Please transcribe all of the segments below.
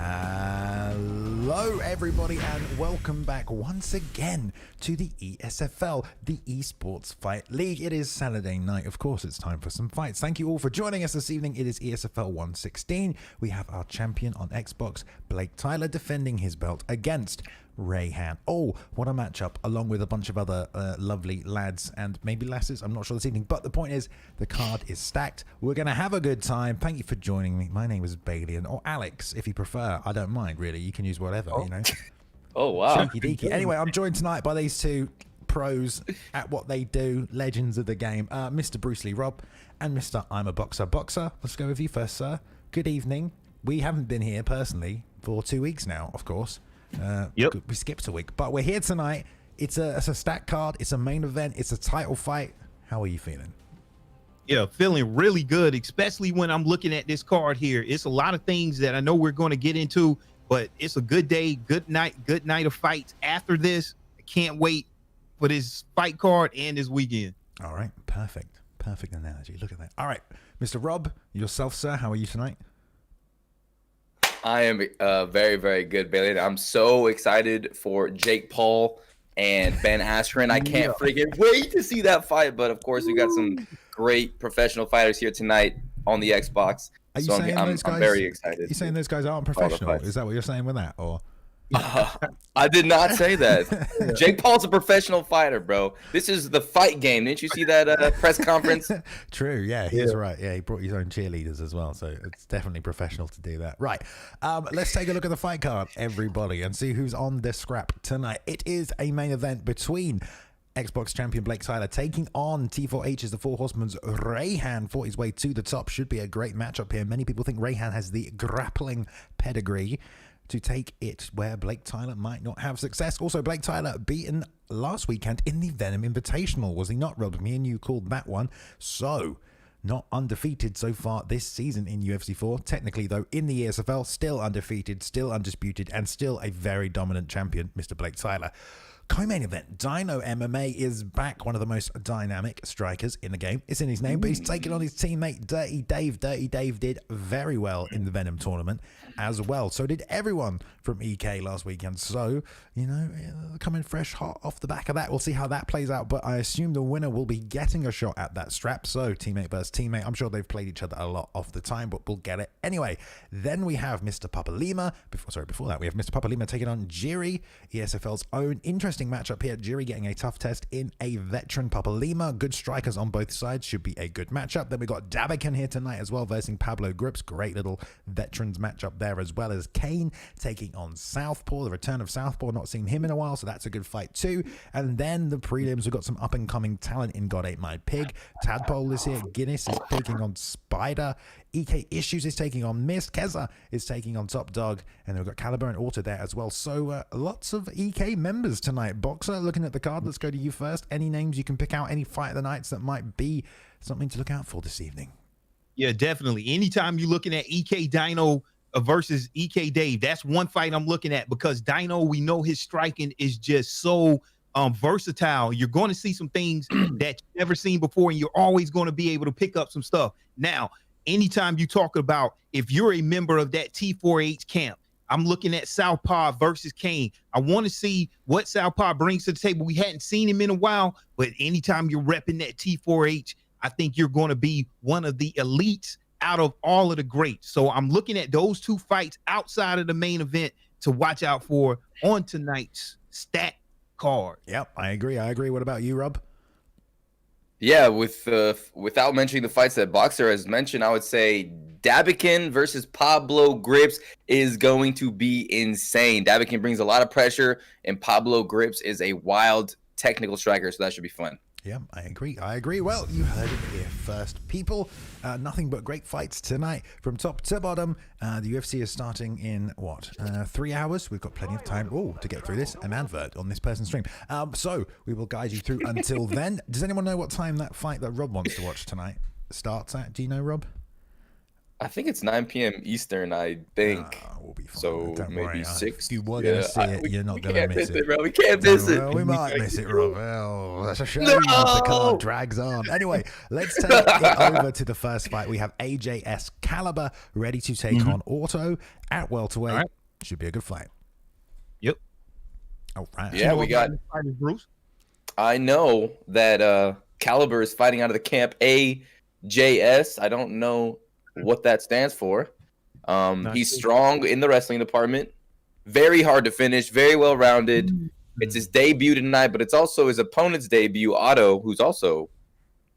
Hello everybody and welcome back once again to the ESFL, the Esports Fight League. It is Saturday night, of course it's time for some fights. Thank you all for joining us this evening. It is ESFL 116. We have our champion on Xbox, BlakeTylerr, defending his belt against Rayhan. Oh, what a matchup, along with a bunch of other lovely lads and maybe lasses, I'm not sure this evening, but the point is the card is stacked. We're going to have a good time. Thank you for joining me. My name is Bailey, or Alex if you prefer. I don't mind really, you can use whatever. You know. Oh wow. Cheeky deeky. Anyway, I'm joined tonight by these two pros at what they do, legends of the game, Mr. Bruce Lee Rob and Mr. I'm a Boxer. Let's go with you first, sir. Good evening. We haven't been here personally for 2 weeks now, of course. Yep. We skipped a week, but we're here tonight. It's a stack card. It's a main event. It's a title fight. How are you feeling? Yeah, feeling really good, especially when I'm looking at this card here. It's a lot of things that I know we're going to get into, but it's a good day, good night of fights after this. I can't wait for this fight card and this weekend. All right, perfect analogy. Look at that. All right, Mr. Rob, yourself, sir. How are you tonight? I am very, very good, Bailey. I'm so excited for Jake Paul and Ben Askren. I can't freaking wait to see that fight. But of course, we got some great professional fighters here tonight on the Xbox. Are you so saying I'm those guys, very excited. You saying those guys aren't professional? Is that what you're saying with that, or? I did not say that. Jake Paul's a professional fighter, bro. This is the fight game. Didn't you see that press conference? True, yeah, he's right. Yeah, he brought his own cheerleaders as well, so it's definitely professional to do that. Right, let's take a look at the fight card, everybody, and see who's on the scrap tonight. It is a main event between Xbox champion BlakeTylerr taking on T4H's The Four Horsemen's Rayhan. Fought his way to the top. Should be a great matchup here. Many people think Rayhan has the grappling pedigree to take it where BlakeTylerr might not have success. Also, BlakeTylerr beaten last weekend in the Venom Invitational, was he not, Rob? Me and you called that one. So, not undefeated so far this season in UFC 4. Technically, though, in the ESFL, still undefeated, still undisputed, and still a very dominant champion, Mr. BlakeTylerr. Co-main event, Dino MMA is back, one of the most dynamic strikers in the game. It's in his name, but he's taking on his teammate Dirty Dave. Dirty Dave did very well in the Venom tournament as well. So did everyone from EK last weekend. So, you know, coming fresh hot off the back of that. We'll see how that plays out, but I assume the winner will be getting a shot at that strap. So teammate versus teammate. I'm sure they've played each other a lot off the time, but we'll get it. Anyway, then we have Mr. Papa Lima. Before that, we have Mr. Papa Lima taking on Jiri, ESFL's own. Interesting matchup here. Jiri getting a tough test in a veteran Papa Lima. Good strikers on both sides. Should be a good matchup. Then we got Dabican here tonight as well versus Pablo Grips. Great little veterans matchup there, as well as Kane taking on Southpaw. The return of Southpaw. Not seen him in a while, so that's a good fight too. And then the prelims, we've got some up and coming talent in God Ate My Pig. Tadpole is here. Guinness is taking on Spider. EK Issues is taking on Mist. Kezza is taking on Top Dog. And then we've got Caliber and Auto there as well. So lots of EK members tonight. Boxer, looking at the card, let's go to you first. Any names you can pick out, any fight of the nights that might be something to look out for this evening? Yeah, definitely. Anytime you're looking at EK Dino versus EK Dave, that's one fight I'm looking at, because Dino, we know his striking is just so versatile. You're going to see some things that you've never seen before, and you're always going to be able to pick up some stuff. Now, anytime you talk about, if you're a member of that T4H camp, I'm looking at Southpaw versus Kane. I want to see what Southpaw brings to the table. We hadn't seen him in a while, but anytime you're repping that T4H, I think you're going to be one of the elites out of all of the greats. So I'm looking at those two fights outside of the main event to watch out for on tonight's stat card. Yep, I agree. What about you, Rob? Yeah, without mentioning the fights that Boxer has mentioned, I would say Dabican versus Pablo Grips is going to be insane. Dabican brings a lot of pressure, and Pablo Grips is a wild technical striker, so that should be fun. Yeah, I agree. Well, you heard it here first, people. Nothing but great fights tonight from top to bottom. The UFC is starting in, 3 hours? We've got plenty of time to get through this. An advert on this person's stream. So we will guide you through until then. Does anyone know what time that fight that Rob wants to watch tonight starts at? Do you know, Rob? I think it's 9 p.m. Eastern, I think. We'll be fine. So Don't maybe worry. 6. If you were going to see it, you're not going to miss it. Bro. We can't miss it. Well, we might miss it, Rob. Oh, that's a shame. The card drags on. Anyway, let's take it over to the first fight. We have AJS Caliber ready to take on Auto at welterweight. Right. Should be a good fight. Yep. All right. Yeah, we got. Bruce. I know that Caliber is fighting out of the camp AJS. I don't know what that stands for. He's strong in the wrestling department, very hard to finish, very well rounded. It's his debut tonight, but it's also his opponent's debut, Otto, who's also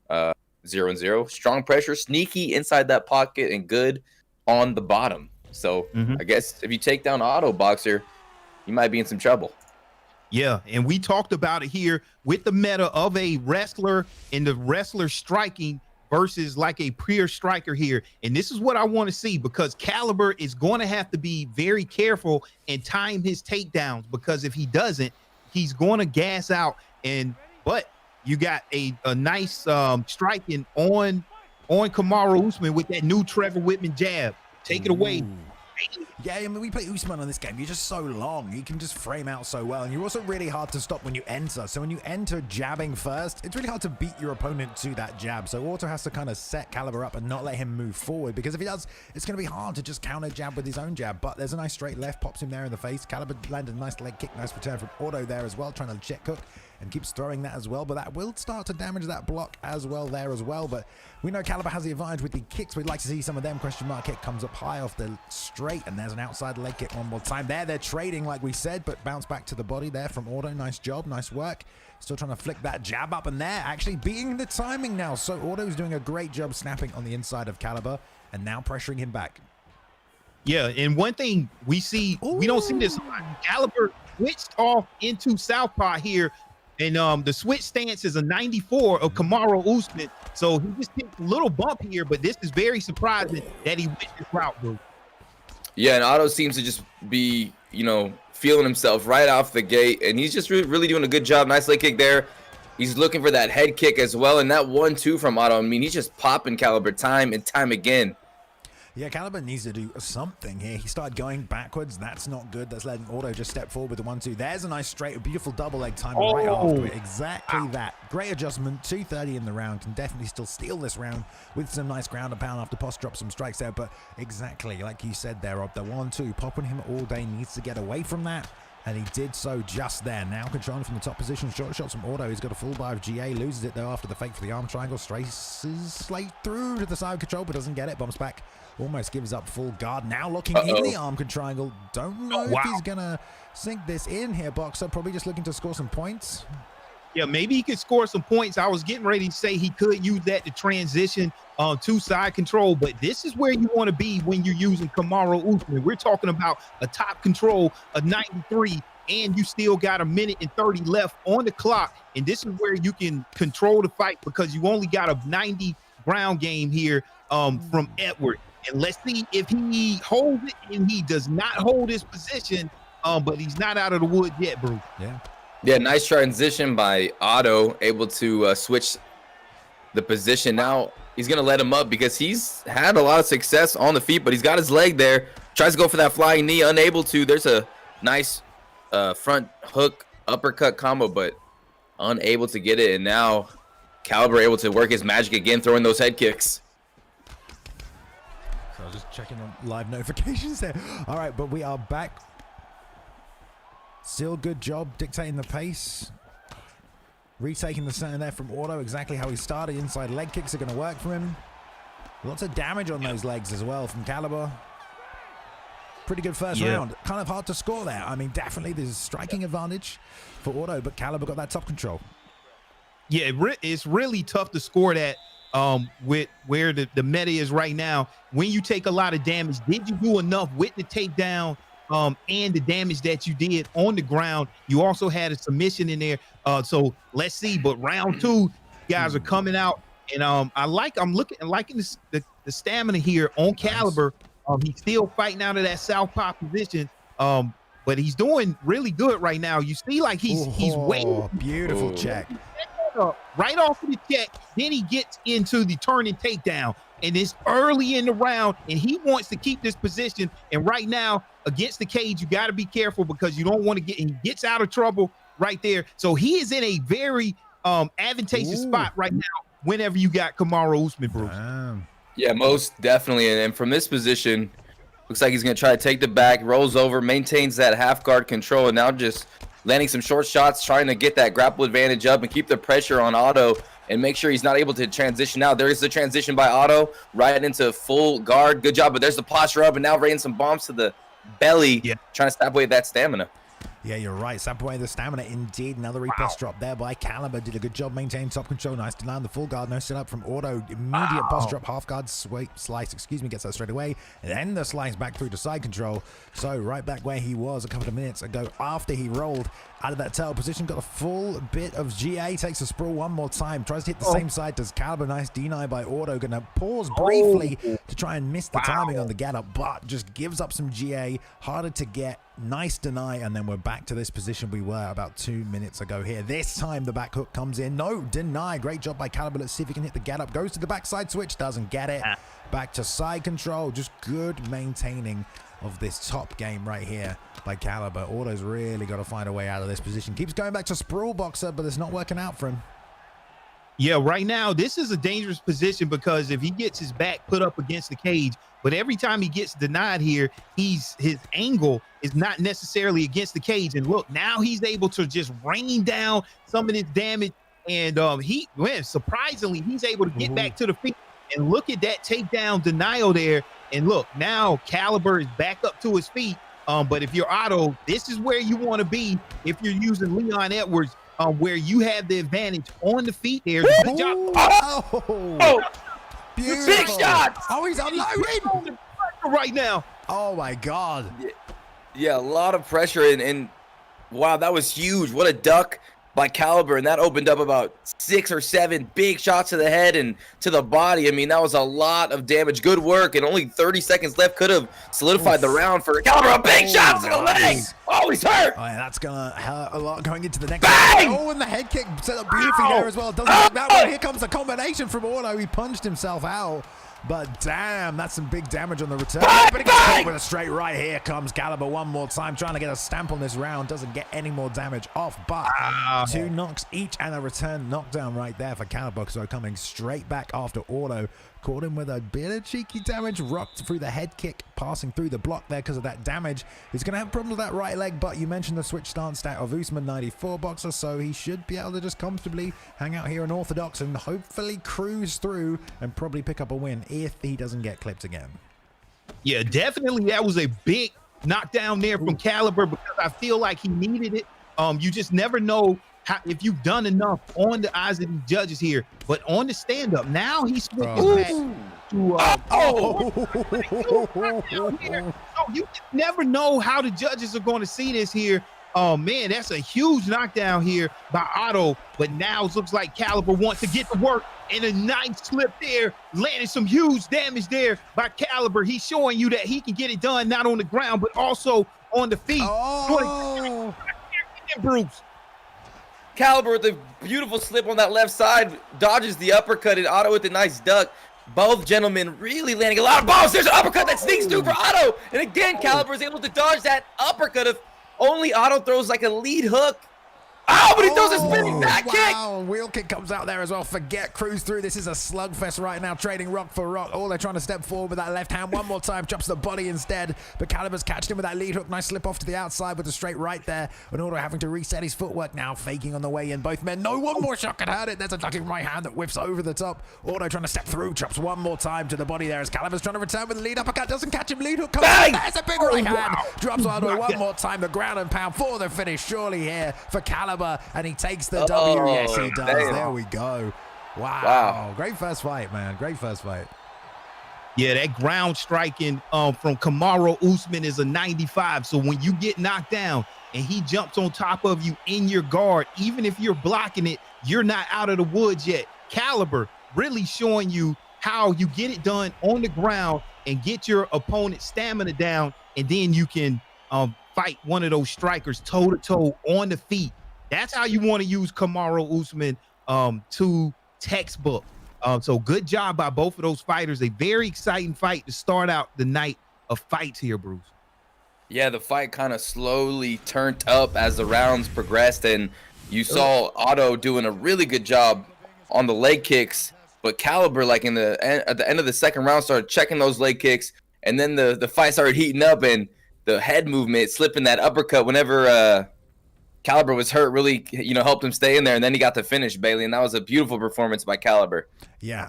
0-0. Strong pressure, sneaky inside that pocket, and good on the bottom. So I guess if you take down Otto, Boxer, you might be in some trouble. Yeah, and we talked about it here with the meta of a wrestler and the wrestler striking versus like a pure striker here. And this is what I want to see, because Caliber is going to have to be very careful and time his takedowns, because if he doesn't, he's going to gas out. But you got a nice striking on Kamaru Usman with that new Trevor Whitman jab. Take it away. Yeah, I mean, we play Usman on this game. You're just so long. You can just frame out so well. And you're also really hard to stop when you enter. So when you enter jabbing first, it's really hard to beat your opponent to that jab. So Auto has to kind of set Caliber up and not let him move forward. Because if he does, it's going to be hard to just counter jab with his own jab. But there's a nice straight left, pops him there in the face. Caliber landed a nice leg kick. Nice return from Auto there as well, trying to check hook. And keeps throwing that as well, but that will start to damage that block as well there as well. But we know Caliber has the advantage with the kicks. We'd like to see some of them. Question mark kick comes up high off the straight, and there's an outside leg kick one more time. They're trading like we said, but bounce back to the body there from Auto. Nice job, nice work. Still trying to flick that jab up, and they're actually beating the timing now. So Auto's doing a great job snapping on the inside of Caliber, and now pressuring him back. Yeah, and one thing we see, we don't see this a lot. Caliber switched off into southpaw here. And the switch stance is a 94 of Kamaru Usman. So he just takes a little bump here, but this is very surprising that he went this route, bro. Yeah, and Otto seems to just be, feeling himself right off the gate. And he's just really doing a good job. Nice leg kick there. He's looking for that head kick as well. And that 1-2 from Otto, I mean, he's just popping Caliber time and time again. Yeah, Caliber needs to do something here. He started going backwards. That's not good. That's letting Auto just step forward with the 1-2. There's a nice straight, beautiful double leg time right after it. Exactly that. Great adjustment. 2:30 in the round. Can definitely still steal this round with some nice ground and pound after Post drops some strikes there. But exactly like you said there, Rob, the 1-2 popping him all day, needs to get away from that. And he did so just there. Now controlling from the top position. Short shots from Auto. He's got a full bar of GA. Loses it though after the fake for the arm triangle. Straces slate through to the side control, but doesn't get it. Bumps back. Almost gives up full guard. Now looking in the arm triangle. Don't know if he's going to sink this in here, Boxer. Probably just looking to score some points. Yeah, maybe he could score some points. I was getting ready to say he could use that to transition to side control, but this is where you want to be when you're using Kamaru Usman. We're talking about a top control of 93, and you still got 1 minute and 30 left on the clock. And this is where you can control the fight, because you only got a 90 ground game here from Edward. And let's see if he holds it, and he does not hold his position, but he's not out of the woods yet, bro. Yeah, nice transition by Otto, able to switch the position. Now he's going to let him up because he's had a lot of success on the feet, but he's got his leg there. Tries to go for that flying knee, unable to. There's a nice front hook uppercut combo, but unable to get it. And now Caliber able to work his magic again, throwing those head kicks. So I was just checking on live notifications there. All right, but we are back. Still good job dictating the pace. Retaking the center there from Auto, exactly how he started. Inside leg kicks are going to work for him. Lots of damage on those legs as well from Caliber. Pretty good first round. Kind of hard to score there. I mean, definitely there's a striking advantage for Auto, but Caliber got that top control. Yeah, it's really tough to score that with where the meta is right now. When you take a lot of damage, did you do enough with the takedown and the damage that you did on the ground? You also had a submission in there. So let's see. But round two, guys are coming out, and I'm liking the stamina here on Caliber. He's still fighting out of that southpaw position. But he's doing really good right now. You see, like he's waiting. Beautiful check. Right off of the check, then he gets into the turning takedown. and it's early in the round, and he wants to keep this position. And right now, against the cage, you got to be careful because you don't want to get, he gets out of trouble right there. So he is in a very advantageous spot right now whenever you got Kamaru Usman, Bruce. Yeah, most definitely. And from this position, looks like he's going to try to take the back, rolls over, maintains that half guard control, and now just landing some short shots, trying to get that grapple advantage up and keep the pressure on Otto and make sure he's not able to transition out. There is the transition by Otto right into full guard. Good job, but there's the posture up, and now raining some bombs to the belly, trying to stab away that stamina. Yeah, you're right. Sap away the stamina indeed. Another repost drop there by Caliber. Did a good job maintaining top control. Nice to land the full guard. No sit up from Auto. Immediate post drop. Half guard slice. Gets that straight away. And then the slice back through to side control. So right back where he was a couple of minutes ago after he rolled out of that tail position. Got a full bit of GA. Takes a sprawl one more time. Tries to hit the same side. Does Caliber. Nice deny by Auto. Gonna pause briefly to try and miss the timing on the get up. But just gives up some GA. Harder to get. Nice deny, and then we're back to this position we were about 2 minutes ago here. This time the back hook comes in. No, deny. Great job by Caliber. Let's see if he can hit the get up. Goes to the backside switch. Doesn't get it. Back to side control. Just good maintaining of this top game right here by Caliber. Auto's really got to find a way out of this position. Keeps going back to sprawl boxer, but it's not working out for him. Yeah, right now, this is a dangerous position because if he gets his back put up against the cage, but every time he gets denied here, his angle is not necessarily against the cage. And look, now he's able to just rain down some of this damage. And surprisingly, he's able to get back to the feet. And look at that takedown denial there. And look, now Caliber is back up to his feet. But if you're Otto, this is where you want to be if you're using Leon Edwards, where you have the advantage on the feet there. Good job. Beautiful. Big shots. Oh, he's unloading right now. Oh my God. Yeah, a lot of pressure, and wow, that was huge. What a duck by Caliber, and that opened up about 6 or 7 big shots to the head and to the body. I mean, that was a lot of damage. Good work, and only 30 seconds left. Could have solidified the round for Caliber. A big shot to the leg. Oh, he's hurt. Oh, yeah, that's gonna hurt a lot going into the next Bang! round. Oh, and the head kick set up beautifully there as well. Doesn't work that one. Here comes the combination from Auto. He punched himself out. But damn, that's some big damage on the return. But he gets caught with a straight right. Here comes Caliber one more time, trying to get a stamp on this round. Doesn't get any more damage off, but 2 knocks each and a return knockdown right there for Caliber. So coming straight back after Auto. Caught him with a bit of cheeky damage. Rocked through the head kick, passing through the block there because of that damage. He's going to have problems with that right leg, but you mentioned the switch stance stat of Usman, 94 boxer, so he should be able to just comfortably hang out here in Orthodox and hopefully cruise through and probably pick up a win if he doesn't get clipped again. Yeah, definitely. That was a big knockdown there from Caliber because I feel like he needed it. You just never know if you've done enough on the eyes of the judges here, but on the stand-up, now he's switching back to so you never know how the judges are going to see this here. Oh man, that's a huge knockdown here by Otto, but now it looks like Caliber wants to get to work, and a nice slip there, landing some huge damage there by Caliber. He's showing you that he can get it done not on the ground, but also on the feet. Bruce. Caliber with a beautiful slip on that left side, dodges the uppercut, and Otto with a nice duck. Both gentlemen really landing a lot of balls. There's an uppercut that sneaks through for Otto. And again, Caliber is able to dodge that uppercut if only Otto throws like a lead hook. Oh, but he throws a spinning back kick. Wheel kick comes out there as well. Forget cruise through. This is a slugfest right now, trading rock for rock. Oh, they're trying to step forward with that left hand one more time. Chops the body instead. But Caliber's catched him with that lead hook. Nice slip off to the outside with a straight right there. And Auto having to reset his footwork now, faking on the way in. Both men. No, one more shot can hurt it. There's a ducking right hand that whiffs over the top. Auto trying to step through. Chops one more time to the body there as Caliber's trying to return with the lead uppercut. Doesn't catch him. Lead hook comes out. There's a big right hand. Drops Auto one more time. The ground and pound for the finish. Surely here for Caliber. And he takes the W. Yes, he does. Damn. There we go. Wow. Great first fight, man. Great first fight. Yeah, that ground striking from Kamaru Usman is a 95. So when you get knocked down and he jumps on top of you in your guard, even if you're blocking it, you're not out of the woods yet. Caliber really showing you how you get it done on the ground and get your opponent's stamina down, and then you can fight one of those strikers toe-to-toe on the feet. That's how you want to use Kamaru Usman to textbook. So good job by both of those fighters. A very exciting fight to start out the night of fights here, Bruce. Yeah, the fight kind of slowly turned up as the rounds progressed, and you saw Otto doing a really good job on the leg kicks, but Caliber, like at the end of the second round, started checking those leg kicks, and then the fight started heating up, and the head movement, slipping that uppercut whenever Caliber was hurt, really helped him stay in there, and then he got the finish, Bailey, and that was a beautiful performance by Caliber. Yeah,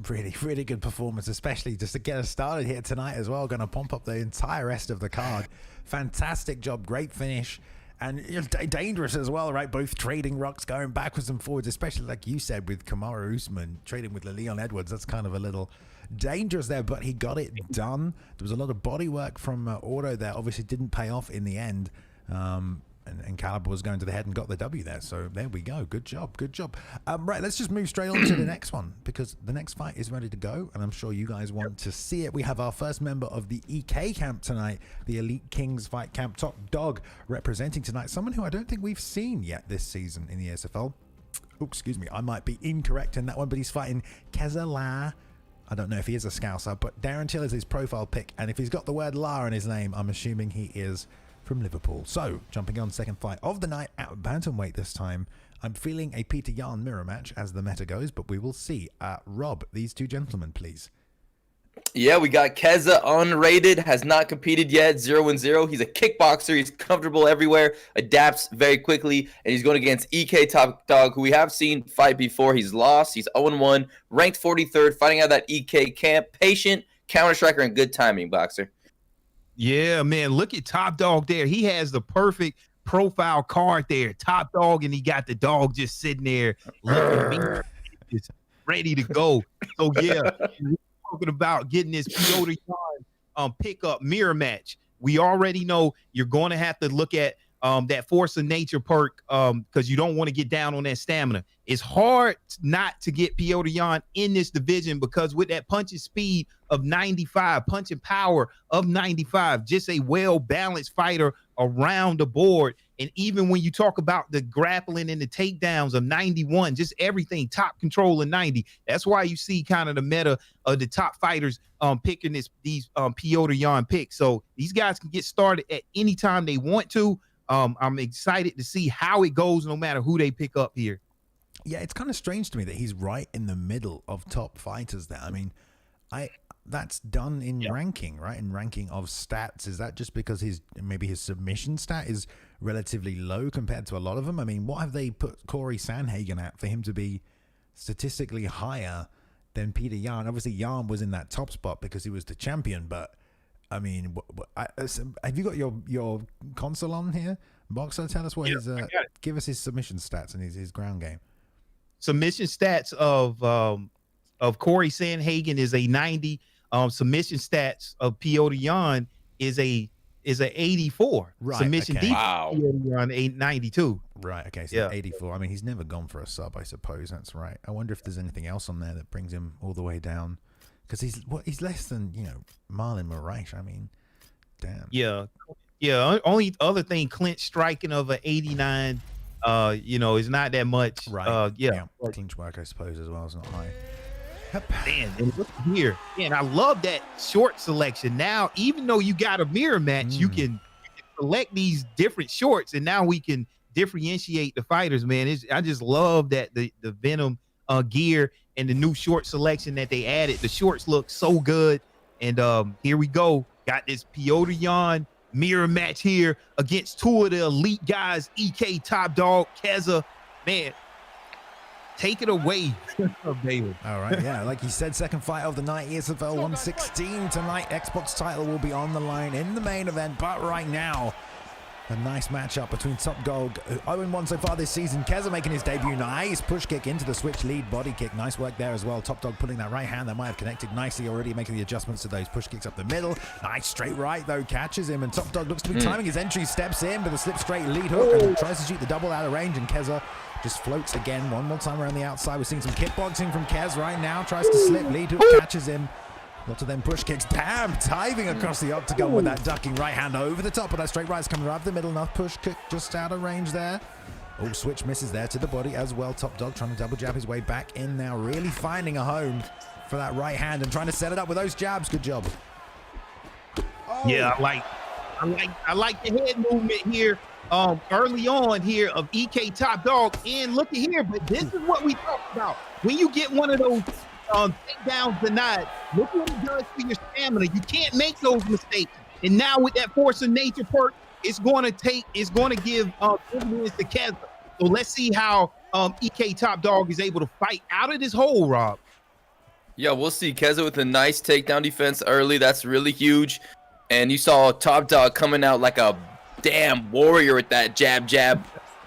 really, really good performance, especially just to get us started here tonight as well. Going to pump up the entire rest of the card. Fantastic job, great finish. And dangerous as well, right? Both trading rocks, going backwards and forwards, especially like you said with Kamaru Usman trading with Leon Edwards. That's kind of a little dangerous there, but he got it done. There was a lot of body work from Otto there. Obviously didn't pay off in the end. And Caliber was going to the head and got the W there. So there we go. Good job. Good job. Right, let's just move straight on to the next one, because the next fight is ready to go, and I'm sure you guys want to see it. We have our first member of the EK camp tonight, the Elite Kings fight camp. Top Dog representing tonight. Someone who I don't think we've seen yet this season in the ESFL. Oh, excuse me. I might be incorrect in that one, but he's fighting Kezza. I don't know if he is a Scouser, but Darren Till is his profile pick, and if he's got the word La in his name, I'm assuming he is from Liverpool. So, jumping on second fight of the night at bantamweight this time, I'm feeling a Peter Yan mirror match as the meta goes, but we will see. Rob, these two gentlemen, please. Yeah, we got Kezza, unrated, has not competed yet, 0-0. He's a kickboxer. He's comfortable everywhere, adapts very quickly, and he's going against EK Top Dog, who we have seen fight before. He's lost. He's 0-1, ranked 43rd, fighting out of that EK camp. Patient, counter striker, and good timing boxer. Yeah, man, look at Top Dog there. He has the perfect profile card there. Top Dog, and he got the dog just sitting there looking just ready to go. So, yeah, we're talking about getting this Piotr Yan pickup mirror match. We already know you're going to have to look at that force of nature perk because you don't want to get down on that stamina. It's hard not to get Piotr Yan in this division because with that punching speed of 95, punching power of 95, just a well-balanced fighter around the board. And even when you talk about the grappling and the takedowns of 91, just everything, top control of 90. That's why you see kind of the meta of the top fighters picking these Piotr Yan picks. So these guys can get started at any time they want to. I'm excited to see how it goes no matter who they pick up here. Yeah, it's kind of strange to me that he's right in the middle of top fighters there. I mean, that's done in ranking, right? In ranking of stats. Is that just because maybe his submission stat is relatively low compared to a lot of them? I mean, what have they put Corey Sandhagen at for him to be statistically higher than Peter Yan? Obviously, Yan was in that top spot because he was the champion, but I mean, have you got your console on here, Boxer? Tell us what give us his submission stats and his ground game. Submission stats of Corey Sandhagen is a 90. Submission stats of Piotr Yan is a 84. Right. Submission okay. Wow. Piotr Yan 892. Right. Okay. So 84. I mean, he's never gone for a sub, I suppose. That's right. I wonder if there's anything else on there that brings him all the way down. Because he's less than, Marlon Moraes. I mean, damn. Yeah. Only other thing, Clint striking of an 89, is not that much. Right. Clinch work, I suppose, as well. It's not high. Man, and look here. Man, I love that short selection. Now, even though you got a mirror match, you can select these different shorts, and now we can differentiate the fighters, man. I just love that the Venom gear and the new short selection that they added. The shorts look so good. And here we go. Got this Piotr Yan mirror match here against two of the elite guys, EK Top Dog, Kezza. Man, take it away, baby. All right, yeah, like you said, second fight of the night, ESFL 116 tonight. Xbox title will be on the line in the main event, but right now, a nice matchup between Top Dog, 0-1 so far this season. Kezza making his debut. Nice push kick into the switch lead body kick. Nice work there as well. Top Dog pulling that right hand that might have connected nicely already, making the adjustments to those push kicks up the middle. Nice straight right though, catches him, and Top Dog looks to be timing his entry, steps in with a slip straight lead hook and tries to shoot the double out of range, and Kezza just floats again one more time around the outside. We're seeing some kickboxing from Kez right now. Tries to slip, lead hook, catches him. Lots of them push kicks. Damn, diving across the octagon with that ducking right hand over the top of that straight right's coming right up the middle. Enough push kick just out of range there. Oh, switch misses there to the body as well. Top Dog trying to double jab his way back in now, really finding a home for that right hand and trying to set it up with those jabs. Good job. Oh. Yeah, I like the head movement here early on here of EK Top Dog. And look at here, but this is what we talked about. When you get one of those takedowns denied, look what it does for your stamina. You can't make those mistakes. And now with that force of nature perk, it's going to give dividends to Kezza. So let's see how EK Top Dog is able to fight out of this hole, Rob. Yeah, we'll see. Kezza with a nice takedown defense early. That's really huge. And you saw Top Dog coming out like a damn warrior with that jab,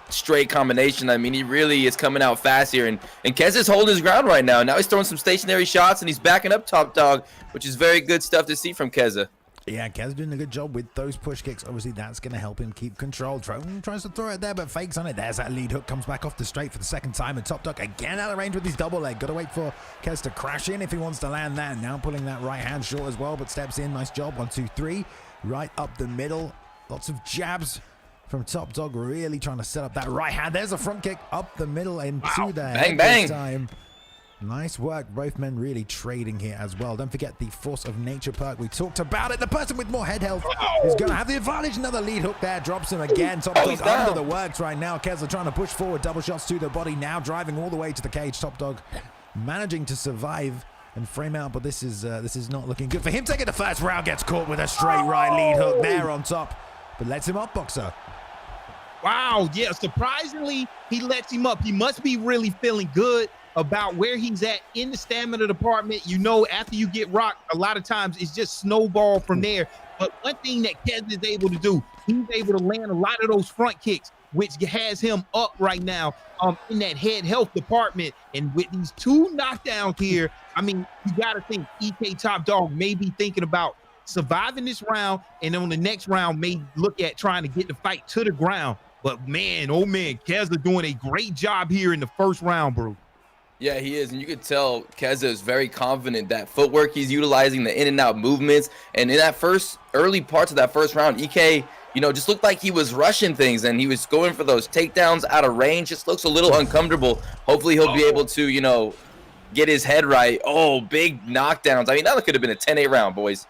straight combination. I mean, he really is coming out fast here. And Kezza's holding his ground right now. Now he's throwing some stationary shots, and he's backing up Top Dog, which is very good stuff to see from Kezza. Yeah, Kezza doing a good job with those push kicks. Obviously, that's going to help him keep control. Tries to throw it there, but fakes on it. There's that lead hook. Comes back off the straight for the second time. And Top Dog again out of range with his double leg. Got to wait for Kez to crash in if he wants to land that. Now pulling that right hand short as well, but steps in. Nice job. 1, 2, 3. Right up the middle. Lots of jabs from Top Dog. Really trying to set up that right hand. There's a front kick up the middle into the head this time. Nice work. Both men really trading here as well. Don't forget the force of nature perk. We talked about it. The person with more head health is going to have the advantage. Another lead hook there. Drops him again. Top Dog under the works right now. Kezza trying to push forward. Double shots to the body. Now driving all the way to the cage. Top Dog managing to survive and frame out, but this is not looking good for him. Taking the first round. Gets caught with a straight right lead hook there on top, but lets him up, Boxer. Wow. Yeah, surprisingly, he lets him up. He must be really feeling good about where he's at in the stamina department. You know, after you get rocked, a lot of times it's just snowball from there. But one thing that Kezza is able to do, he's able to land a lot of those front kicks, which has him up right now in that head health department. And with these 2 knockdowns here, I mean, you got to think EK Top Dog may be thinking about surviving this round, and on the next round may look at trying to get the fight to the ground. But man, oh man, Kezza doing a great job here in the first round, bro. Yeah, he is, and you could tell Kezza is very confident. That footwork he's utilizing, the in and out movements, and in that early parts of that first round, EK, just looked like he was rushing things, and he was going for those takedowns out of range. Just looks a little uncomfortable. Hopefully he'll be able to, get his head right. Oh, big knockdowns. I mean, that could have been a 10-8 round, boys.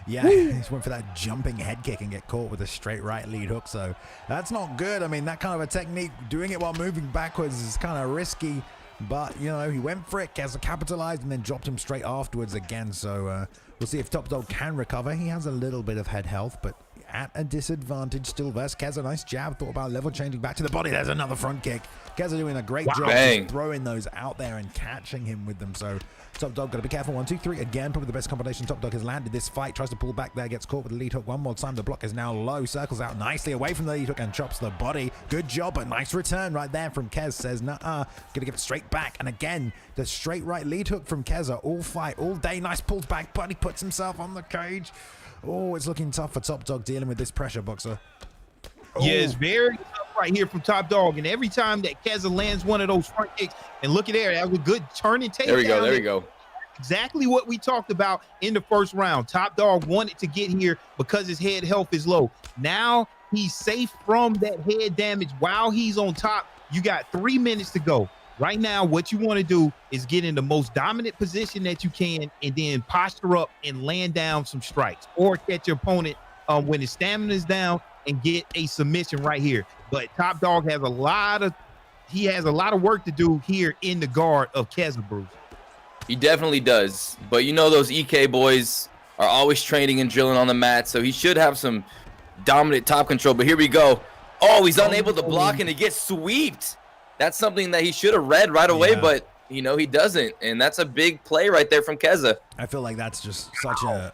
Yeah, he just went for that jumping head kick and get caught with a straight right lead hook. So that's not good. I mean, that kind of a technique, doing it while moving backwards is kind of risky. But, he went for it. Kezza capitalized and then dropped him straight afterwards again. So we'll see if Top Dog can recover. He has a little bit of head health, but at a disadvantage still versus Kezza. Nice jab. Thought about level changing back to the body. There's another front kick. Kezza doing a great job of throwing those out there and catching him with them. So Top Dog got to be careful. 1, 2, 3. Again, probably the best combination Top Dog has landed this fight. Tries to pull back there. Gets caught with the lead hook one more time. The block is now low. Circles out nicely away from the lead hook and chops the body. Good job, but nice return right there from Kez. Says, nah, gonna give it straight back. And again, the straight right lead hook from Kezza. All fight, all day. Nice pulls back, but he puts himself on the cage. Oh, it's looking tough for Top Dog dealing with this pressure, Boxer. Yeah, it's very tough right here from Top Dog. And every time that Kezza lands one of those front kicks, and look at there, that was a good turn and take. There we go. Exactly what we talked about in the first round. Top Dog wanted to get here because his head health is low. Now he's safe from that head damage while he's on top. You got 3 minutes to go. Right now, what you want to do is get in the most dominant position that you can and then posture up and land down some strikes or catch your opponent when his stamina is down and get a submission right here. But Top Dog has a lot of work to do here in the guard of Kezza, Bruce. He definitely does. But those EK boys are always training and drilling on the mat, so he should have some dominant top control. But here we go. Oh, he's unable to block and he gets sweeped. That's something that he should have read right away, but he doesn't, and that's a big play right there from Kezza. I feel like that's just such a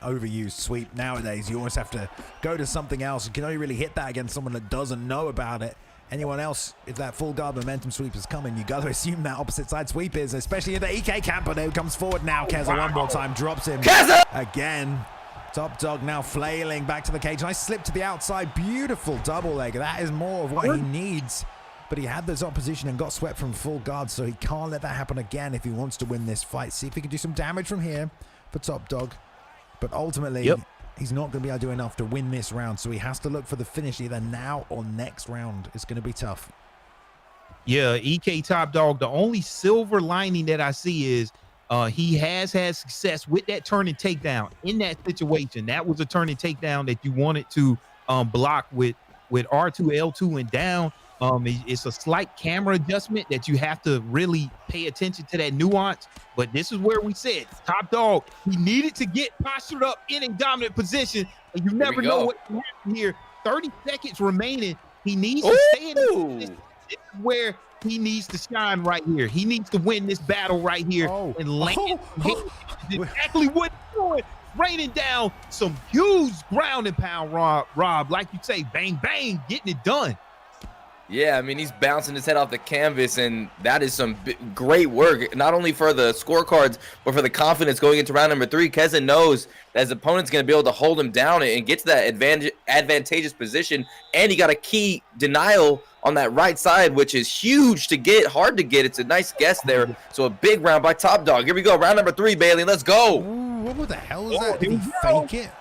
overused sweep nowadays. You always have to go to something else. You can only really hit that against someone that doesn't know about it. Anyone else, if that full guard momentum sweep is coming, you got to assume that opposite side sweep is, especially in the EK camper. Who comes forward now. Kezza one more time, drops him. Kezza! Again. Top Dog now flailing back to the cage. Nice slip to the outside. Beautiful double leg. That is more of what he needs. But he had this opposition and got swept from full guard, so he can't let that happen again if he wants to win this fight. See if he can do some damage from here for Top Dog. But ultimately, he's not going to be able to do enough to win this round. So he has to look for the finish either now or next round. It's going to be tough. Yeah, EK Top Dog, the only silver lining that I see is he has had success with that turning takedown in that situation. That was a turning takedown that you wanted to block with R2, L2 and down. It's a slight camera adjustment that you have to really pay attention to that nuance. But this is where we said, Top Dog, he needed to get postured up in a dominant position. And you never know what can happen here. 30 seconds remaining. He needs to stay in this position. This is where he needs to shine right here. He needs to win this battle right here and land. Exactly what he's doing. Raining down some huge ground and pound, Rob. Like you say, bang, bang, getting it done. Yeah, I mean, he's bouncing his head off the canvas, and that is some great work, not only for the scorecards, but for the confidence going into round number 3. Kezza knows that his opponent's going to be able to hold him down and get to that advantageous position, and he got a key denial on that right side, which is huge to get, hard to get. It's a nice guess there. So a big round by Top Dog. Here we go, round number 3, Bailey. Let's go. Ooh, what the hell is that? Did he fake it?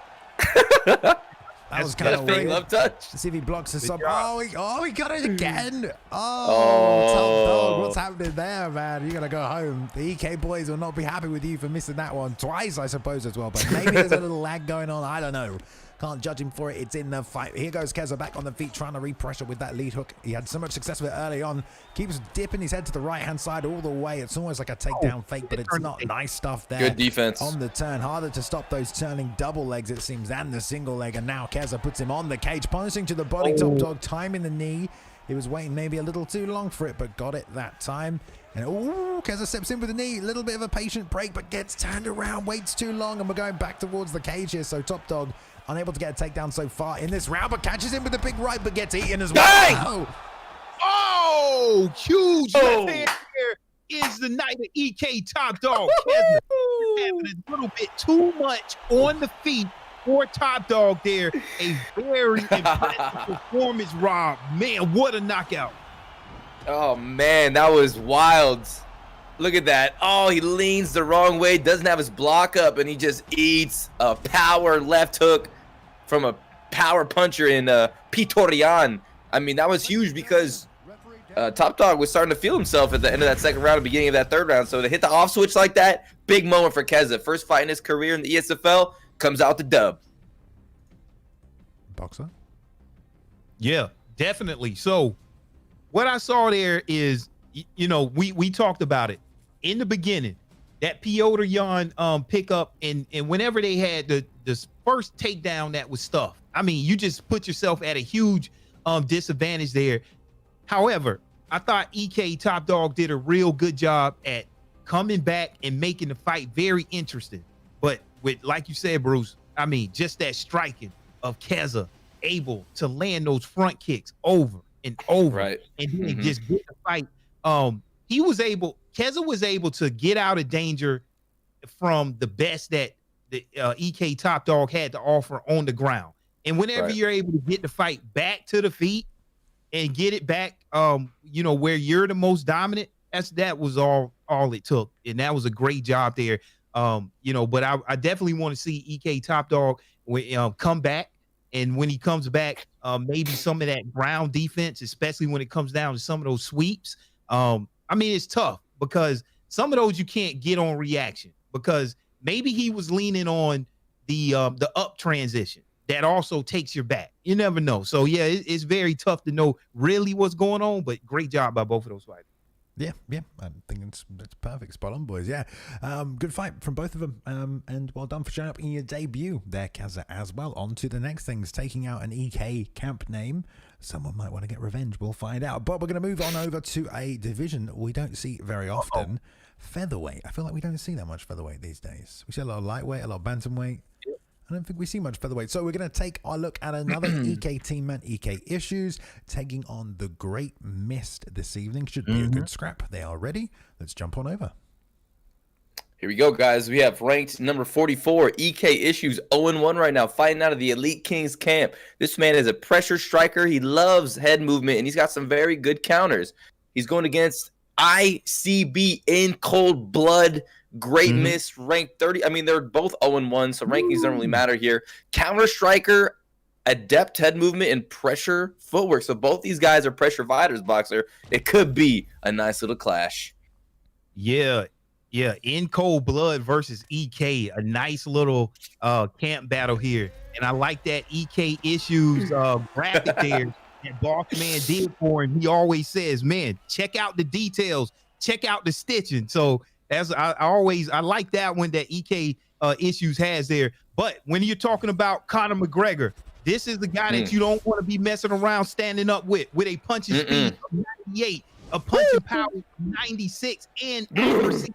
That was kind of weird. Love touch. See if he blocks us up. Oh, he got it again. Oh, Top Dog, what's happening there, man? You got to go home. The EK boys will not be happy with you for missing that one twice, I suppose, as well. But maybe there's a little lag going on. I don't know. Can't judge him for it. It's in the fight. Here goes Kezza back on the feet, trying to repressure with that lead hook. He had so much success with it early on. Keeps dipping his head to the right-hand side all the way. It's almost like a takedown fake, but it's not. Nice stuff there. Good defense. On the turn. Harder to stop those turning double legs, it seems, and the single leg. And now Kezza puts him on the cage, punishing to the body. Top Dog timing the knee. He was waiting maybe a little too long for it, but got it that time. And Kezza steps in with the knee. A little bit of a patient break, but gets turned around, waits too long, and we're going back towards the cage here. So Top Dog unable to get a takedown so far in this round, but catches him with a big right, but gets eaten as well. Oh, huge left hand here is the night of EK Top Dog. Kezza having a little bit too much on the feet for Top Dog there. A very impressive performance, Rob. Man, what a knockout. Oh, man, that was wild. Look at that. Oh, he leans the wrong way, doesn't have his block up, and he just eats a power left hook from a power puncher in Payton Rayhan. I mean, that was huge because Top Dog was starting to feel himself at the end of that second round and beginning of that third round. So to hit the off switch like that, big moment for Kezza. First fight in his career in the ESFL, comes out the dub. Boxer? Yeah, definitely. So what I saw there is, you know, we talked about it in the beginning, that Payton Rayhan pickup, and whenever they had the first takedown that was stuffed. I mean, you just put yourself at a huge disadvantage there. However, I thought EK Top Dog did a real good job at coming back and making the fight very interesting. But with, like you said, Bruce, I mean, just that striking of Kezza able to land those front kicks over and over, right, and then just get the fight. Kezza was able to get out of danger from the best that the EK Top Dog had to offer on the ground. And whenever you're able to get the fight back to the feet and get it back, you know, where you're the most dominant, that was all it took. And that was a great job there. You know, but I definitely want to see EK Top Dog come back. And when he comes back, maybe some of that ground defense, especially when it comes down to some of those sweeps. I mean, it's tough because some of those you can't get on reaction, because maybe he was leaning on the up transition that also takes your back. You never know. So yeah, it's very tough to know really what's going on, but great job by both of those fighters. Yeah, I think it's perfect. Spot on, boys. Yeah, good fight from both of them, and well done for showing up in your debut there, Kezza, as well. On to the next things, taking out an EK camp name. Someone might want to get revenge. We'll find out. But we're going to move on over to a division we don't see very often. Featherweight. I feel like we don't see that much featherweight these days. We see a lot of lightweight, a lot of bantamweight. I don't think we see much featherweight. So we're going to take a look at another EK team, man. EK Issues taking on the Great Mist this evening. Should be a good scrap. They are ready. Let's jump on over. Here we go, guys. We have ranked number 44, EK Issues, 0-1 right now, fighting out of the Elite Kings camp. This man is a pressure striker. He loves head movement, and he's got some very good counters. He's going against ICB in cold blood Great Miss ranked 30. I mean, they're both 0-1, so rankings don't really matter here. Counter striker, adept head movement, and pressure footwork. So both these guys are pressure fighters, Boxer. It could be a nice little clash. Yeah, in cold blood versus EK, a nice little camp battle here. And I like that EK issues graphic there that Boss Man did for him. He always says, man, check out the details, check out the stitching. So as I like that one that EK issues has there. But when you're talking about Conor McGregor, this is the guy that you don't want to be messing around standing up with a punching speed of 98, a punching power of 96, and accuracy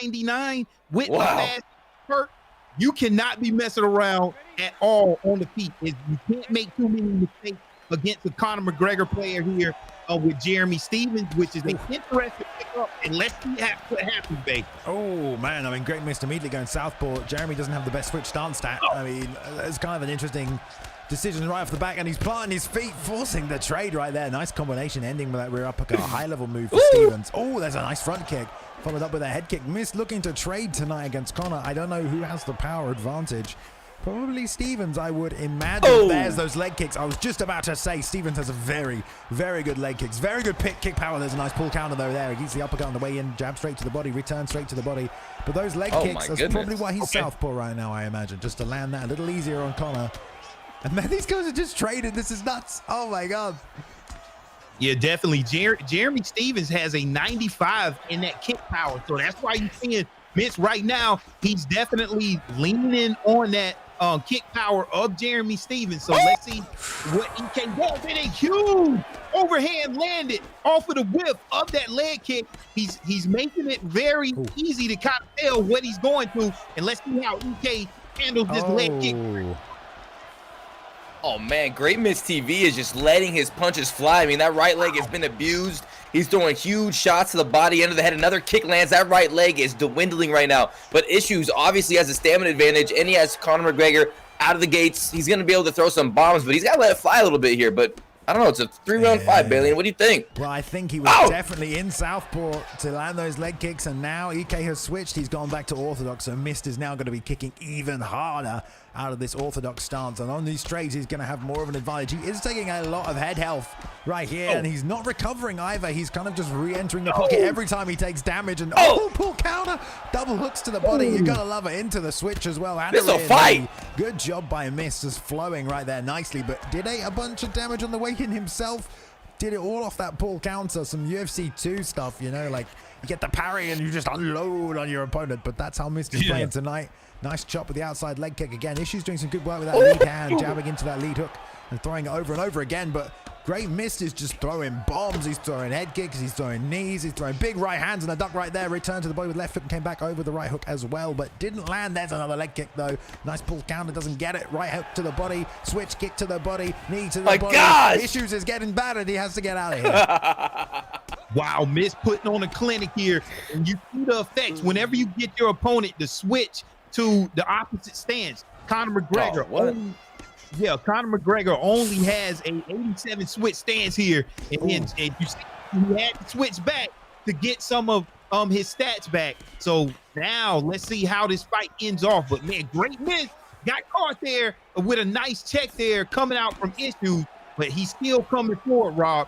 99 with the fast hurt. You cannot be messing around at all on the feet. You can't make too many mistakes against the Conor McGregor player here with Jeremy Stephens, which is an interesting pickup. And let's see what happens, babe. Oh, man. I mean, Great Mist immediately going southpaw. Jeremy doesn't have the best switch stance stat. I mean, it's kind of an interesting decision right off the back, and he's planting his feet, forcing the trade right there. Nice combination, ending with that rear uppercut. High-level move for Stephens. Oh, there's a nice front kick. Followed up with a head kick. Mist looking to trade tonight against Conor. I don't know who has the power advantage. Probably Stephens, I would imagine. There's those leg kicks. I was just about to say Stephens has a very, very good leg kicks. Very good kick power. There's a nice pull counter though there. He gets the uppercut on the way in. Jab straight to the body. Return straight to the body. But those leg kicks, that's probably why he's southpaw right now, I imagine. Just to land that a little easier on Conor. And man, these guys are just trading. This is nuts. Oh my God. Yeah, definitely. Jeremy Stephens has a 95 in that kick power. So that's why you're seeing Mitch right now. He's definitely leaning in on that kick power of Jeremy Stephens. So let's see what EK does. And a huge overhand landed off of the whip of that leg kick. He's making it very easy to kind of tell what he's going to. And let's see how EK handles this leg kick. Oh, man, Great Miss TV is just letting his punches fly. I mean, that right leg has been abused. He's throwing huge shots to the body, end of the head. Another kick lands. That right leg is dwindling right now. But Issues obviously has a stamina advantage, and he has Conor McGregor out of the gates. He's going to be able to throw some bombs, but he's got to let it fly a little bit here. But I don't know. It's a 3-round fight, Bailey. What do you think? Well, I think he was definitely in southpaw to land those leg kicks, and now EK has switched. He's gone back to orthodox, so Mist is now going to be kicking even harder out of this orthodox stance, and on these trades he's going to have more of an advantage. He is taking a lot of head health right here, and he's not recovering either. He's kind of just re-entering the pocket every time he takes damage, and pull counter, double hooks to the body. You gotta love it, into the switch as well. This is a fight. Good job by Mist, just flowing right there nicely, but did a bunch of damage on the way in himself. Did it all off that pull counter, some UFC 2 stuff, you know, like you get the parry and you just unload on your opponent, but that's how Mist is playing tonight. Nice chop with the outside leg kick again. Issues doing some good work with that lead hand, jabbing into that lead hook and throwing it over and over again, but Great Mist is just throwing bombs. He's throwing head kicks, he's throwing knees, he's throwing big right hands, and a duck right there. Return to the body with left hook and came back over the right hook as well, but didn't land. There's another leg kick though. Nice pull counter, doesn't get it. Right hook to the body, switch kick to the body, knee to the body. Gosh. Issues is getting battered. He has to get out of here. Wow, Mist putting on a clinic here, and you see the effects whenever you get your opponent to switch to the opposite stance. Conor McGregor Conor McGregor only has a 87 switch stance here, and you see he had to switch back to get some of his stats back. So now let's see how this fight ends off. But man, Great Miss got caught there with a nice check there coming out from Issues, but he's still coming forward, Rob.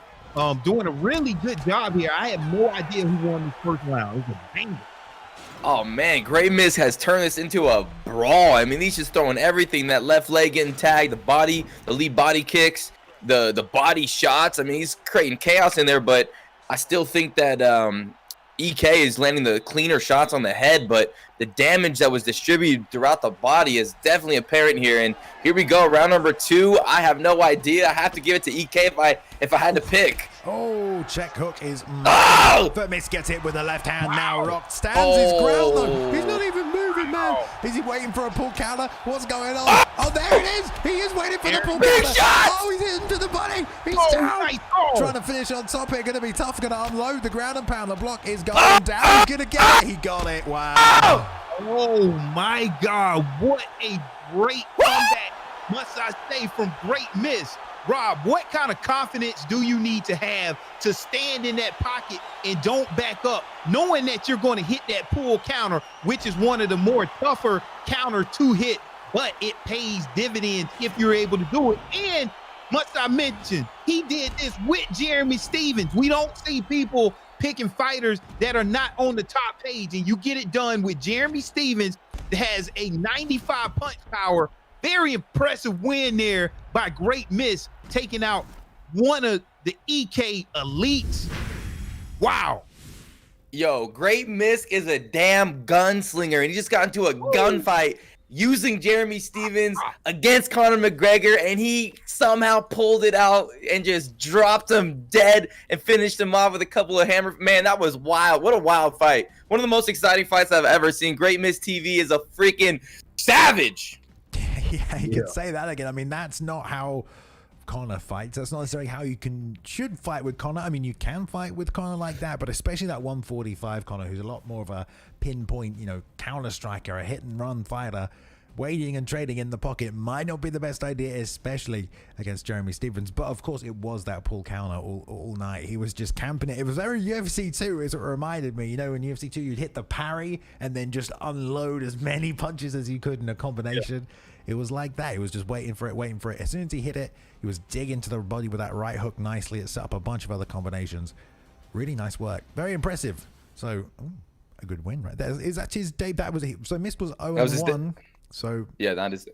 Doing a really good job here. I have no idea who won this first round. It was a banger. Oh, man, Great Miss has turned this into a brawl. I mean, he's just throwing everything. That left leg getting tagged, the body, the lead body kicks, the body shots. I mean, he's creating chaos in there, but I still think that EK is landing the cleaner shots on the head, but the damage that was distributed throughout the body is definitely apparent here. And here we go, round number 2. I have no idea. I have to give it to EK if I had to pick. Oh, check hook is but Miss gets hit with the left hand now. Rock stands his ground though. He's not even moving, man. Is he waiting for a pull counter? What's going on? Oh, there it is. He is waiting for the pull counter. Oh, he's hitting to the body. He's down. Nice. Trying to finish on top here. Going to be tough. Going to unload the ground and pound. The block is going down. He's going to get it. He got it. Wow. Oh my God. What a great comeback, must I say, from Great Miss. Rob, what kind of confidence do you need to have to stand in that pocket and don't back up, knowing that you're going to hit that pull counter, which is one of the more tougher counter to hit, but it pays dividends if you're able to do it. And much I mentioned, he did this with Jeremy Stephens. We don't see people picking fighters that are not on the top page, and you get it done with Jeremy Stephens that has a 95 punch power. Very impressive win there by Great Miss, taking out one of the EK elites. Wow. Yo, Great Miss is a damn gunslinger, and he just got into a gunfight using Jeremy Stephens against Conor McGregor, and he somehow pulled it out and just dropped him dead and finished him off with a couple of hammer. Man, that was wild. What a wild fight. One of the most exciting fights I've ever seen. Great Miss TV is a freaking savage. Yeah, you could say that again. I mean, that's not how Conor fights. That's not necessarily how you should fight with Conor. I mean, you can fight with Conor like that, but especially that 145 Conor, who's a lot more of a pinpoint, counter striker, a hit and run fighter. Waiting and trading in the pocket might not be the best idea, especially against Jeremy Stephens. But of course, it was that pull counter all night. He was just camping it. It was very UFC 2, as it reminded me. In UFC 2, you'd hit the parry and then just unload as many punches as you could in a combination. It was like that. He was just waiting for it. As soon as he hit it, he was digging to the body with that right hook nicely. It set up a bunch of other combinations. Really nice work. Very impressive. So, a good win right there. Is that his debut? So Miss was 0-1. So yeah, not his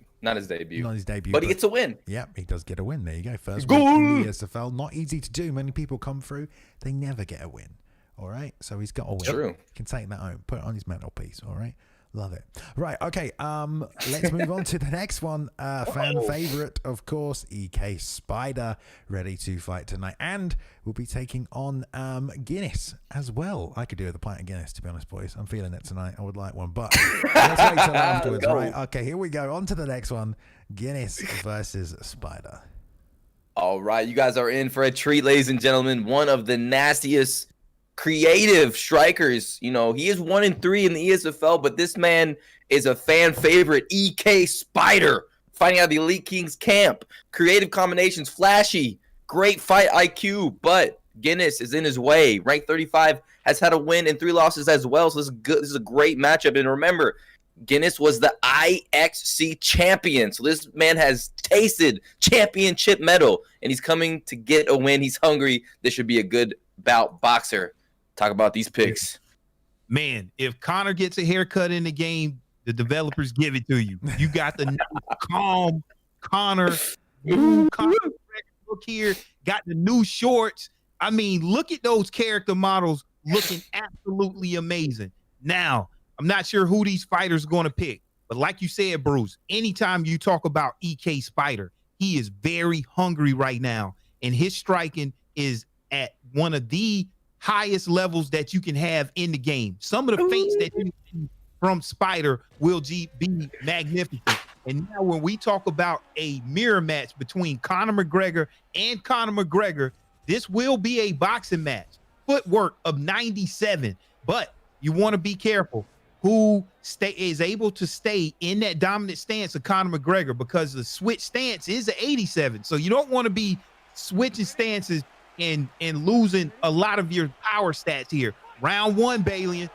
debut. Not his debut. But he gets a win. Yeah, he does get a win. There you go. First win in the ESFL. Not easy to do. Many people come through. They never get a win. All right. So he's got a win. True. He can take that home. Put it on his mantelpiece. All right. Love it. Right. Okay. Let's move on to the next one. Fan favorite, of course, EK Spider, ready to fight tonight, and we'll be taking on Guinness as well. I could do with a pint of Guinness, to be honest, boys. I'm feeling it tonight. I would like one, but let's wait till afterwards. Right. Okay. Here we go. On to the next one. Guinness versus Spider. All right, you guys are in for a treat, ladies and gentlemen. One of the nastiest creative strikers. He is 1-3 in the ESFL, but this man is a fan favorite. EK Spider, fighting out of the Elite Kings camp. Creative combinations, flashy, great fight IQ, but Guinness is in his way. Ranked 35, has had a win and 3 losses as well, so this is good. This is a great matchup. And remember, Guinness was the IXC champion, so this man has tasted championship medal, and he's coming to get a win. He's hungry. This should be a good bout. Boxer, talk about these picks. Man, if Conor gets a haircut in the game, the developers give it to you. You got the calm Conor. Look here, got the new shorts. I mean, look at those character models looking absolutely amazing. Now, I'm not sure who these fighters are going to pick, but like you said, Bruce, anytime you talk about EK Spider, he is very hungry right now, and his striking is at one of the highest levels that you can have in the game. Some of the feints that you see from Spider will be magnificent. And now when we talk about a mirror match between Conor McGregor and Conor McGregor, this will be a boxing match. Footwork of 97, but you want to be careful who is able to stay in that dominant stance of Conor McGregor, because the switch stance is an 87. So you don't want to be switching stances and losing a lot of your power stats here. Round 1, Balian,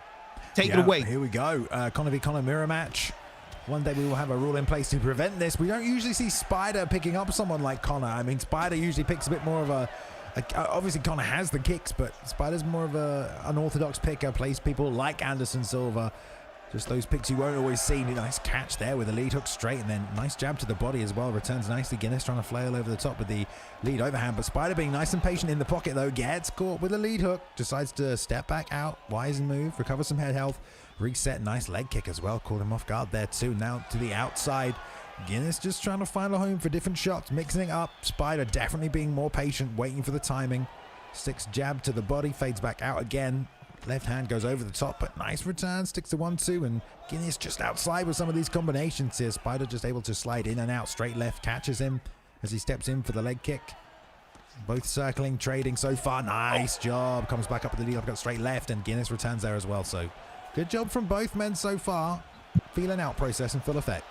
take it away. Here we go. Conor v. Conor mirror match. One day we will have a rule in place to prevent this. We don't usually see Spider picking up someone like Conor. I mean, Spider usually picks a bit more of a obviously Conor has the kicks, but Spider's more of an unorthodox picker, plays people like Anderson Silva. Just those picks you won't always see. Nice catch there with a lead hook straight, and then nice jab to the body as well. Returns nicely. Guinness trying to flail over the top with the lead overhand, but Spider being nice and patient in the pocket though, gets caught with a lead hook, decides to step back out, wise move, recover some head health, reset. Nice leg kick as well, caught him off guard there too. Now to the outside, Guinness just trying to find a home for different shots, mixing it up. Spider definitely being more patient, waiting for the timing. Sticks jab to the body, fades back out again. Left hand goes over the top, but nice return, sticks to 1-2, and Guinness just outside with some of these combinations here. Spider just able to slide in and out, straight left, catches him as he steps in for the leg kick. Both circling, trading so far. Nice job. Comes back up with the lead, got straight left, and Guinness returns there as well. So good job from both men so far. Feeling out process in full effect.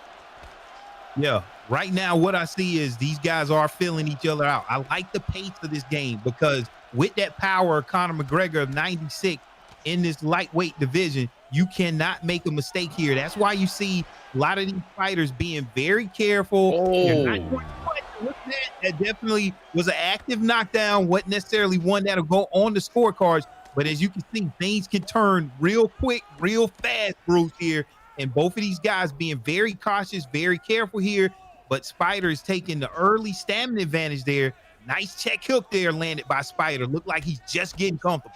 Yeah, right now what I see is these guys are filling each other out. I like the pace of this game because with that power of Conor McGregor of 96 in this lightweight division, you cannot make a mistake here. That's why you see a lot of these fighters being very careful. They're not going to fight. Look at that. That definitely was an active knockdown. Wasn't necessarily one that'll go on the scorecards. But as you can see, things can turn real quick, real fast, Bruce, here. And both of these guys being very cautious, very careful here. But Spider is taking the early stamina advantage there. Nice check hook there landed by Spider. Looked like he's just getting comfortable.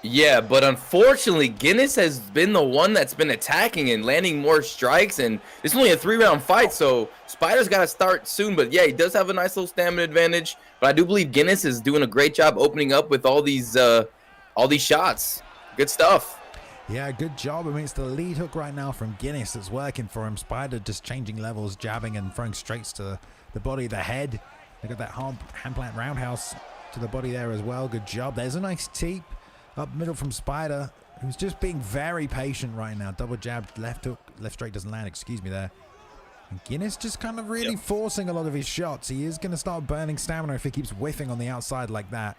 Yeah, but unfortunately, Guinness has been the one that's been attacking and landing more strikes, and it's only a 3-round fight, so Spider's got to start soon. But yeah, he does have a nice little stamina advantage. But I do believe Guinness is doing a great job opening up with all these shots. Good stuff. Yeah, good job. I mean, it's the lead hook right now from Guinness that's working for him. Spider just changing levels, jabbing and throwing straights to the body, the head. Look at that hand plant roundhouse to the body there as well. Good job. There's a nice teep up middle from Spider, who's just being very patient right now. Double jab, left hook, left straight doesn't land, excuse me there. And Guinness just kind of really forcing a lot of his shots. He is going to start burning stamina if he keeps whiffing on the outside like that.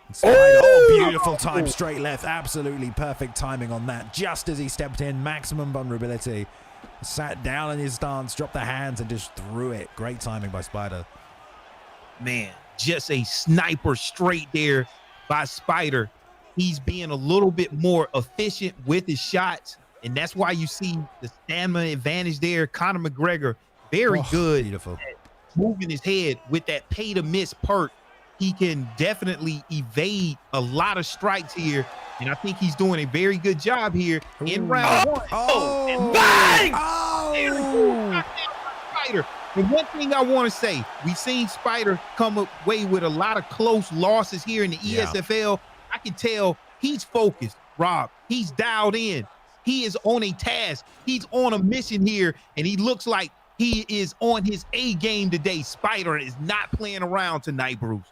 And Spider, oh, beautiful time, straight left. Absolutely perfect timing on that. Just as he stepped in, maximum vulnerability. Sat down in his stance, dropped the hands, and just threw it. Great timing by Spider. Man, just a sniper straight there by Spider. He's being a little bit more efficient with his shots, and that's why you see the stamina advantage there. Conor McGregor, very good beautiful. At moving his head with that pay to miss perk. He can definitely evade a lot of strikes here, and I think he's doing a very good job here in round one. Oh, bang! Oh! Spider. And one thing I want to say, we've seen Spider come away with a lot of close losses here in the ESFL. I can tell he's focused, Rob. He's dialed in. He is on a task. He's on a mission here, and he looks like he is on his A game today. Spider is not playing around tonight, Bruce.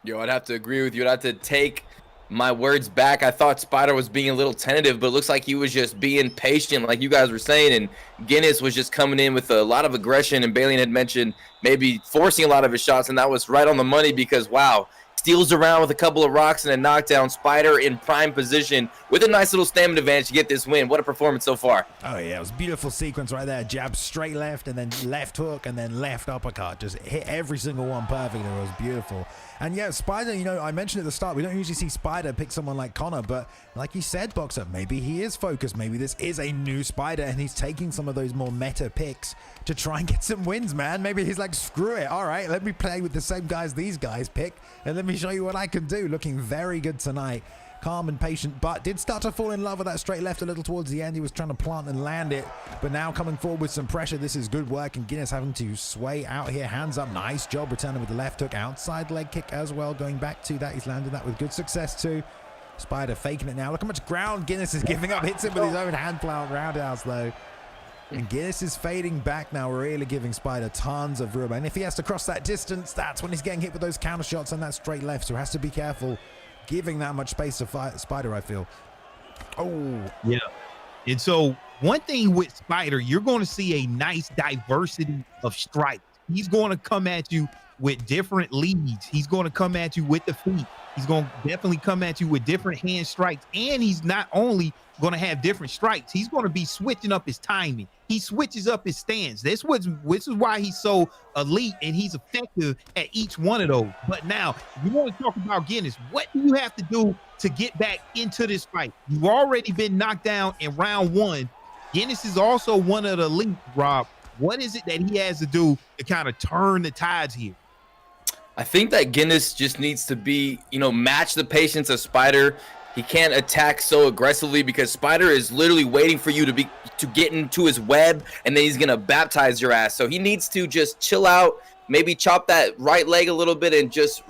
Yo, I'd have to agree with you. I'd have to take my words back. I thought Spider was being a little tentative, but it looks like he was just being patient, like you guys were saying, and Guinness was just coming in with a lot of aggression, and Balian had mentioned maybe forcing a lot of his shots, and that was right on the money because, wow, steals around with a couple of rocks and a knockdown. Spider in prime position with a nice little stamina advantage to get this win. What a performance so far. Oh, yeah, it was a beautiful sequence right there. Jab straight left and then left hook and then left uppercut. Just hit every single one perfectly. It was beautiful. And yeah, Spider, you know, I mentioned at the start, we don't usually see Spider pick someone like Conor, but like you said, Boxer, maybe he is focused. Maybe this is a new Spider and he's taking some of those more meta picks to try and get some wins, man. Maybe he's like, screw it. All right, let me play with the same guys these guys pick and let me show you what I can do. Looking very good tonight. Calm and patient, but did start to fall in love with that straight left a little towards the end. He was trying to plant and land it, but now coming forward with some pressure. This is good work, and Guinness having to sway out here. Hands up, nice job returning with the left hook. Outside leg kick as well, going back to that. He's landed that with good success too. Spider faking it now. Look how much ground Guinness is giving up. Hits him with his own hand plant roundhouse though. And Guinness is fading back now, really giving Spider tons of room. And if he has to cross that distance, that's when he's getting hit with those counter shots and that straight left, so has to be careful giving that much space to Spider, I feel. Oh. Yeah. And so one thing with Spider, you're going to see a nice diversity of strikes. He's going to come at you with different leads. He's going to come at you with the feet. He's going to definitely come at you with different hand strikes. And he's not only going to have different strikes, he's going to be switching up his timing. He switches up his stance. This is why he's so elite and he's effective at each one of those. But now, if you want to talk about Guinness, what do you have to do to get back into this fight? You've already been knocked down in round one. Guinness is also one of the elite, Rob. What is it that he has to do to kind of turn the tides here? I think that Guinness just needs to be, match the patience of Spider. He can't attack so aggressively because Spider is literally waiting for you to get into his web, and then he's gonna baptize your ass. So he needs to just chill out, maybe chop that right leg a little bit, and just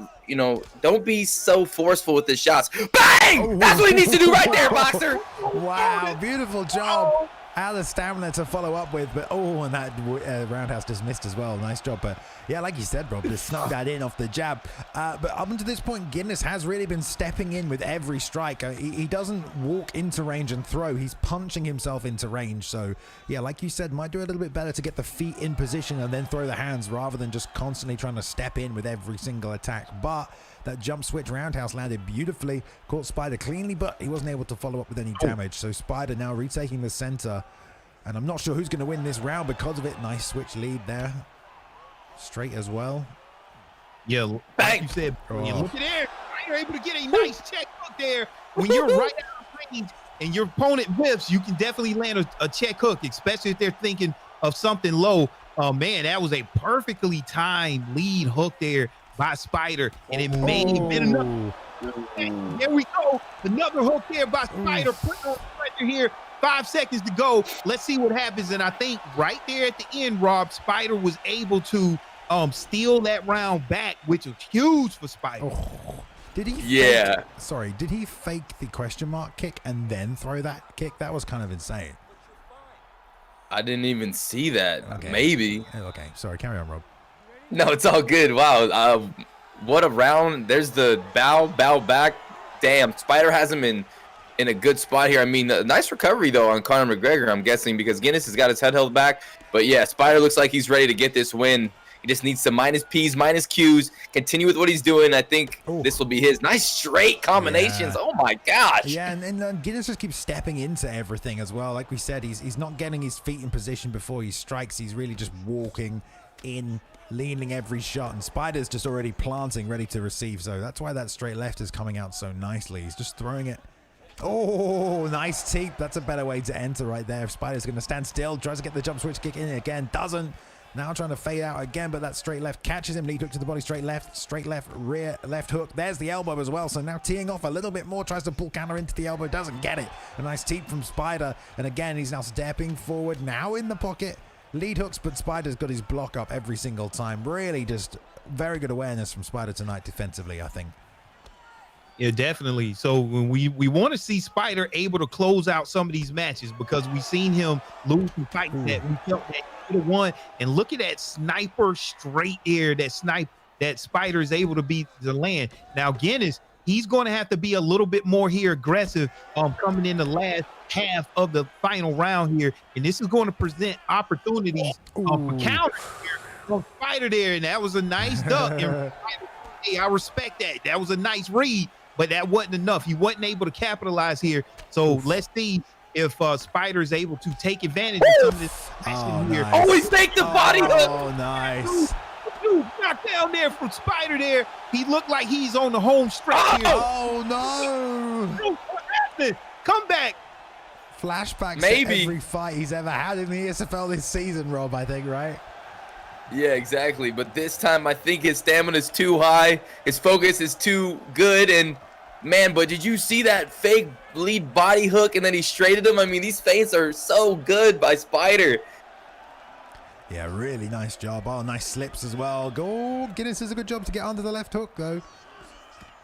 don't be so forceful with his shots. Bang! That's what he needs to do right there, Boxer. Wow, beautiful job. out of stamina to follow up with, but and that roundhouse just missed as well. Nice job. But yeah, like you said, Rob, just snuck that in off the jab. But up until this point, Guinness has really been stepping in with every strike. He doesn't walk into range and throw. He's punching himself into range. So yeah, like you said, might do a little bit better to get the feet in position and then throw the hands rather than just constantly trying to step in with every single attack. But that jump switch roundhouse landed beautifully, caught Spider cleanly, but he wasn't able to follow up with any damage. So Spider now retaking the center, and I'm not sure who's going to win this round because of it. Nice switch lead there. Straight as well. Yeah, like you said, look at there. You're able to get a nice check hook there. When you're right out of range and your opponent whiffs, you can definitely land a check hook, especially if they're thinking of something low. Oh, man, that was a perfectly timed lead hook there by Spider, and it may have been enough. And there we go. Another hook there by Spider. Put on pressure here. 5 seconds to go. Let's see what happens. And I think right there at the end, Rob, Spider was able to steal that round back, which was huge for Spider. Did he? Did he fake the question mark kick and then throw that kick? That was kind of insane. I didn't even see that. Okay. Maybe. Okay. Sorry. Carry on, Rob. No, it's all good. Wow. What a round. There's the bow back. Damn, Spider has him in a good spot here. I mean, a nice recovery, though, on Conor McGregor, I'm guessing, because Guinness has got his head held back. But, yeah, Spider looks like he's ready to get this win. He just needs some minus P's, minus Q's, continue with what he's doing. I think this will be his. Nice straight combinations. Yeah. Oh, my gosh. Yeah, and Guinness just keeps stepping into everything as well. Like we said, he's not getting his feet in position before he strikes. He's really just walking in, leaning every shot, and Spider's just already planting, ready to receive. So that's why that straight left is coming out so nicely. He's just throwing it. Oh, nice teep. That's a better way to enter right there. If Spider's going to stand still, tries to get the jump switch kick in again, doesn't. Now trying to fade out again, but that straight left catches him. Lead hook to the body, straight left, rear left hook. There's the elbow as well. So now teeing off a little bit more, tries to pull counter into the elbow, doesn't get it. A nice teep from Spider, and again he's now stepping forward, now in the pocket. Lead hooks, but Spider's got his block up every single time. Really just very good awareness from Spider tonight defensively, I think. Yeah, definitely. So when we want to see Spider able to close out some of these matches, because we've seen him lose some fights that we felt that he could have won. And look at that sniper straight air, that Spider is able to beat the land. Now Guinness, he's going to have to be a little bit more here aggressive coming in the last half of the final round here, and this is going to present opportunities for counter here from Spider there. And that was a nice duck. And hey, I respect that. That was a nice read, but that wasn't enough. He wasn't able to capitalize here. So let's see if Spider is able to take advantage of some of this action here. Nice. Oh, he faked the body hook. Oh, nice. Dude, knocked down there from Spider there. He looked like he's on the home stretch here. Oh, no. Dude, what happened? Come back. Flashbacks to every fight he's ever had in the ESFL this season, Rob, I think, right? Yeah, exactly. But this time, I think his stamina is too high. His focus is too good. And, man, but did you see that fake lead body hook and then he straighted him? I mean, these feints are so good by Spider. Yeah, really nice job. Oh, nice slips as well. Go. Guinness does a good job to get under the left hook, though.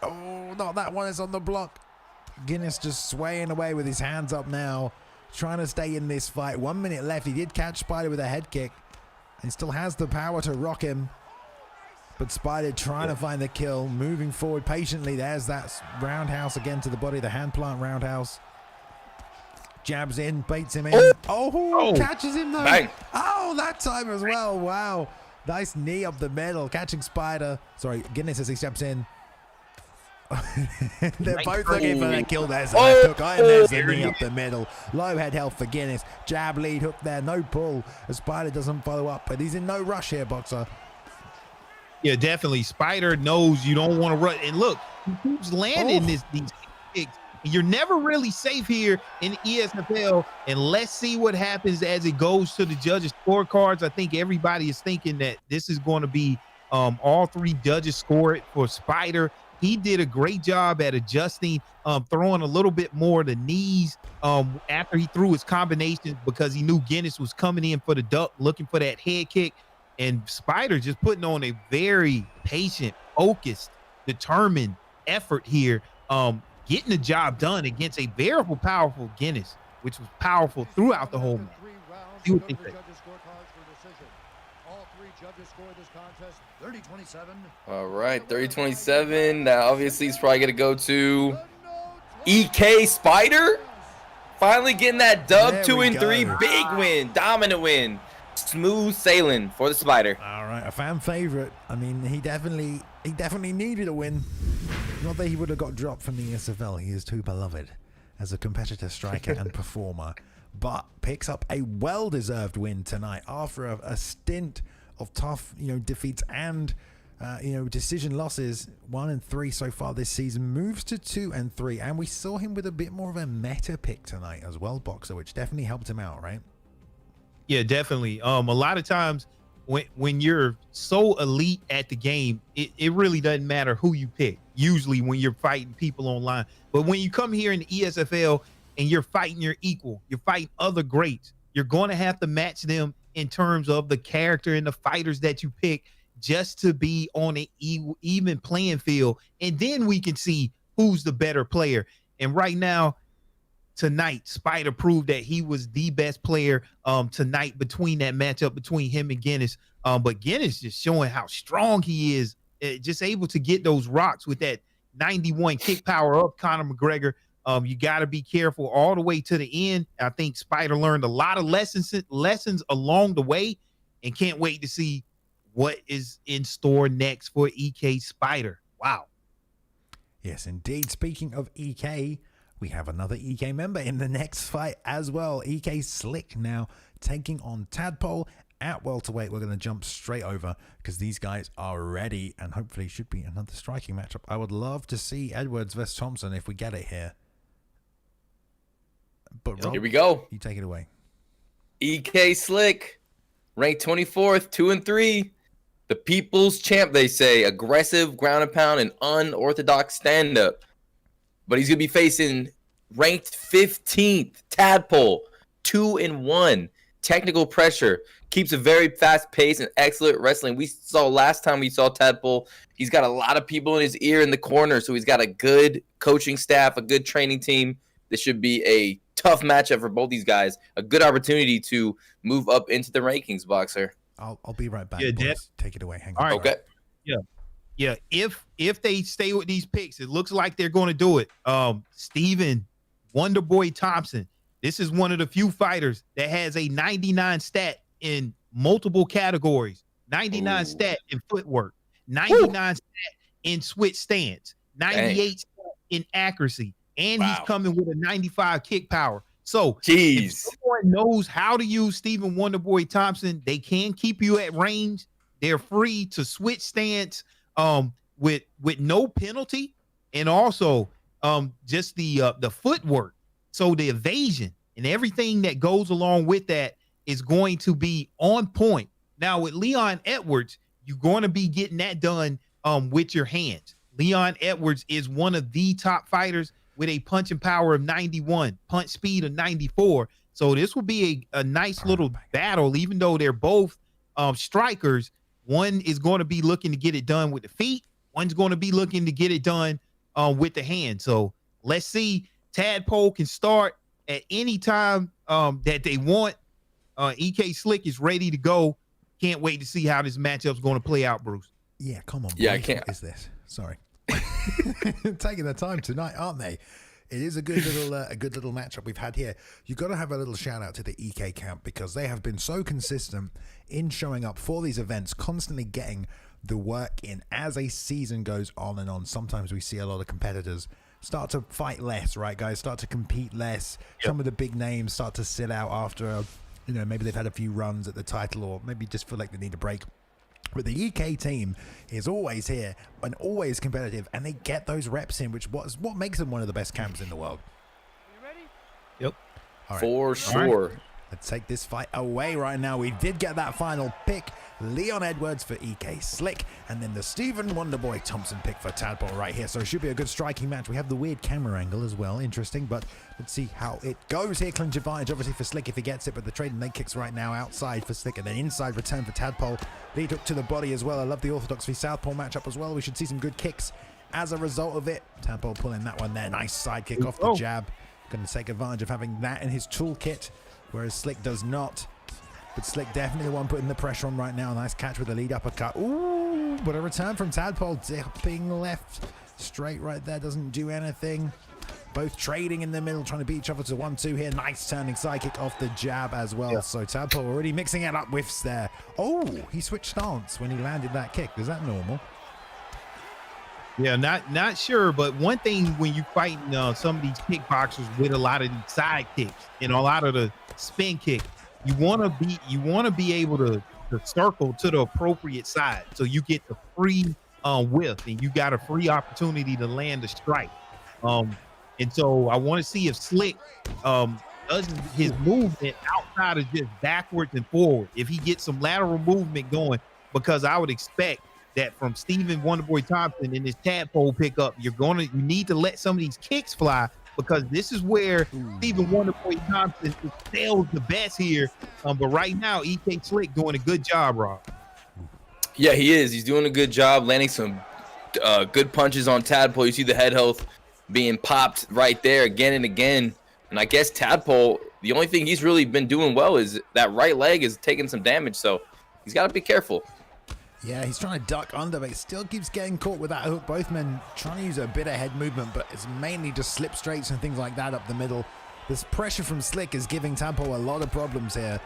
Oh, not that one. It's on the block. Guinness just swaying away with his hands up now, trying to stay in this fight. 1 minute left. He did catch Spider with a head kick and still has the power to rock him. But Spider trying to find the kill, moving forward patiently. There's that roundhouse again to the body, the hand plant roundhouse. Jabs in, baits him in. Oh, catches him though. Bang. Oh, that time as well. Wow. Nice knee up the middle, catching Spider. Sorry, Guinness as he steps in. They're both looking for that kill. There's the left hook, and there's the knee up the middle. Low head health for Guinness. Jab, lead hook there, no pull. As Spider doesn't follow up, but he's in no rush here, Boxer. Yeah, definitely. Spider knows you don't want to run. And look, he keeps landing these kicks. You're never really safe here in the ESFL. And let's see what happens as it goes to the judges' scorecards. I think everybody is thinking that this is going to be all three judges score it for Spider. He did a great job at adjusting, throwing a little bit more the knees after he threw his combinations, because he knew Guinness was coming in for the duck, looking for that head kick. And Spider just putting on a very patient, focused, determined effort here, getting the job done against a very powerful Guinness, which was powerful throughout the whole match. See what they say. All right, 30-27. Now, obviously, he's probably going to go to EK Spider. Finally getting that dub. There 2 we and 3. go. Big win. Dominant win. Smooth sailing for the Spider. All right, a fan favorite. I mean, he definitely needed a win. Not that he would have got dropped from the ESFL. He is too beloved as a competitor, striker, and performer. But picks up a well-deserved win tonight after a stint of tough, defeats and decision losses. 1 and 3 so far this season. Moves to 2 and 3, and we saw him with a bit more of a meta pick tonight as well, Boxer, which definitely helped him out, right? Yeah, definitely. A lot of times when you're so elite at the game, it really doesn't matter who you pick. Usually when you're fighting people online, but when you come here in the ESFL and you're fighting your equal, you're fighting other greats, you're going to have to match them in terms of the character and the fighters that you pick, just to be on an even playing field. And then we can see who's the better player. And right now, tonight, Spider proved that he was the best player tonight between that matchup between him and Guinness. But Guinness just showing how strong he is, just able to get those rocks with that 91 kick power up Conor McGregor. You got to be careful all the way to the end. I think Spider learned a lot of lessons along the way, and can't wait to see what is in store next for EK Spider. Wow. Yes, indeed. Speaking of EK, we have another EK member in the next fight as well. EK Slick now taking on Tadpole at welterweight. We're going to jump straight over because these guys are ready and hopefully should be another striking matchup. I would love to see Edwards vs. Thompson if we get it here. But Rob, here we go. You take it away. EK Slick, ranked 24th, 2 and 3. The people's champ, they say. Aggressive, ground and pound, and unorthodox stand-up. But he's going to be facing ranked 15th, Tadpole, 2 and 1. Technical pressure. Keeps a very fast pace and excellent wrestling. We saw last time we saw Tadpole, he's got a lot of people in his ear in the corner. So he's got a good coaching staff, a good training team. This should be a tough matchup for both these guys. A good opportunity to move up into the rankings, Boxer. I'll be right back. Yeah, boys. Take it away. Hang on. All right. Okay. Yeah. If they stay with these picks, it looks like they're going to do it. Stephen Wonderboy Thompson. This is one of the few fighters that has a 99 stat in multiple categories. 99 stat in footwork, 99 stat in switch stance, 98 stat in accuracy, and he's coming with a 95 kick power. So if someone knows how to use Stephen Wonderboy Thompson, they can keep you at range. They're free to switch stance with no penalty, and also just the footwork. So the evasion and everything that goes along with that is going to be on point. Now with Leon Edwards, you're going to be getting that done with your hands. Leon Edwards is one of the top fighters with a punching power of 91, punch speed of 94. So this will be a nice little battle, even though they're both strikers. One is going to be looking to get it done with the feet. One's going to be looking to get it done with the hand. So let's see. Tadpole can start at any time that they want. EK Slick is ready to go. Can't wait to see how this matchup's going to play out, Bruce. Yeah, come on. Yeah, boys. I can't. What is this? Sorry. Taking their time tonight, aren't they? It is a good little matchup we've had here. You've got to have a little shout out to the EK camp because they have been so consistent in showing up for these events, constantly getting the work in as a season goes on and on. Sometimes we see a lot of competitors start to fight less, right, guys? Start to compete less. Yep. Some of the big names start to sit out after, maybe they've had a few runs at the title or maybe just feel like they need a break. But the EK team is always here and always competitive, and they get those reps in, which what makes them one of the best camps in the world. You ready? Yep. All right. For sure. Right. Let's take this fight away right now. We did get that final pick. Leon Edwards for EK Slick, and then the Stephen Wonderboy Thompson pick for Tadpole right here. So it should be a good striking match. We have the weird camera angle as well. Interesting, but let's see how it goes here. Clinch advantage, obviously, for Slick if he gets it, but the trading leg kicks right now outside for Slick, and then inside return for Tadpole. Lead hook to the body as well. I love the Orthodox v Southpaw matchup as well. We should see some good kicks as a result of it. Tadpole pulling that one there. Nice side kick off the jab. Going to take advantage of having that in his toolkit, whereas Slick does not. But Slick definitely the one putting the pressure on right now. Nice catch with the lead uppercut. Ooh, but a return from Tadpole, dipping left straight right there, doesn't do anything. Both trading in the middle, trying to beat each other to 1-2 here. Nice turning side kick off the jab as well. Yeah. So Tadpole already mixing it up, whiffs there. Oh, he switched stance when he landed that kick. Is that normal? Yeah, not sure, but one thing when you fighting some of these kickboxers with a lot of these side kicks and a lot of the spin kick, you want to be able to circle to the appropriate side so you get the free whiff and you got a free opportunity to land a strike. And so I want to see if Slick does his movement outside of just backwards and forward, if he gets some lateral movement going, because I would expect that from Stephen Wonderboy Thompson in his Tadpole pickup, you need to let some of these kicks fly, because this is where Stephen Wonderboy Thompson excels the best here. But right now, EK Slick doing a good job, Rob. Yeah, he is. He's doing a good job, landing some good punches on Tadpole. You see the head health being popped right there again and again. And I guess Tadpole, the only thing he's really been doing well is that right leg is taking some damage. So he's got to be careful. Yeah, he's trying to duck under, but he still keeps getting caught with that hook. Both men trying to use a bit of head movement, but it's mainly just slip straights and things like that up the middle. This pressure from Slick is giving Tadpole a lot of problems here.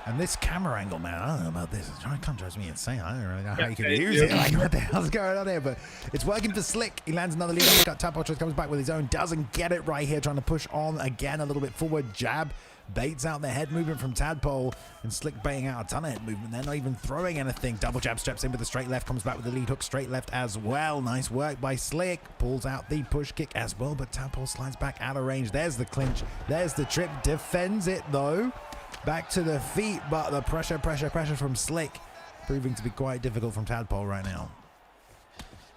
And this camera angle, man, I don't know about this. It kind of drives me insane. I don't really know how you can use it. Like, what the hell's going on here? But it's working for Slick. He lands another lead uppercut. Tadpole just comes back with his own. Doesn't get it right here. Trying to push on again a little bit forward. Jab. Baits out the head movement from Tadpole. And Slick baiting out a ton of head movement. They're not even throwing anything. Double jab steps in with the straight left. Comes back with the lead hook straight left as well. Nice work by Slick. Pulls out the push kick as well. But Tadpole slides back out of range. There's the clinch. There's the trip. Defends it though. Back to the feet, but the pressure from Slick proving to be quite difficult from Tadpole right now.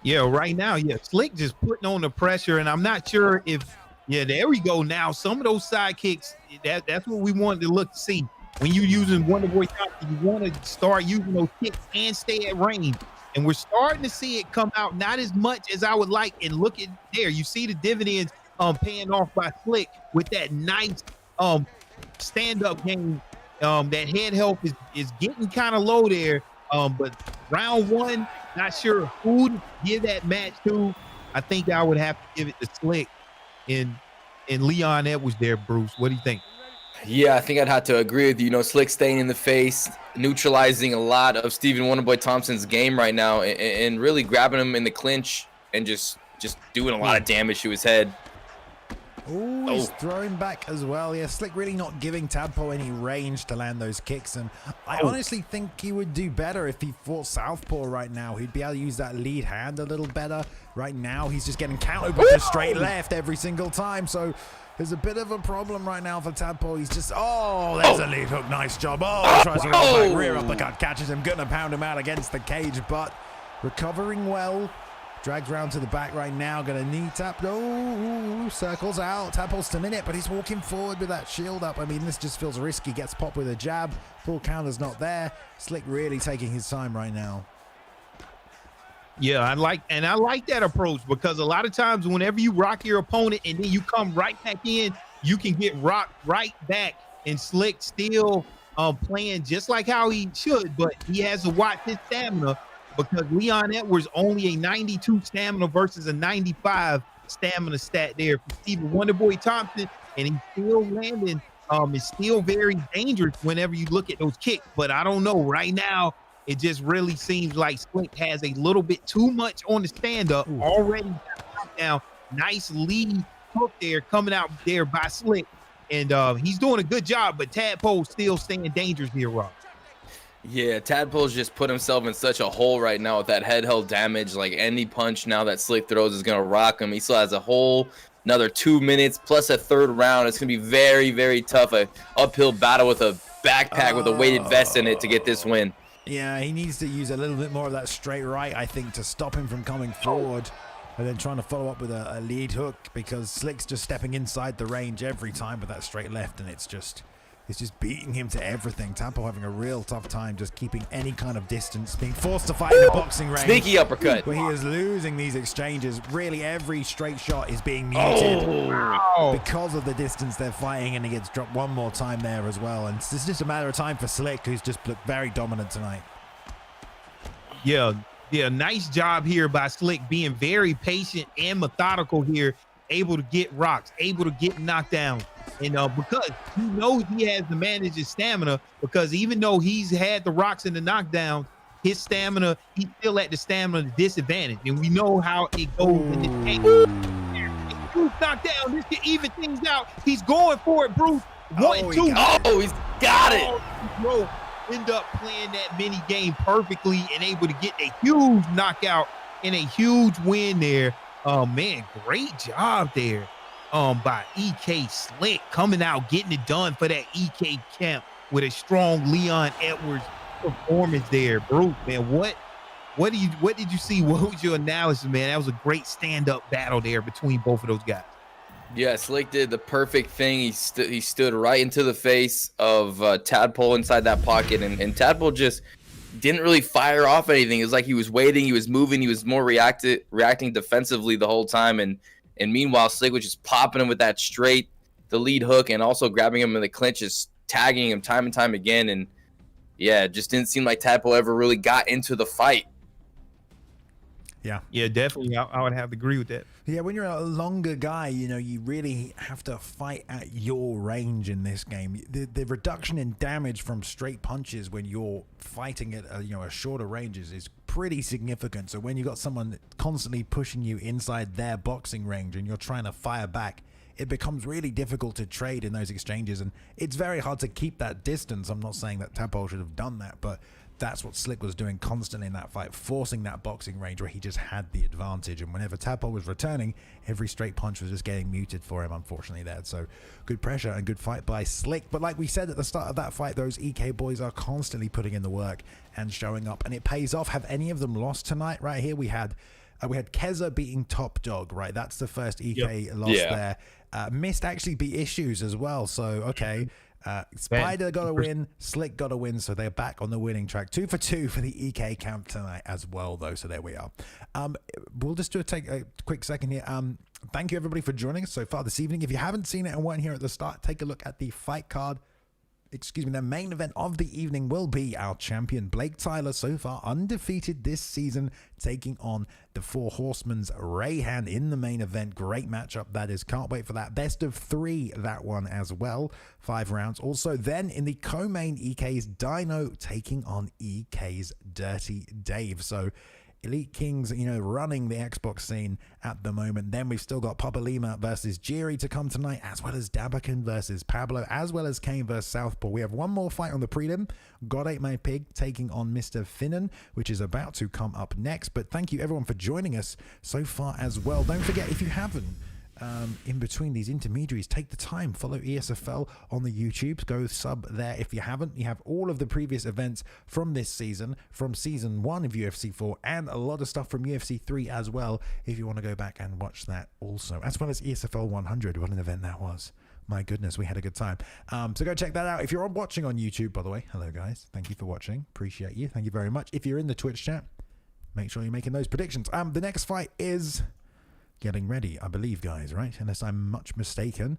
Yeah, right now, yeah, Slick just putting on the pressure, and I'm not sure if, yeah, there we go now. Some of those side kicks, that's what we wanted to look to see. When you're using Wonderboy Thompson, you want to start using those kicks and stay at range. And we're starting to see it come out, not as much as I would like. And look at there, you see the dividends paying off by Slick with that nice stand-up game. That head health is getting kind of low there. But round one, not sure who to give that match to. I think I would have to give it to Slick and Leon Edwards there, Bruce. What do you think? Yeah, I think I'd have to agree with you. You know, Slick staying in the face, neutralizing a lot of Stephen Wonderboy Thompson's game right now, and really grabbing him in the clinch and just doing a lot of damage to his head. Ooh, he's throwing back as well. Yeah, Slick really not giving Tadpole any range to land those kicks. And I honestly think he would do better if he fought Southpaw right now. He'd be able to use that lead hand a little better. Right now, he's just getting countered with the straight left every single time. So there's a bit of a problem right now for Tadpole. He's just, there's a lead hook. Nice job. Tries to roll back, rear uppercut, catches him. Gonna pound him out against the cage, but recovering well. Drags round to the back right now. Gonna knee tap. Circles out. Tadpole's still in it, but he's walking forward with that shield up. I mean, this just feels risky. Gets popped with a jab. Full counter's not there. Slick really taking his time right now. Yeah, I like that approach, because a lot of times whenever you rock your opponent and then you come right back in, you can get rocked right back. And Slick still playing just like how he should, but he has to watch his stamina, because Leon Edwards only a 92 stamina versus a 95 stamina stat there for Stephen Wonderboy Thompson, and he's still landing. It's still very dangerous whenever you look at those kicks, but I don't know. Right now, it just really seems like Slick has a little bit too much on the stand-up already. Now, nice lead hook there coming out there by Slick, and he's doing a good job, but Tadpole still staying dangerous here, Rob. Yeah, Tadpole's just put himself in such a hole right now with that head held damage. Like, any punch now that Slick throws is going to rock him. He still has a whole another 2 minutes plus a third round. It's going to be very, very tough. An uphill battle with a backpack with a weighted vest in it to get this win. Yeah, he needs to use a little bit more of that straight right, I think, to stop him from coming forward. And then trying to follow up with a lead hook, because Slick's just stepping inside the range every time with that straight left, and it's just is just beating him to everything. Tadpole having a real tough time just keeping any kind of distance, being forced to fight in the boxing range. Sneaky uppercut. Where he is losing these exchanges. Really, every straight shot is being muted because of the distance they're fighting, and he gets dropped one more time there as well. And it's just a matter of time for Slick, who's just looked very dominant tonight. Yeah, nice job here by Slick, being very patient and methodical here, able to get rocks, able to get knocked down. And because he knows he has to manage his stamina, because even though he's had the rocks and the knockdown, his stamina, he's still at the stamina disadvantage. And we know how it goes in this game. Bruce knocked down, this can even things out. He's going for it, Bruce. 1, 2. He's got it. Bro, end up playing that mini game perfectly and able to get a huge knockout and a huge win there. Oh man, great job there by EK Slick, coming out, getting it done for that EK camp with a strong Leon Edwards performance there. Bruce, man, what did you see? What was your analysis, man? That was a great stand-up battle there between both of those guys. Yeah, Slick did the perfect thing. He stood right into the face of Tadpole inside that pocket, and Tadpole just didn't really fire off anything. It was like he was waiting, he was moving, he was more reacting defensively the whole time, and meanwhile Slick was just popping him with that straight, the lead hook, and also grabbing him in the clinch, just tagging him time and time again. And yeah, it just didn't seem like Tadpole ever really got into the fight. Yeah, definitely. I would have to agree with that. Yeah, when you're a longer guy, you know, you really have to fight at your range in this game. The reduction in damage from straight punches when you're fighting at a shorter ranges is pretty significant. So when you got someone constantly pushing you inside their boxing range and you're trying to fire back, it becomes really difficult to trade in those exchanges, and it's very hard to keep that distance. I'm not saying that Tadpole should have done that, but that's what Slick was doing constantly in that fight, forcing that boxing range where he just had the advantage. And whenever Tadpole was returning, every straight punch was just getting muted for him, unfortunately, there. So good pressure and good fight by Slick. But like we said at the start of that fight, those EK boys are constantly putting in the work and showing up, and it pays off. Have any of them lost tonight? Right here we had Kezza beating Top Dog, right? That's the first EK loss there. Mist actually beat Issues as well, so okay. Spider got a win, Slick got a win, so they're back on the winning track. 2 for 2 for the EK camp tonight as well, though, so there we are. We'll just take a quick second here. Thank you, everybody, for joining us so far this evening. If you haven't seen it and weren't here at the start, take a look at the fight card. The main event of the evening will be our champion BlakeTylerr, so far undefeated this season, taking on the Four Horsemen's Rayhan in the main event. Great matchup that is. Can't wait for that. Best of 3, that one as well. 5 rounds. Also then in the co-main, EK's Dino taking on EK's Dirty Dave. So Elite Kings, running the Xbox scene at the moment. Then we've still got Papa Lima versus Jiri to come tonight, as well as Dabakin versus Pablo, as well as Kane versus Southpaw. We have one more fight on the prelim. God Ate My Pig taking on Mr. Finnan, which is about to come up next. But thank you everyone for joining us so far as well. Don't forget, if you haven't, in between these intermediaries, take the time, follow ESFL on the YouTube, go sub there if you haven't. You have all of the previous events from this season, from season 1 of UFC 4, and a lot of stuff from UFC 3 as well, if you want to go back and watch that also, as well as ESFL 100. What an event that was. My goodness, we had a good time. So go check that out. If you're watching on YouTube, by the way, hello guys, thank you for watching, appreciate you, thank you very much. If you're in the Twitch chat, make sure you're making those predictions. The next fight is getting ready, I believe, guys, right? Unless I'm much mistaken.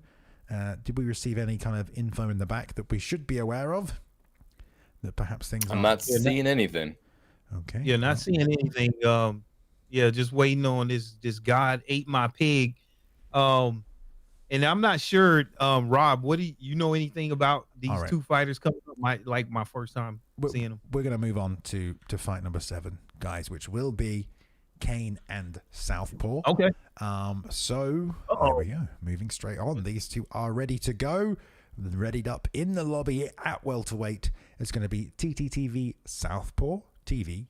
Did we receive any kind of info in the back that we should be aware of? That perhaps things I'm not seeing anything. Okay. Yeah, not seeing anything. Just waiting on this God Ate My Pig. And I'm not sure, Rob, what do you know anything about these two fighters coming up? My first time seeing them. We're gonna move on to fight number 7, guys, which will be Kane and Southpaw. Okay. So there we go. Moving straight on. These two are ready to go. Readied up in the lobby at welterweight. It's going to be TTTV Southpaw TV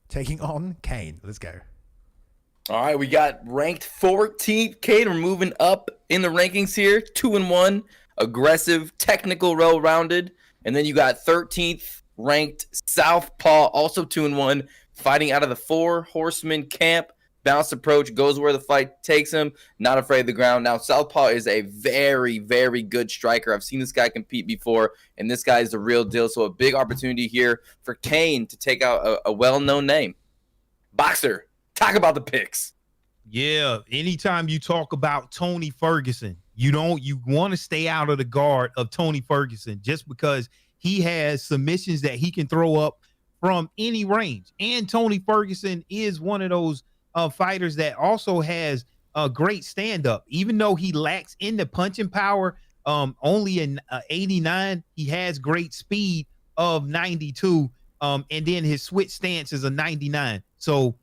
taking on Kane. Let's go. All right, we got ranked 14th. Kane, we're moving up in the rankings here. 2-1, aggressive, technical, well-rounded. And then you got 13th ranked Southpaw, also 2-1. Fighting out of the Four Horsemen camp. balanced approach, goes where the fight takes him, not afraid of the ground. Now, Southpaw is a very, very good striker. I've seen this guy compete before, and this guy is the real deal. So a big opportunity here for Kane to take out a well-known name. Boxer, talk about the picks. Yeah, anytime you talk about Tony Ferguson, you want to stay out of the guard of Tony Ferguson just because he has submissions that he can throw up from any range. And Tony Ferguson is one of those fighters that also has a great stand-up. Even though he lacks in the punching power, only an 89, he has great speed of 92, and then his switch stance is a 99. So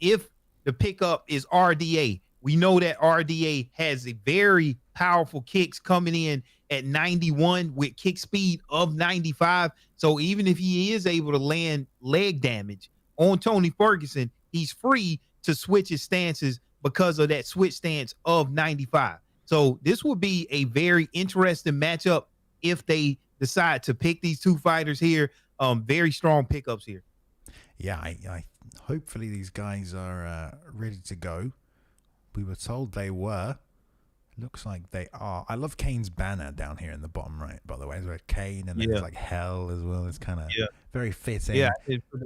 if the pickup is RDA, we know that RDA has a very powerful kicks coming in at 91 with kick speed of 95. So even if he is able to land leg damage on Tony Ferguson, he's free to switch his stances because of that switch stance of 95. So this will be a very interesting matchup if they decide to pick these two fighters here. Very strong pickups here. Yeah, I hopefully these guys are ready to go. We were told they were. Looks like they are. I love Kane's banner down here in the bottom right, by the way. There's Kane, and then there's like hell as well. It's kind of very fitting. Yeah,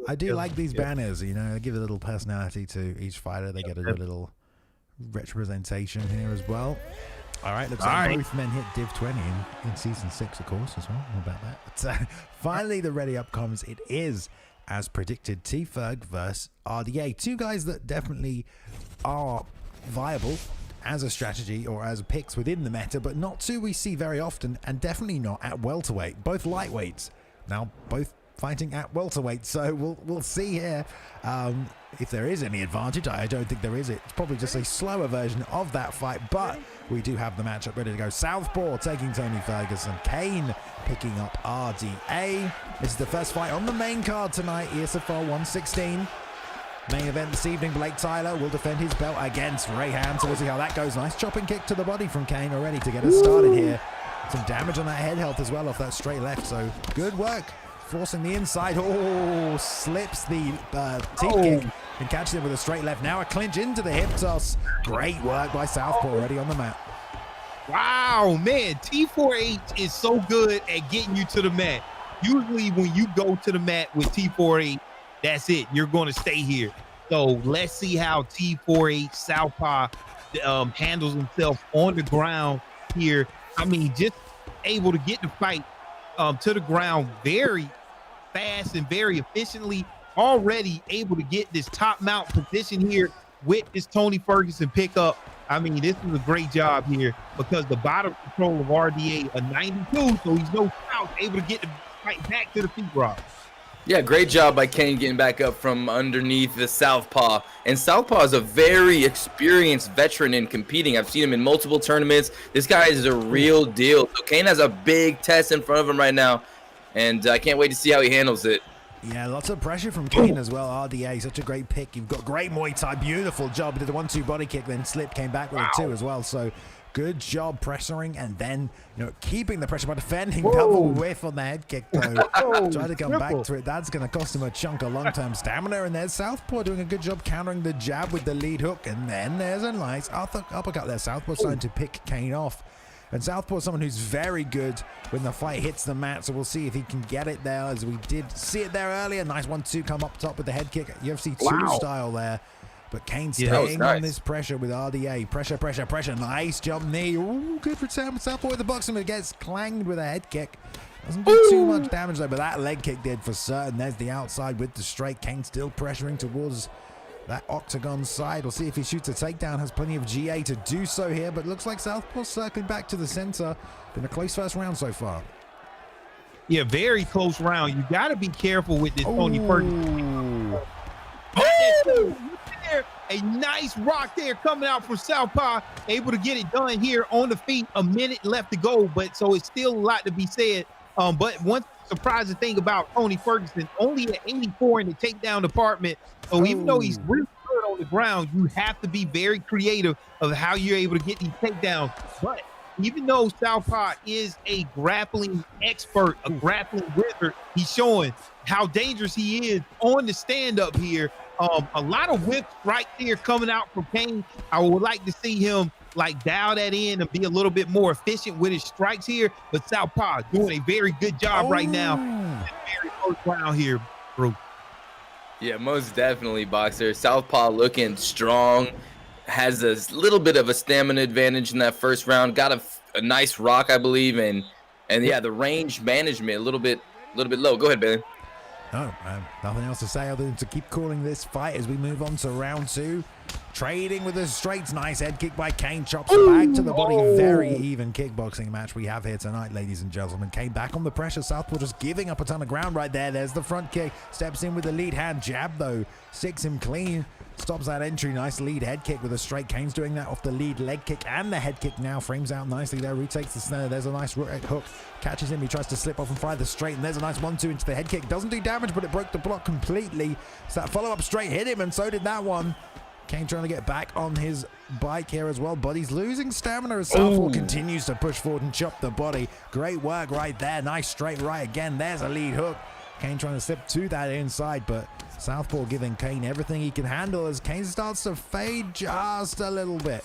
I do like these banners. You know, they give a little personality to each fighter. They get a little representation here as well. All right, looks like both men hit Div 20 in Season 6, of course, as well. How about that? But, finally, the ready up comes. It is, as predicted, T4H versus RDA. Two guys that definitely are viable as a strategy or as picks within the meta, but not two we see very often, and definitely not at welterweight. Both lightweights, now both fighting at welterweight, so we'll see here if there is any advantage. I don't think there is. It's probably just a slower version of that fight, but we do have the matchup ready to go. Southpaw taking Tony Ferguson, Kane picking up RDA. This is the first fight on the main card tonight, ESFL 116. Main event this evening, BlakeTylerr will defend his belt against Rayhan, so we'll see how that goes. Nice chopping kick to the body from Kane already to get us started here. Some damage on that head health as well off that straight left, so good work. Forcing the inside. Oh, slips the teeth kick and catches him with a straight left. Now a clinch into the hip toss. Great work by Southpaw already on the mat. Wow, man, T4H is so good at getting you to the mat. Usually when you go to the mat with T4H, that's it. You're going to stay here. So let's see how T4H Southpaw handles himself on the ground here. I mean, just able to get the fight to the ground very fast and very efficiently. Already able to get this top mount position here with this Tony Ferguson pickup. I mean, this is a great job here because the bottom control of RDA a 92, so he's no doubt able to get the fight back to the feet, Rob. Yeah, great job by Kane getting back up from underneath the Southpaw. And Southpaw is a very experienced veteran in competing. I've seen him in multiple tournaments. This guy is a real deal. So Kane has a big test in front of him right now, and I can't wait to see how he handles it. Yeah, lots of pressure from Kane as well. RDA, such a great pick. You've got great Muay Thai, beautiful job. Did a 1-2 body kick, then slipped, came back with a 2 as well. So good job pressuring and then, keeping the pressure by defending. Double whiff on the head kick, though. Try to come back to it. That's going to cost him a chunk of long-term stamina. And there's Southpaw doing a good job countering the jab with the lead hook. And then there's a nice uppercut there. Southpaw starting to pick Kane off. And Southpaw is someone who's very good when the fight hits the mat, so we'll see if he can get it there, as we did see it there earlier. Nice 1-2 come up top with the head kick, UFC 2 style there. But Kane staying on this pressure with RDA. Pressure, pressure, pressure. Nice jump knee. Ooh, good for Southpaw with the boxing, but gets clanged with a head kick. Doesn't do too much damage though, but that leg kick did for certain. There's the outside with the straight. Kane still pressuring towards that octagon side. We'll see if he shoots a takedown. Has plenty of GA to do so here, but looks like Southpaw circling back to the center. Been a close first round so far. Yeah, very close round. You got to be careful with this Tony Ferguson. A nice rock there coming out from Southpaw, able to get it done here on the feet. A minute left to go, but so it's still a lot to be said. But one surprising thing about Tony Ferguson, only at 84 in the takedown department. So even though he's really good on the ground, you have to be very creative of how you're able to get these takedowns. But even though Southpaw is a grappling expert, a grappling wizard, he's showing how dangerous he is on the stand-up here. A lot of whips right there coming out from Kane. I would like to see him like dial that in and be a little bit more efficient with his strikes here. But Southpaw doing a very good job right now. In the very first round here, bro. Yeah, most definitely, Boxer. Southpaw looking strong. Has a little bit of a stamina advantage in that first round. Got a nice rock, I believe, and yeah, the range management a little bit low. Go ahead, Bailey. No, nothing else to say other than to keep calling this fight as we move on to round 2. Trading with the straights. Nice head kick by Kane. Chops back to the body. Very even kickboxing match we have here tonight, ladies and gentlemen. Kane back on the pressure. Southpaw just giving up a ton of ground right there. There's the front kick. Steps in with the lead hand jab, though. Sticks him clean. Stops that entry. Nice lead head kick with a straight. Kane's doing that off the lead leg kick and the head kick now. Frames out nicely there. Retakes the snare. There's a nice hook. Catches him. He tries to slip off and fire the straight. And there's a nice 1-2 into the head kick. Doesn't do damage, but it broke the block completely. So that follow-up straight hit him, and so did that one. Kane trying to get back on his bike here as well, but he's losing stamina as Southpaw continues to push forward and chop the body. Great work right there. Nice straight right again. There's a lead hook. Kane trying to slip to that inside, but Southpaw giving Kane everything he can handle as Kane starts to fade just a little bit.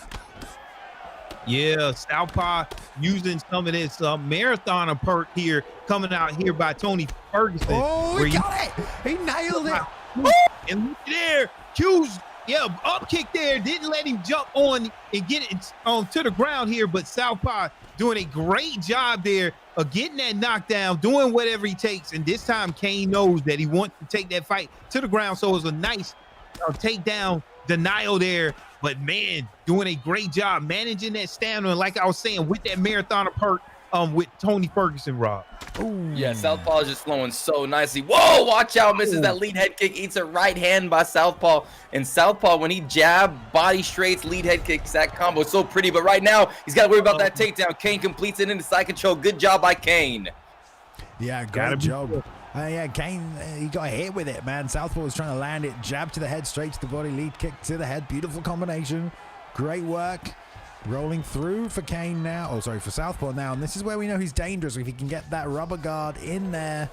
Yeah, Southpaw using some of this marathoner perk here, coming out here by Tony Ferguson. Oh, he got it! He nailed it! And look there, Q's, up kick there, didn't let him jump on and get it to the ground here, but Southpaw doing a great job there of getting that knockdown, doing whatever he takes, and this time Kane knows that he wants to take that fight to the ground, so it was a nice takedown denial there. But man, doing a great job managing that stamina, like I was saying, with that marathoner perk with Tony Ferguson, Rob. Ooh. Yeah, Southpaw is just flowing so nicely. Whoa, watch out, misses that lead head kick, eats a right hand by Southpaw. And Southpaw, when he jab, body straights, lead head kicks, that combo is so pretty. But right now, he's got to worry about that takedown. Kane completes it into side control. Good job by Kane. Yeah, great job. Yeah, Kane, he got hit with it, man. Southpaw was trying to land it. Jab to the head, straight to the body, lead kick to the head. Beautiful combination. Great work. Rolling through for Kane now. Oh, sorry, for Southpaw now. And this is where we know he's dangerous. If he can get that rubber guard in there.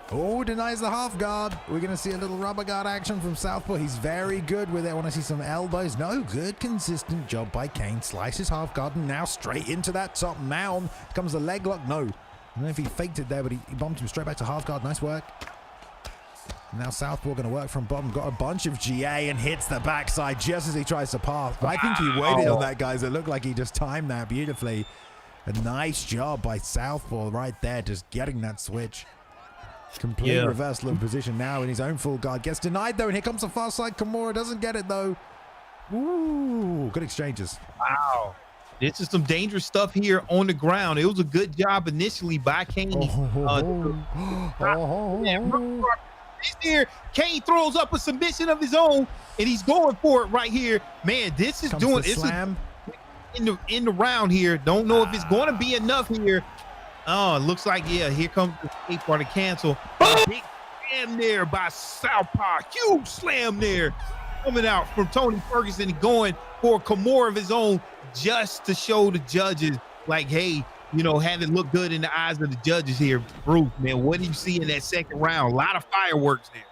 Oh, denies the half guard. We're going to see a little rubber guard action from Southpaw. He's very good with it. I want to see some elbows. No, good, consistent job by Kane. Slices half guard and now straight into that top mound. Comes the leg lock. No. I don't know if he faked it there, but he bumped him straight back to half guard. Nice work. Now Southpaw going to work from bottom. Got a bunch of GA and hits the backside just as he tries to pass. But I think he waited on that, guys. It looked like he just timed that beautifully. A nice job by Southpaw right there, just getting that switch. Complete reversal of position now in his own full guard. Gets denied, though, and here comes the far side. Kimura doesn't get it, though. Ooh, good exchanges. Wow. This is some dangerous stuff here on the ground. It was a good job initially by Kane. Here, Kane throws up a submission of his own, and he's going for it right here. Man, this is doing this slam in the round here. Don't know if it's going to be enough here. Oh, it looks like here comes the escape or the cancel. Big slam there by Southpaw. Huge slam there coming out from Tony Ferguson, going for a Kimura of his own, just to show the judges, like, hey, you know, have it look good in the eyes of the judges here. Bruce, man, what do you see in that second round? A lot of fireworks there.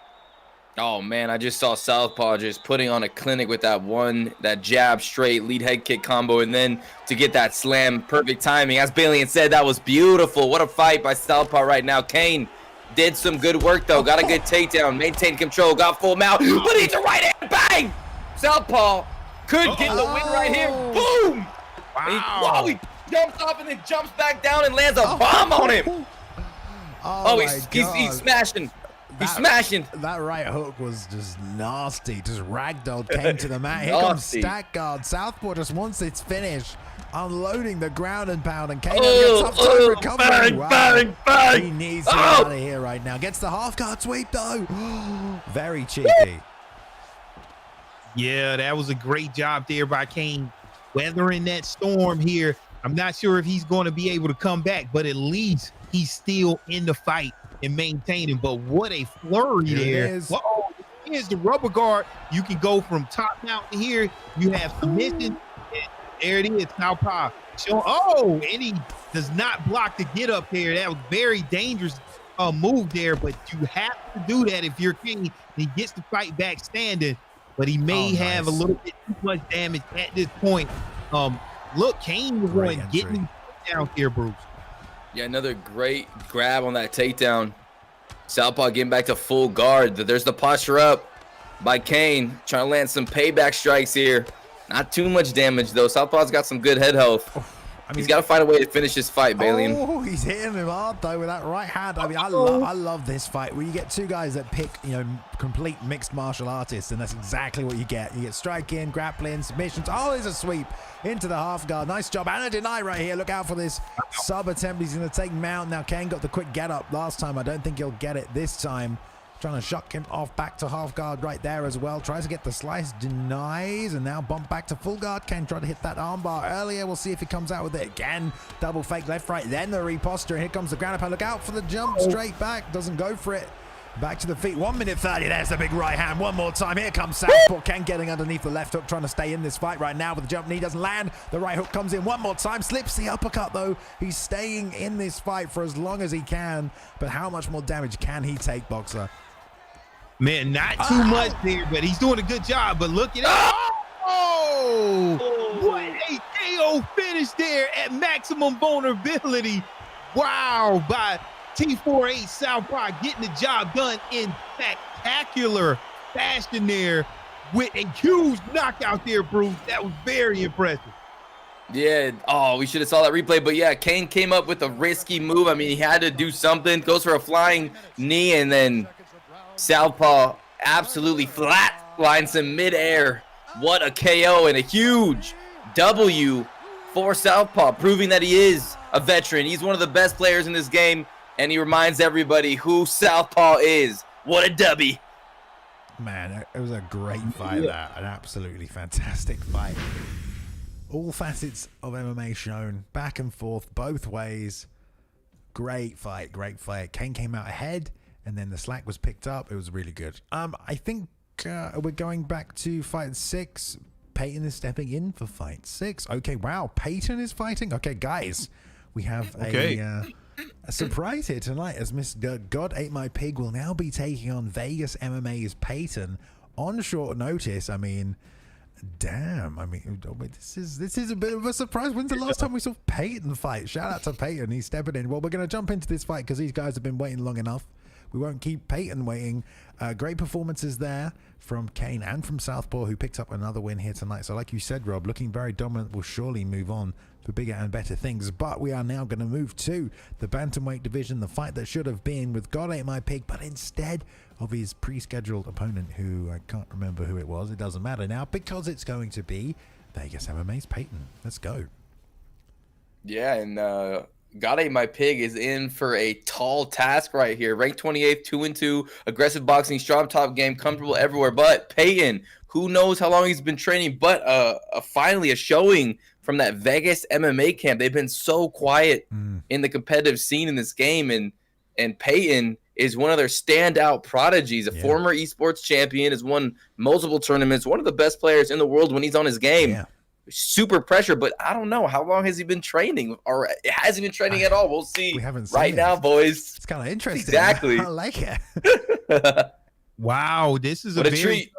Oh, man, I just saw Southpaw just putting on a clinic with that jab straight lead head kick combo, and then to get that slam, perfect timing. As Bailey had said, that was beautiful. What a fight by Southpaw right now. Kane did some good work, though. Got a good takedown, maintained control, got full mount, but he's a right hand, bang! Southpaw could get the win right here. Boom! Wow. He jumps off and then jumps back down and lands a bomb on him. He's smashing. He's smashing. That right hook was just nasty. Just ragdolled Kane to the mat. Here comes stack guard. Southpaw just wants its finish. Unloading the ground and pound. And Kane gets up time recovering. Bang, bang. He needs to get out of here right now. Gets the half guard sweep though. Very cheeky. Yeah, that was a great job there by Kane. Weathering that storm here. I'm not sure if he's going to be able to come back, but at least he's still in the fight and maintaining. But what a flurry there. Here's the rubber guard. You can go from top down to here. You have submission. There it is. Southpaw Oh, and he does not block the get up there. That was very dangerous move there, but you have to do that if you're King. He gets the fight back standing, but he may have a little bit too much damage at this point. Look, Kane was going getting down here, Bruce. Yeah, another great grab on that takedown. Southpaw getting back to full guard. There's the posture up by Kane, trying to land some payback strikes here. Not too much damage, though. Southpaw's got some good head health. I mean, he's got to find a way to finish this fight, Balian. Oh, he's hitting him hard, though, with that right hand. I mean, I love this fight where you get two guys that pick, complete mixed martial artists, and that's exactly what you get. You get striking, grappling, submissions. Oh, there's a sweep into the half guard. Nice job. And a deny right here. Look out for this sub attempt. He's going to take Mount. Now, Kane got the quick get up last time. I don't think he'll get it this time. Trying to shock him off back to half guard right there as well. Tries to get the slice, denies, and now bump back to full guard. Kane tried to hit that armbar earlier. We'll see if he comes out with it again. Double fake left, right, then the reposture. Here comes the ground pound. Look out for the jump straight back. Doesn't go for it. Back to the feet. 1 minute 30. There's the big right hand. One more time. Here comes Southpaw. Kane getting underneath the left hook, trying to stay in this fight right now, but the jump knee doesn't land. The right hook comes in one more time. Slips the uppercut, though. He's staying in this fight for as long as he can, but how much more damage can he take, Boxer? Man, not too much there, but he's doing a good job. But look at it. Oh, what a KO finish there at maximum vulnerability. Wow, by T4H Southpaw getting the job done in spectacular fashion there with a huge knockout there, Bruce. That was very impressive. Yeah, we should have saw that replay, but yeah, Kane came up with a risky move. I mean, he had to do something. Goes for a flying knee, and then Southpaw absolutely flatlines him midair. What a KO and a huge W for Southpaw, proving that he is a veteran. He's one of the best players in this game, and he reminds everybody who Southpaw is. What a W. Man, it was a great fight, that. An absolutely fantastic fight. All facets of MMA shown, back and forth, both ways. Great fight, great fight. Kane came out ahead, and then the slack was picked up. It was really good. I think we're going back to fight 6. Payton is stepping in for fight 6. Okay, wow. Payton is fighting. Okay, guys, we have a surprise here tonight, as Mr. God Ate My Pig will now be taking on Vegas MMA's Payton on short notice. I mean, damn. I mean, this is a bit of a surprise. When's the last time we saw Payton fight? Shout out to Payton. He's stepping in. Well, we're going to jump into this fight because these guys have been waiting long enough. We won't keep Payton waiting. Great performances there from Kane and from Southpaw, who picked up another win here tonight. So like you said, Rob, looking very dominant, will surely move on for bigger and better things. But we are now going to move to the bantamweight division, the fight that should have been with God Ate My Pig, but instead of his pre-scheduled opponent, who I can't remember who it was. It doesn't matter now, because it's going to be Vegas MMA's Payton. Let's go. Yeah, and God Ate My Pig is in for a tall task right here. Ranked 28th, 2-2, aggressive boxing, strong top game, comfortable everywhere. But Payton, who knows how long he's been training, but finally a showing from that Vegas MMA camp. They've been so quiet in the competitive scene in this game, and Payton is one of their standout prodigies. A former esports champion, has won multiple tournaments, one of the best players in the world when he's on his game. Yeah. Super pressure, but I don't know, how long has he been training, or has he been training at all? We'll see. We haven't seen right now, boys. It's kind of interesting. Exactly. I like it. Wow, this is what a very treat.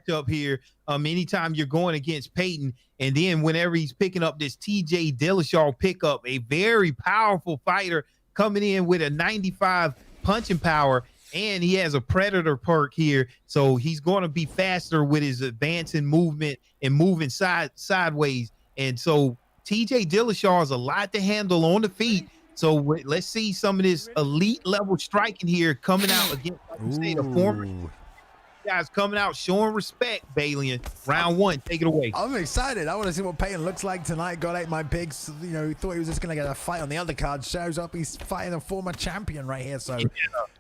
Tough matchup here. Anytime you're going against Payton, and then whenever he's picking up this TJ Dillashaw pickup, a very powerful fighter coming in with a 95 punching power, and he has a predator perk here, so he's going to be faster with his advancing movement and moving sideways. And so TJ Dillashaw is a lot to handle on the feet. So let's see some of this elite level striking here coming out against, like you say, the former guys coming out showing respect. Balian, round 1, take it away. I'm excited. I want to see what Payton looks like tonight. God Ate My Pigs. You know, thought he was just going to get a fight on the undercard. Shows up, he's fighting a former champion right here. So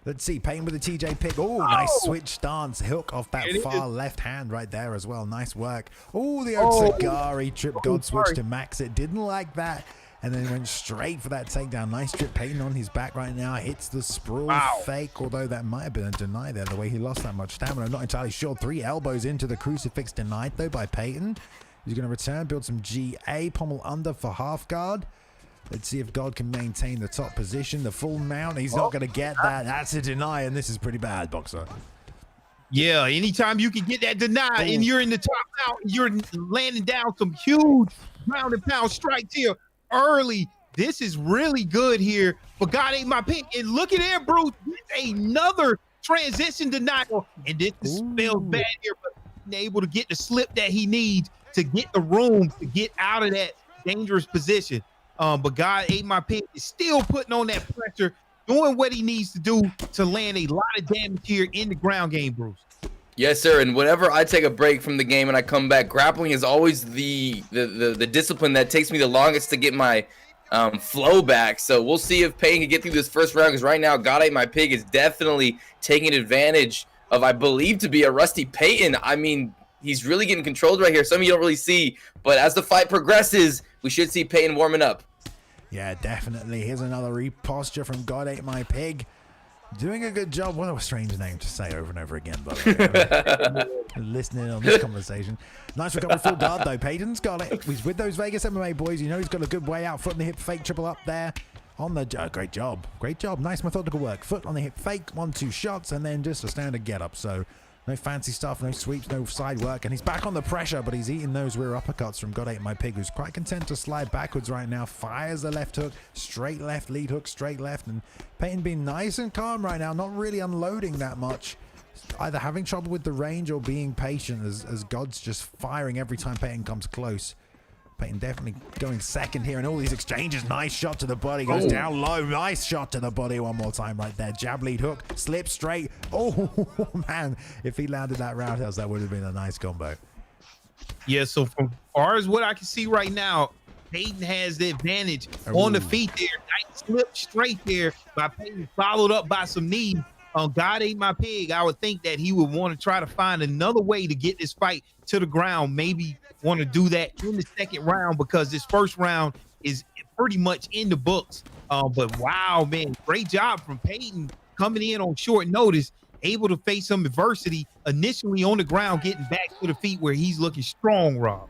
let's see. Payton with the TJ Pig. Oh, nice switch stance. Hook off that far left hand right there as well. Nice work. Oh, the Otsugari trip. God switch to max it. Didn't like that. And then went straight for that takedown. Nice trip. Payton on his back right now. Hits the sprawl fake, although that might have been a deny there, the way he lost that much stamina. I'm not entirely sure. 3 elbows into the crucifix, denied though by Payton. He's going to return, build some GA, pommel under for half guard. Let's see if God can maintain the top position. The full mount, he's not going to get that. That's a deny, and this is pretty bad, Boxer. Yeah, anytime you can get that deny and you're in the top out, you're landing down some huge ground and pound strikes here early. This is really good here, but God ain't my pick. And look at there, Bruce. Another transition denial, and this is spelled bad here, but being able to get the slip that he needs to get the room to get out of that dangerous position. But God ate my pick, is still putting on that pressure, doing what he needs to do to land a lot of damage here in the ground game, Bruce. Yes, sir. And whenever I take a break from the game and I come back, grappling is always the discipline that takes me the longest to get my flow back. So we'll see if Payton can get through this first round, because right now, God Ate My Pig is definitely taking advantage of, I believe, to be a rusty Payton. I mean, he's really getting controlled right here. Some of you don't really see, but as the fight progresses, we should see Payton warming up. Yeah, definitely. Here's another reposture from God Ate My Pig. Doing a good job. What a strange name to say over and over again, by the way. Listening on this conversation. Nice recovery full guard, though. Payton's got it. He's with those Vegas MMA boys. You know he's got a good way out. Foot on the hip fake, triple up there. On the great job. Great job. Nice methodical work. Foot on the hip fake, 1-2 shots, and then just a standard get up. So no fancy stuff, no sweeps, no side work. And he's back on the pressure, but he's eating those rear uppercuts from God Ate My Pig, who's quite content to slide backwards right now. Fires the left hook, straight left, lead hook, straight left. And Payton being nice and calm right now, not really unloading that much. Either having trouble with the range or being patient as God's just firing every time Payton comes close. Payton definitely going second here in all these exchanges. Nice shot to the body, goes down low. Nice shot to the body one more time right there. Jab lead hook, slip straight. Oh man, if he landed that roundhouse, that would have been a nice combo. Yeah, so from far as what I can see right now, Payton has the advantage on the feet there. Nice slip straight there by Payton, followed up by some knees. God Ate My Pig, I would think that he would want to try to find another way to get this fight to the ground. Maybe want to do that in the second round, because this first round is pretty much in the books. But wow, man, great job from Payton coming in on short notice, able to face some adversity initially on the ground, getting back to the feet where he's looking strong, Rob.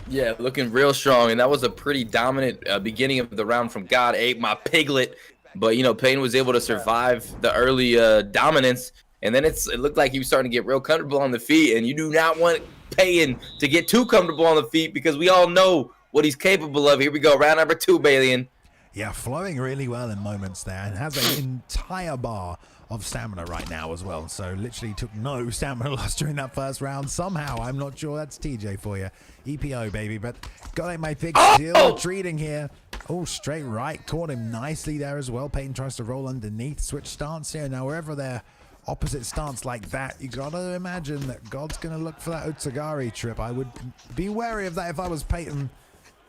Yeah, looking real strong, and that was a pretty dominant beginning of the round from God Ate My Piglet. But, you know, Payton was able to survive the early dominance, and then it looked like he was starting to get real comfortable on the feet, and you do not want Payton to get too comfortable on the feet, because we all know what he's capable of. Here we go, round number 2, Balian. Yeah, flowing really well in moments there, and has an entire bar of stamina right now as well. So literally took no stamina loss during that first round. Somehow, I'm not sure. That's TJ for you. EPO, baby. But God Ate My Pig still retreating here. Oh, straight right. Caught him nicely there as well. Payton tries to roll underneath. Switch stance here. Now, wherever they're opposite stance like that, you got to imagine that God's going to look for that Otsugari trip. I would be wary of that if I was Payton.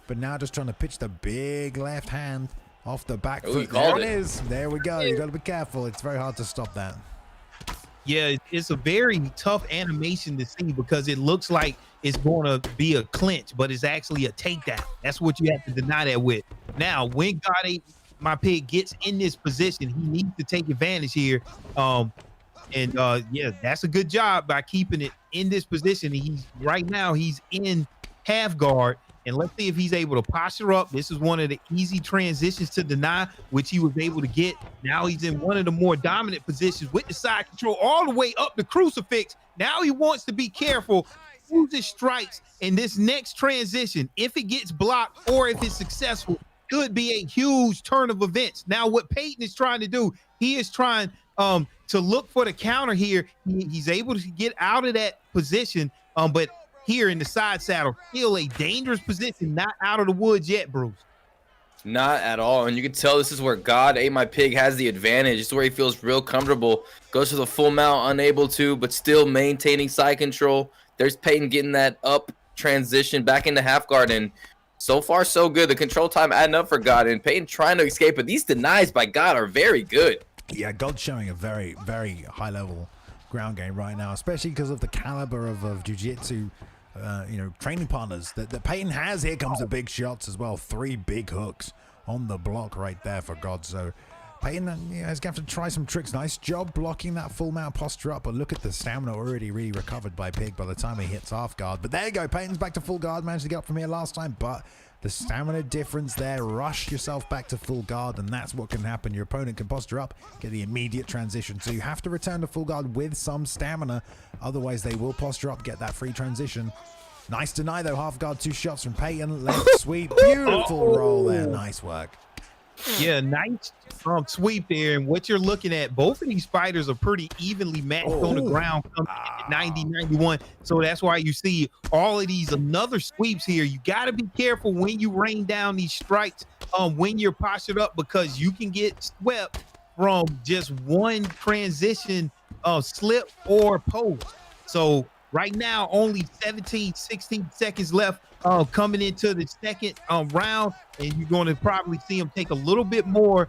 But now just trying to pitch the big left hand off the back foot. There it is. There we go. You got to be careful. It's very hard to stop that. Yeah, it's a very tough animation to see, because it looks like it's going to be a clinch, but it's actually a takedown. That's what you have to deny that with. Now, when God Ate My Pig gets in this position, he needs to take advantage here. Yeah, that's a good job by keeping it in this position. Right now he's in half guard. And let's see if he's able to posture up. This is one of the easy transitions to deny, which he was able to get. Now he's in one of the more dominant positions with the side control all the way up the crucifix. Now he wants to be careful. Uses strikes in this next transition. If it gets blocked or if it's successful, could be a huge turn of events. Now what Payton is trying to do, he is trying to look for the counter here. He's able to get out of that position, but here in the side saddle, still a dangerous position, not out of the woods yet, Bruce. Not at all. And you can tell this is where God Ate My Pig has the advantage. This is where he feels real comfortable. Goes for the full mount, unable to, but still maintaining side control. There's Payton getting that up transition back into half guard. And so far, so good. The control time adding up for God. And Payton trying to escape. But these denies by God are very good. Yeah, God's showing a very, very high level ground game right now, especially because of the caliber of jiu-jitsu training partners that Payton has. Here comes the big shots as well. 3 big hooks on the block right there for God. So Payton is going to have to try some tricks. Nice job blocking that full mount posture up, but look at the stamina already really recovered by Pig by the time he hits half guard. But there you go, Payton's back to full guard, managed to get up from here last time, but the stamina difference there, rush yourself back to full guard, and that's what can happen. Your opponent can posture up, get the immediate transition, so you have to return to full guard with some stamina, otherwise they will posture up, get that free transition. Nice deny though, half guard, 2 shots from Payton, left sweep, beautiful roll there, nice work. Yeah, nice sweep there. And what you're looking at, both of these fighters are pretty evenly matched on the ground, coming in at 90, 91. So that's why you see all of these another sweeps here. You got to be careful when you rain down these strikes when you're postured up, because you can get swept from just one transition slip or post. So right now, only 17, 16 seconds left coming into the second round, and you're going to probably see him take a little bit more,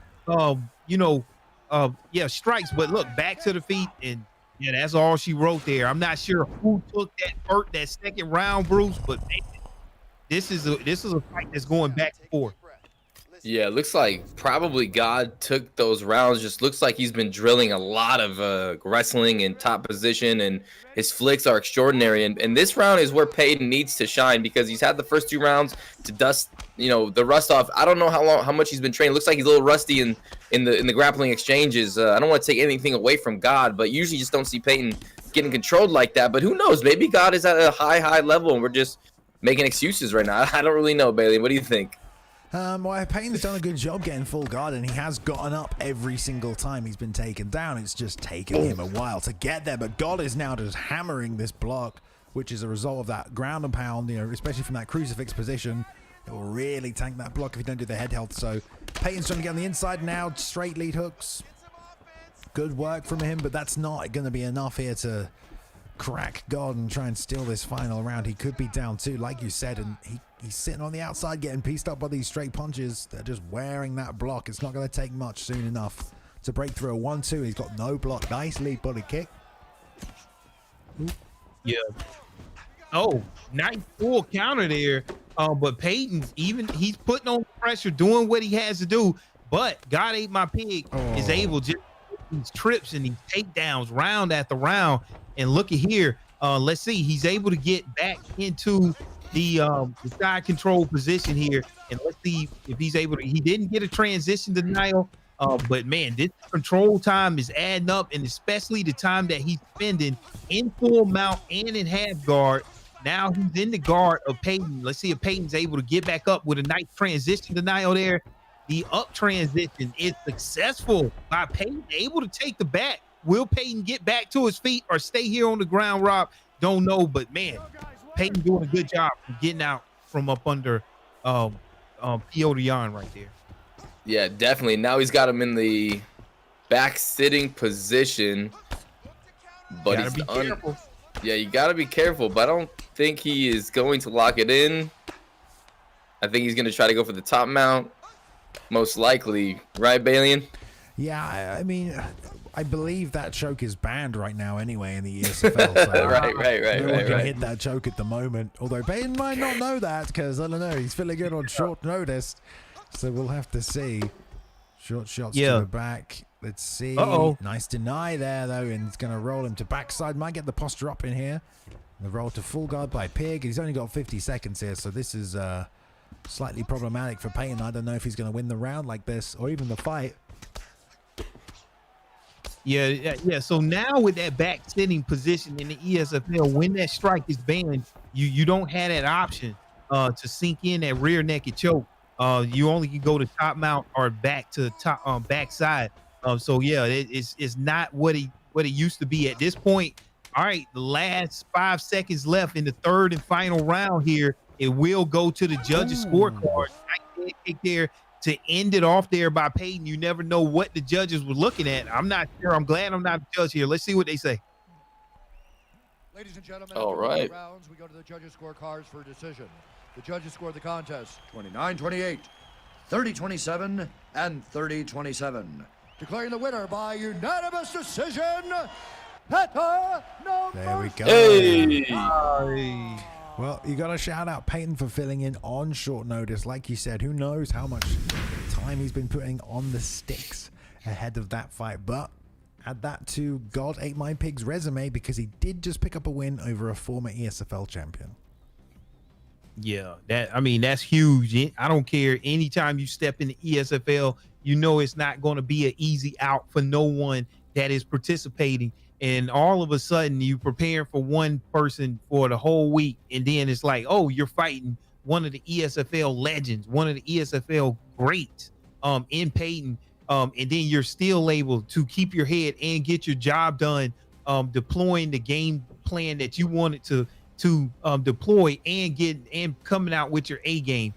strikes. But look, back to the feet, and yeah, that's all she wrote there. I'm not sure who took that second round, Bruce, but man, this is a fight that's going back and forth. Yeah, it looks like probably God took those rounds. Just looks like he's been drilling a lot of wrestling in top position, and his flicks are extraordinary. And this round is where Payton needs to shine, because he's had the first 2 rounds to dust, the rust off. I don't know how much he's been training. Looks like he's a little rusty in the grappling exchanges. I don't want to take anything away from God, but usually just don't see Payton getting controlled like that. But who knows? Maybe God is at a high level, and we're just making excuses right now. I don't really know, Bailey. What do you think? Well, Payton's done a good job getting full guard, and he has gotten up every single time he's been taken down. It's just taken him a while to get there, but God is now just hammering this block, which is a result of that ground and pound, especially from that crucifix position. It will really tank that block if you don't do the head health. So Payton's trying to get on the inside now, straight lead hooks. Good work from him, but that's not going to be enough here to crack God and try and steal this final round. He could be down 2, like you said, and he's sitting on the outside getting pieced up by these straight punches. They're just wearing that block. It's not going to take much soon enough to break through a 1-2. He's got no block. Nice lead body kick. Yeah. Oh, nice full counter there. But Payton, he's putting on pressure, doing what he has to do. But God Ate My Pig is able to just these trips and these takedowns round after round. And look at here. Let's see. He's able to get back into the side control position here, and let's see if he's able to. He didn't get a transition denial, but man, this control time is adding up, and especially the time that he's spending in full mount and in half guard. Now he's in the guard of Payton. Let's see if Payton's able to get back up with a nice transition denial there. The up transition is successful by Payton, able to take the back. Will Payton get back to his feet or stay here on the ground, Rob? Don't know, but man, Payton doing a good job of getting out from up under Piotr Jan right there. Yeah, definitely. Now he's got him in the back sitting position, but he's careful. Yeah, you got to be careful, but I don't think he is going to lock it in. I think he's going to try to go for the top mount, most likely. Right, Balian? Yeah, I mean, I believe that choke is banned right now anyway in the ESFL. So right. No one can hit that choke at the moment. Although Payton might not know that, because, I don't know, he's feeling good on short notice. So we'll have to see. Short shots to the back. Let's see. Nice deny there, though, and it's going to roll him to backside. Might get the posture up in here. The roll to full guard by Pig. He's only got 50 seconds here, so this is slightly problematic for Payton. I don't know if he's going to win the round like this or even the fight. Yeah. So now with that back sitting position in the ESFL, when that strike is banned, you don't have that option to sink in that rear naked choke. You only can go to top mount or back to top backside. So yeah, it's not what it used to be at this point. All right, the last 5 seconds left in the third and final round here. It will go to the judges' scorecard. Nice kick there to end it off there by Payton. You never know what the judges were looking at. I'm not sure. I'm glad I'm not a judge here. Let's see what they say. Ladies and gentlemen, all right. Rounds, we go to the judges' scorecards for a decision. The judges scored the contest 29-28, 30-27, and 30-27. Declaring the winner by unanimous decision, There we go. Hey! Well, you got to shout out Payton for filling in on short notice. Like you said, who knows how much time he's been putting on the sticks ahead of that fight. But add that to God Ate My Pig's resume, because he did just pick up a win over a former ESFL champion. Yeah, that's huge. I don't care. Anytime you step in the ESFL, you know it's not going to be an easy out for no one that is participating. And all of a sudden, you preparing for one person for the whole week, and then it's like, oh, you're fighting one of the ESFL legends, one of the ESFL greats, in Payton, and then you're still able to keep your head and get your job done, deploying the game plan that you wanted to deploy and coming out with your A game.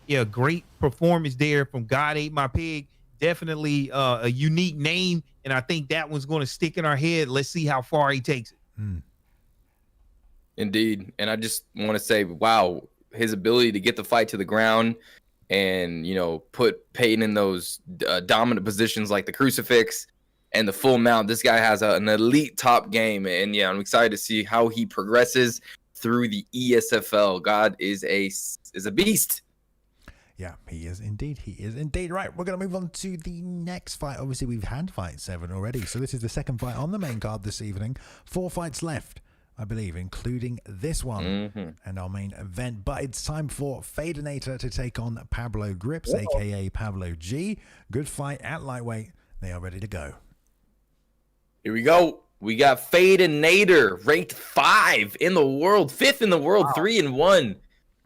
Yeah, great performance there from God Ate My Pig. Definitely a unique name, and I think that one's going to stick in our head. Let's see how far he takes it. Indeed. And I just want to say, wow, his ability to get the fight to the ground and, you know, put Payton in those dominant positions like the crucifix and the full mount. This guy has an elite top game. And yeah, I'm excited to see how he progresses through the ESFL. God is a beast. Yeah, he is indeed. He is indeed. Right, we're going to move on to the next fight. Obviously, we've had fight 7 already, so this is the second fight on the main card this evening. 4 fights left, I believe, including this one and our main event. But it's time for Fadinator to take on Pablo Grips, a.k.a. Pablo G. Good fight at lightweight. They are ready to go. Here we go. We got Fadinator, ranked 5 in the world, 5th in the world, 3-1.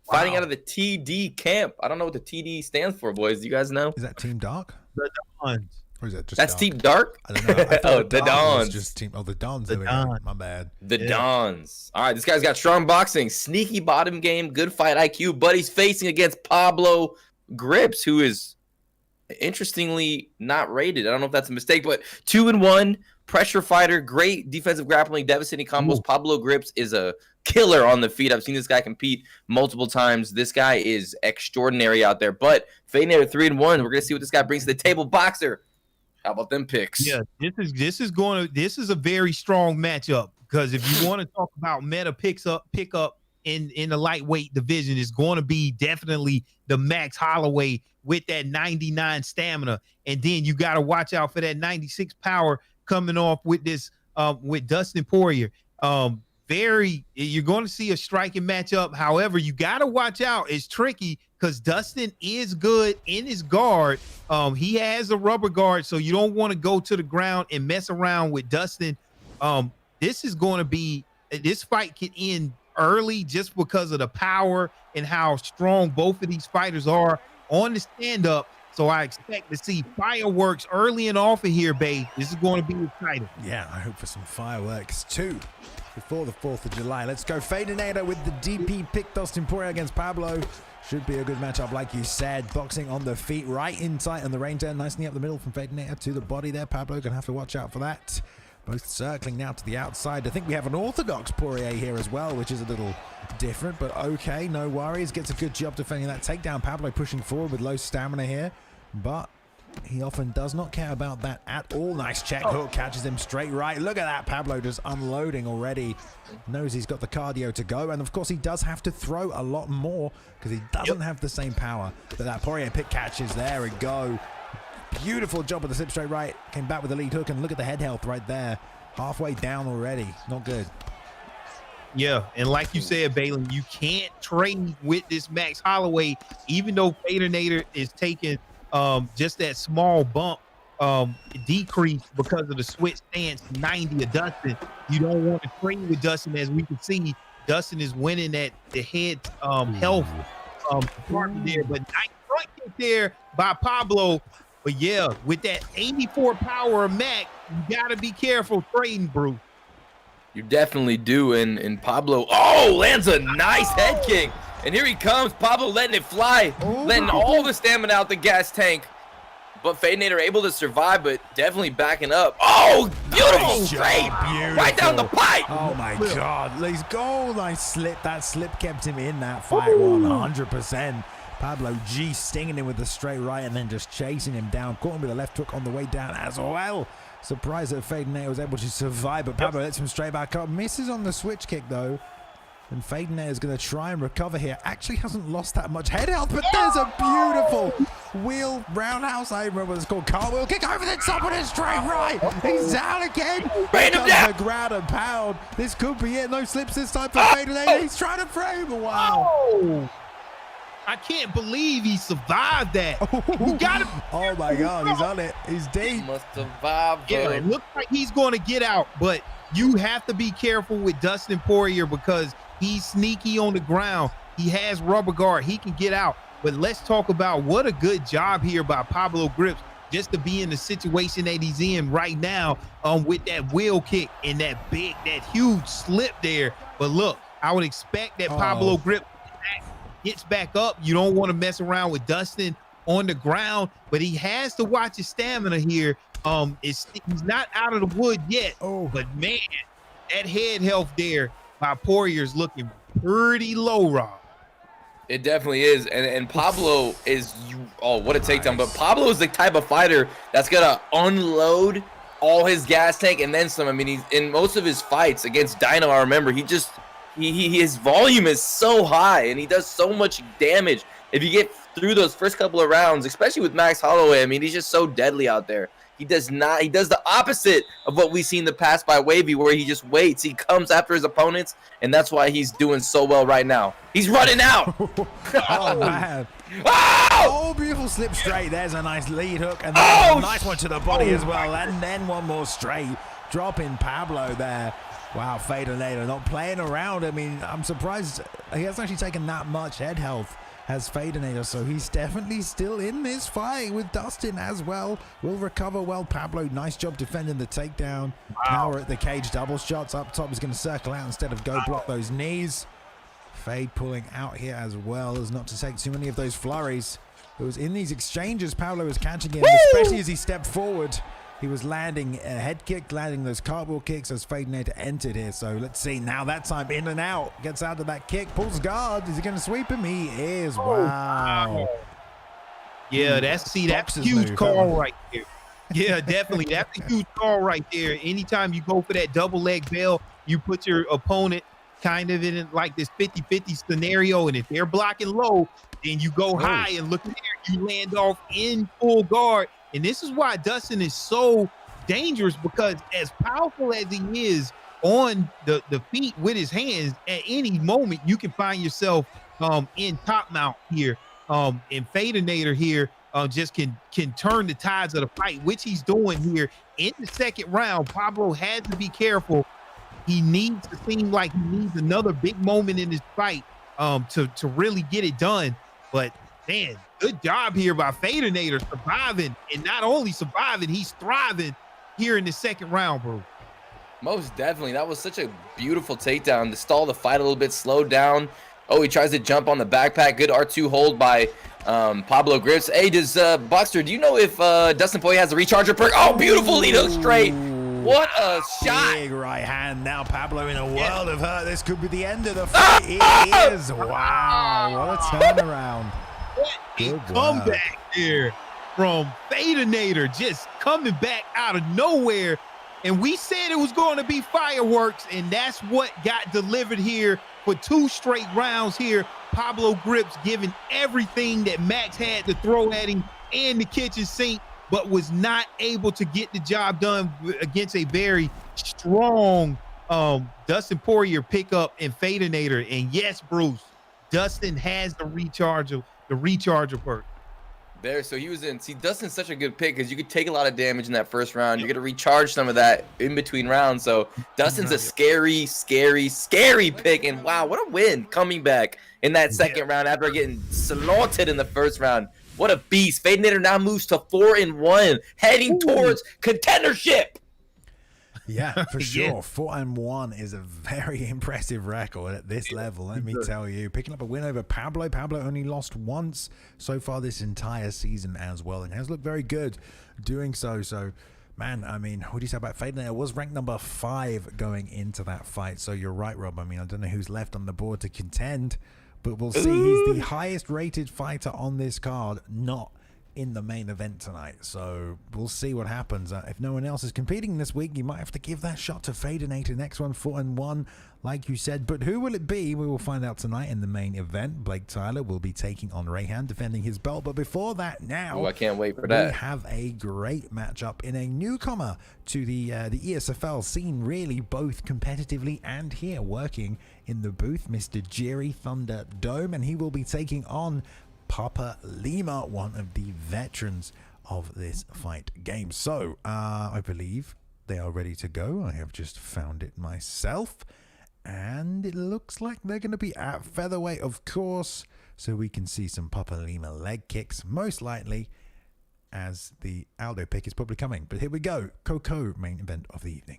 Fighting out of the TD camp. I don't know what the TD stands for, boys. Do you guys know? Is that Team Dark? The Dons. Or is that just That's Dark? Team Dark? I don't know. I thought the Dons. Just team. Oh, the Dons. The There we go. Dons. My bad. The Dons. All right, this guy's got strong boxing, sneaky bottom game, good fight IQ, but he's facing against Pablo Grips, who is interestingly not rated. I don't know if that's a mistake, but 2-1, pressure fighter, great defensive grappling, devastating combos. Pablo Grips is a killer on the feet. I've seen this guy compete multiple times. This guy is extraordinary out there. But Fadinator 3-1. We're gonna see what this guy brings to the table. Boxer, how about them picks? Yeah, this is a very strong matchup, because if you want to talk about meta pickup in the lightweight division, is going to be definitely the Max Holloway with that 99 stamina, and then you got to watch out for that 96 power coming off with this with Dustin Poirier. You're going to see a striking matchup. However, you got to watch out. It's tricky because Dustin is good in his guard. He has a rubber guard, so you don't want to go to the ground and mess around with Dustin. This fight can end early just because of the power and how strong both of these fighters are on the stand-up. So I expect to see fireworks early and often here, babe. This is going to be exciting. Yeah, I hope for some fireworks too before the 4th of July. Let's go Fadinator with the DP pick. Dustin Poirier against Pablo. Should be a good matchup, like you said. Boxing on the feet, right in sight on the range there. Nicely up the middle from Fadinator to the body there. Pablo going to have to watch out for that. Both circling now to the outside. I think we have an orthodox Poirier here as well, which is a little different, but okay, no worries. Gets a good job defending that takedown. Pablo pushing forward with low stamina here, but he often does not care about that at all. Nice check hook, catches him straight right. Look at that, Pablo just unloading already. Knows he's got the cardio to go, and of course he does have to throw a lot more because he doesn't have the same power. But that Poirier pick catches, there we go. Beautiful job with the slip straight right. Came back with the lead hook, and look at the head health right there. Halfway down already. Not good. Yeah, and like you said, Balin, you can't trade with this Max Holloway, even though Fadinator is taking just that small bump decrease because of the switch stance 90 of Dustin. You don't want to trade with Dustin. As we can see, Dustin is winning at the head health department there, but nice front kick there by Pablo. But yeah, with that 84 power of Mac, you got to be careful trading, Bruce. You definitely do. And Pablo, lands a nice head kick. And here he comes. Pablo letting it fly, letting all the stamina out the gas tank. But Fadinator able to survive, but definitely backing up. Oh, beautiful Nice straight. job, beautiful. Right down the pipe. Oh my God. Let's go. Nice slip. That slip kept him in that fight 100%. Pablo G stinging him with the straight right and then just chasing him down. Caught him with a left hook on the way down as well. Surprised that Fadinator was able to survive, but Pablo lets him straight back up. Misses on the switch kick though. And Fadinator is going to try and recover here. Actually hasn't lost that much head health, but there's a beautiful wheel roundhouse. I remember what it's called. Cartwheel kick over the top of the straight right. He's down again. Bring him down. The ground and pound. This could be it. No slips this time for Fadinator. He's trying to frame. Wow. Oh, I can't believe he survived that. You gotta. Oh my God, he's on it. He's He deep. must survive. Yeah, it looks like he's going to get out, but you have to be careful with Dustin Poirier because he's sneaky on the ground. He has rubber guard. He can get out. But let's talk about what a good job here by Pablo Grips just to be in the situation that he's in right now with that wheel kick and that huge slip there. But look, I would expect that Pablo Grips gets back up. You don't want to mess around with Dustin on the ground, but he has to watch his stamina here. He's not out of the wood yet, but man, that head health there by Poirier's looking pretty low, Rob. It definitely is, and Pablo is, oh, what a takedown. But Pablo is the type of fighter that's gonna unload all his gas tank and then some. I mean, he's in most of his fights against Dino. I remember his volume is so high and he does so much damage. If you get through those first couple of rounds, especially with Max Holloway, I mean, he's just so deadly out there. He does the opposite of what we've seen in the past by Wavy, where he just waits. He comes after his opponents, and that's why he's doing so well right now. He's running out. Oh, man. Oh! Beautiful slip straight. There's a nice lead hook, and then a nice one to the body as well. And then one more straight. Dropping Pablo there. Wow, Fadinator not playing around. I mean, I'm surprised he hasn't actually taken that much head health as Fadinator, so he's definitely still in this fight with Dustin as well. Will recover well. Pablo, nice job defending the takedown. Power at the cage, double shots up top. He's going to circle out instead of go block those knees. Fade pulling out here as well as not to take too many of those flurries. It was in these exchanges Pablo was catching him, especially as he stepped forward. He was landing a head kick, landing those cartwheel kicks as Fadinator entered here. So let's see now. That time in and out. Gets out of that kick. Pulls guard. Is he going to sweep him? He is. Wow. Yeah, that's a huge call right there. Yeah, definitely. That's a huge call right there. Anytime you go for that double leg bell, you put your opponent kind of in like this 50-50 scenario. And if they're blocking low, then you go high and look at there. You land off in full guard. And this is why Dustin is so dangerous, because as powerful as he is on the feet with his hands, at any moment you can find yourself in top mount here. And Fadinator here just can turn the tides of the fight, which he's doing here in the second round. Pablo has to be careful. He needs to seem like he needs another big moment in this fight to really get it done. But man, good job here by Fadinator surviving, and not only surviving, he's thriving here in the second round, bro. Most definitely. That was such a beautiful takedown to stall the fight a little bit, slowed down. Oh, he tries to jump on the backpack. Good R2 hold by Pablo Grips. Hey, does Boxer, do you know if Dustin Poirier has a recharger perk? Oh, beautiful lead hook straight. What a shot. Big right hand. Now Pablo in a world of hurt. This could be the end of the fight. It is. Wow. What a turnaround. What a comeback there from Fadinator, just coming back out of nowhere. And we said it was going to be fireworks, and that's what got delivered here for 2 straight rounds here. Pablo Grips giving everything that Max had to throw at him and the kitchen sink, but was not able to get the job done against a very strong Dustin Poirier pickup and Fadinator. And yes, Bruce, Dustin has the recharger perk. There, so he was in. See, Dustin's such a good pick because you could take a lot of damage in that first round. You're gonna recharge some of that in between rounds. So Dustin's a scary pick. And wow, what a win coming back in that second round after getting slaughtered in the first round. What a beast! Fadinator now moves to 4-1, heading towards contendership. Yeah, for sure. 4-1 is a very impressive record at this level, let me tell you. Picking up a win over Pablo. Pablo only lost once so far this entire season as well, and has looked very good doing so. So, man, I mean, what do you say about Fadinator? Was ranked number 5 going into that fight. So you're right, Rob. I mean, I don't know who's left on the board to contend, but we'll see. He's the highest rated fighter on this card, not in the main event tonight. So we'll see what happens. If no one else is competing this week, you might have to give that shot to Fadinator. Next one, 4-1, like you said. But who will it be? We will find out tonight in the main event. BlakeTylerr will be taking on Rayhan, defending his belt. But before that, now I can't wait for that. We have a great matchup in a newcomer to the ESFL scene, really, both competitively and here working in the booth, Mr. Jiri Thunder Dome, and he will be taking on Papa Lima, one of the veterans of this fight game. So I believe they are ready to go. I have just found it myself, and it looks like they're going to be at featherweight, of course, so we can see some Papa Lima leg kicks, most likely, as the Aldo pick is probably coming. But here we go. Coco, main event of the evening.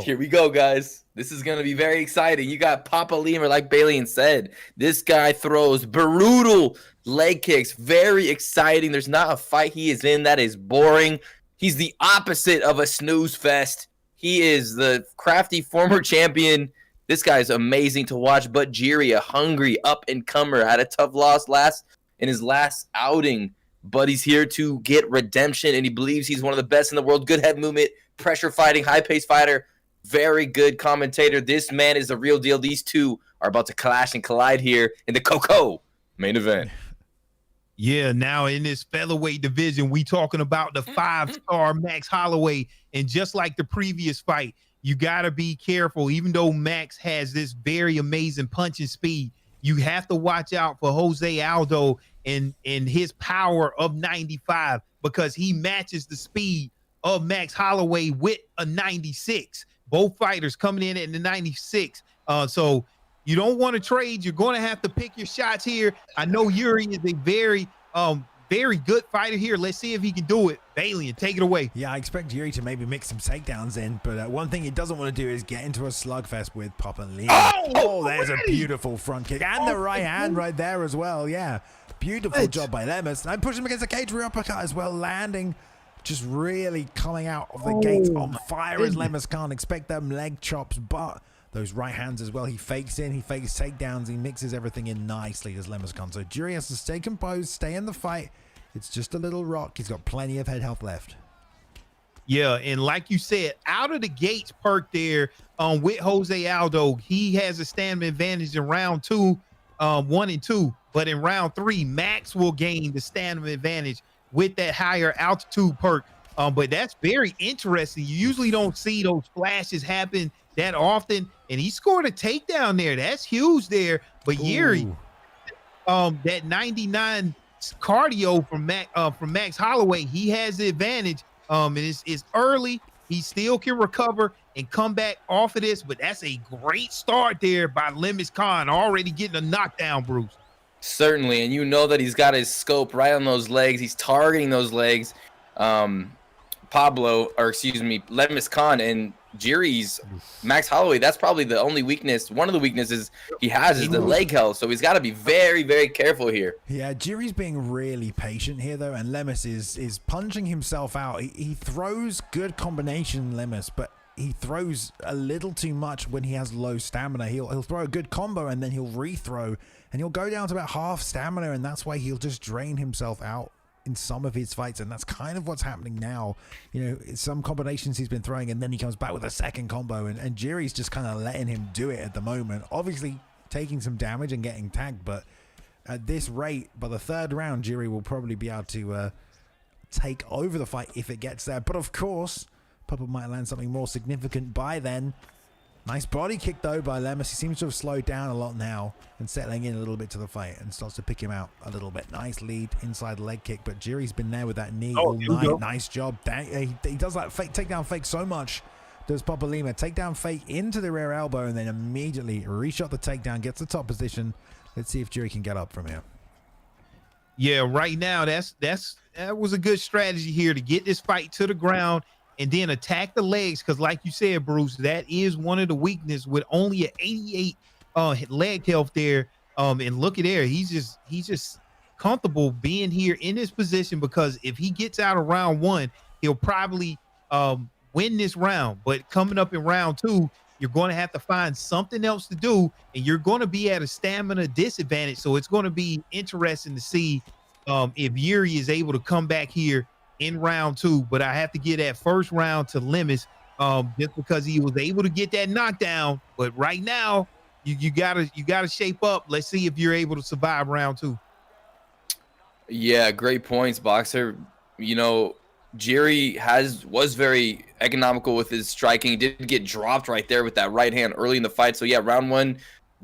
Here we go, guys. This is going to be very exciting. You got Papa Lima, like Balian said. This guy throws brutal leg kicks. Very exciting. There's not a fight he is in that is boring. He's the opposite of a snooze fest. He is the crafty former champion. This guy is amazing to watch. But Jiri, a hungry up-and-comer, had a tough loss in his last outing. But he's here to get redemption, and he believes he's one of the best in the world. Good head movement, pressure fighting, high-paced fighter. Very good commentator. This man is the real deal. These two are about to clash and collide here in the Coco main event. Yeah, now in this featherweight division, we talking about the 5-star Max Holloway. And just like the previous fight, you got to be careful. Even though Max has this very amazing punching speed, you have to watch out for Jose Aldo and his power of 95, because he matches the speed of Max Holloway with a 96. Both fighters coming in at the 96. So you don't want to trade. You're going to have to pick your shots here. I know Jiri is a very good fighter here. Let's see if he can do it. Balian, take it away. Yeah, I expect Jiri to maybe mix some takedowns in, but one thing he doesn't want to do is get into a slugfest with Papa Lima. Oh, there's a beautiful front kick and the right hand right there as well. Yeah, beautiful job by Lemus. And pushing him against the cage rear uppercut as well, landing. Just really coming out of the gates on fire as Lemus can't expect them leg chops, but those right hands as well. He fakes in, he fakes takedowns, he mixes everything in nicely as Lemus can't. So Jiri has to stay composed, stay in the fight. It's just a little rock. He's got plenty of head health left. Yeah, and like you said, out of the gates perk there with Jose Aldo, he has a stamina advantage in round 2, 1 and 2. But in round 3, Max will gain the stamina advantage with that higher altitude perk. But that's very interesting. You usually don't see those flashes happen that often. And he scored a takedown there. That's huge there. But Jiri, that 99 cardio from Max Holloway, he has the advantage. And it's early. He still can recover and come back off of this. But that's a great start there by Lemus Khan, already getting a knockdown, Bruce. Certainly, and you know that he's got his scope right on those legs. He's targeting those legs. Lemus Khan and Jiri's Max Holloway, that's probably the only weakness. One of the weaknesses he has is the leg health, so he's got to be very, very careful here. Yeah, Jiri's being really patient here, though, and Lemus is punching himself out. He throws good combination, Lemus, but he throws a little too much when he has low stamina. He'll throw a good combo, and then he'll rethrow, and he'll go down to about half stamina, and that's why he'll just drain himself out in some of his fights, and that's kind of what's happening now. You know, some combinations he's been throwing, and then he comes back with a second combo, and Jiri's just kind of letting him do it at the moment. Obviously taking some damage and getting tagged, but at this rate, by the third round, Jiri will probably be able to take over the fight if it gets there. But of course, Papa might land something more significant by then. Nice body kick, though, by Lemus. He seems to have slowed down a lot now and settling in a little bit to the fight and starts to pick him out a little bit. Nice lead inside the leg kick, but Jiri's been there with that knee all night. Nice job. He does that fake takedown fake so much, does Papa Lima. Takedown fake into the rear elbow and then immediately reshot the takedown, gets the top position. Let's see if Jiri can get up from here. Yeah, right now, that was a good strategy here to get this fight to the ground and then attack the legs, because like you said, Bruce, that is one of the weaknesses with only an 88 leg health there. And look at there, he's just comfortable being here in this position, because if he gets out of round 1, he'll probably win this round. But coming up in round 2, you're going to have to find something else to do, and you're going to be at a stamina disadvantage. So it's going to be interesting to see if Jiri is able to come back here in round 2. But I have to give that first round to Lemus, just because he was able to get that knockdown. But right now, you gotta shape up. Let's see if you're able to survive round 2. Yeah, great points, Boxer. You know, Jiri was very economical with his striking. He did get dropped right there with that right hand early in the fight. So yeah, round 1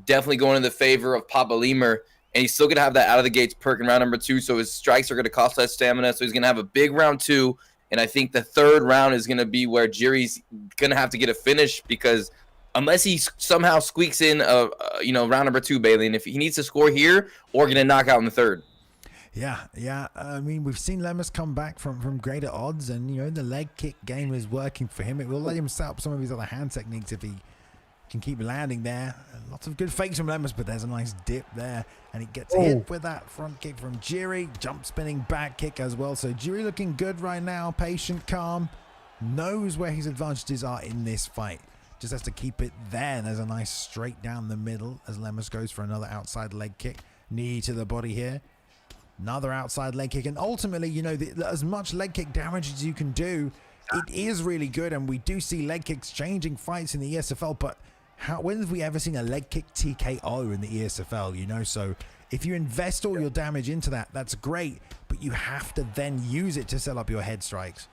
definitely going in the favor of Pablo, and he's still gonna have that out of the gates perk in round number 2. So his strikes are gonna cost less stamina. So he's gonna have a big round 2, and I think the third round is gonna be where Jiri's gonna have to get a finish, because unless he somehow squeaks in round number 2, Bailey, and if he needs to score here or get a knockout in the third. Yeah. I mean, we've seen Lemus come back from greater odds, and the leg kick game is working for him. It will let him set up some of his other hand techniques if he can keep landing there. Lots of good fakes from Lemus, but there's a nice dip there, and he gets hit with that front kick from Jiri. Jump spinning back kick as well. So Jiri looking good right now, patient, calm, knows where his advantages are in this fight. Just has to keep it there. There's a nice straight down the middle as Lemus goes for another outside leg kick. Knee to the body here. Another outside leg kick, and ultimately, as much leg kick damage as you can do, it is really good. And we do see leg kicks changing fights in the ESFL, but when have we ever seen a leg kick TKO in the ESFL? So if you invest all your damage into that, that's great, but you have to then use it to set up your head strikes.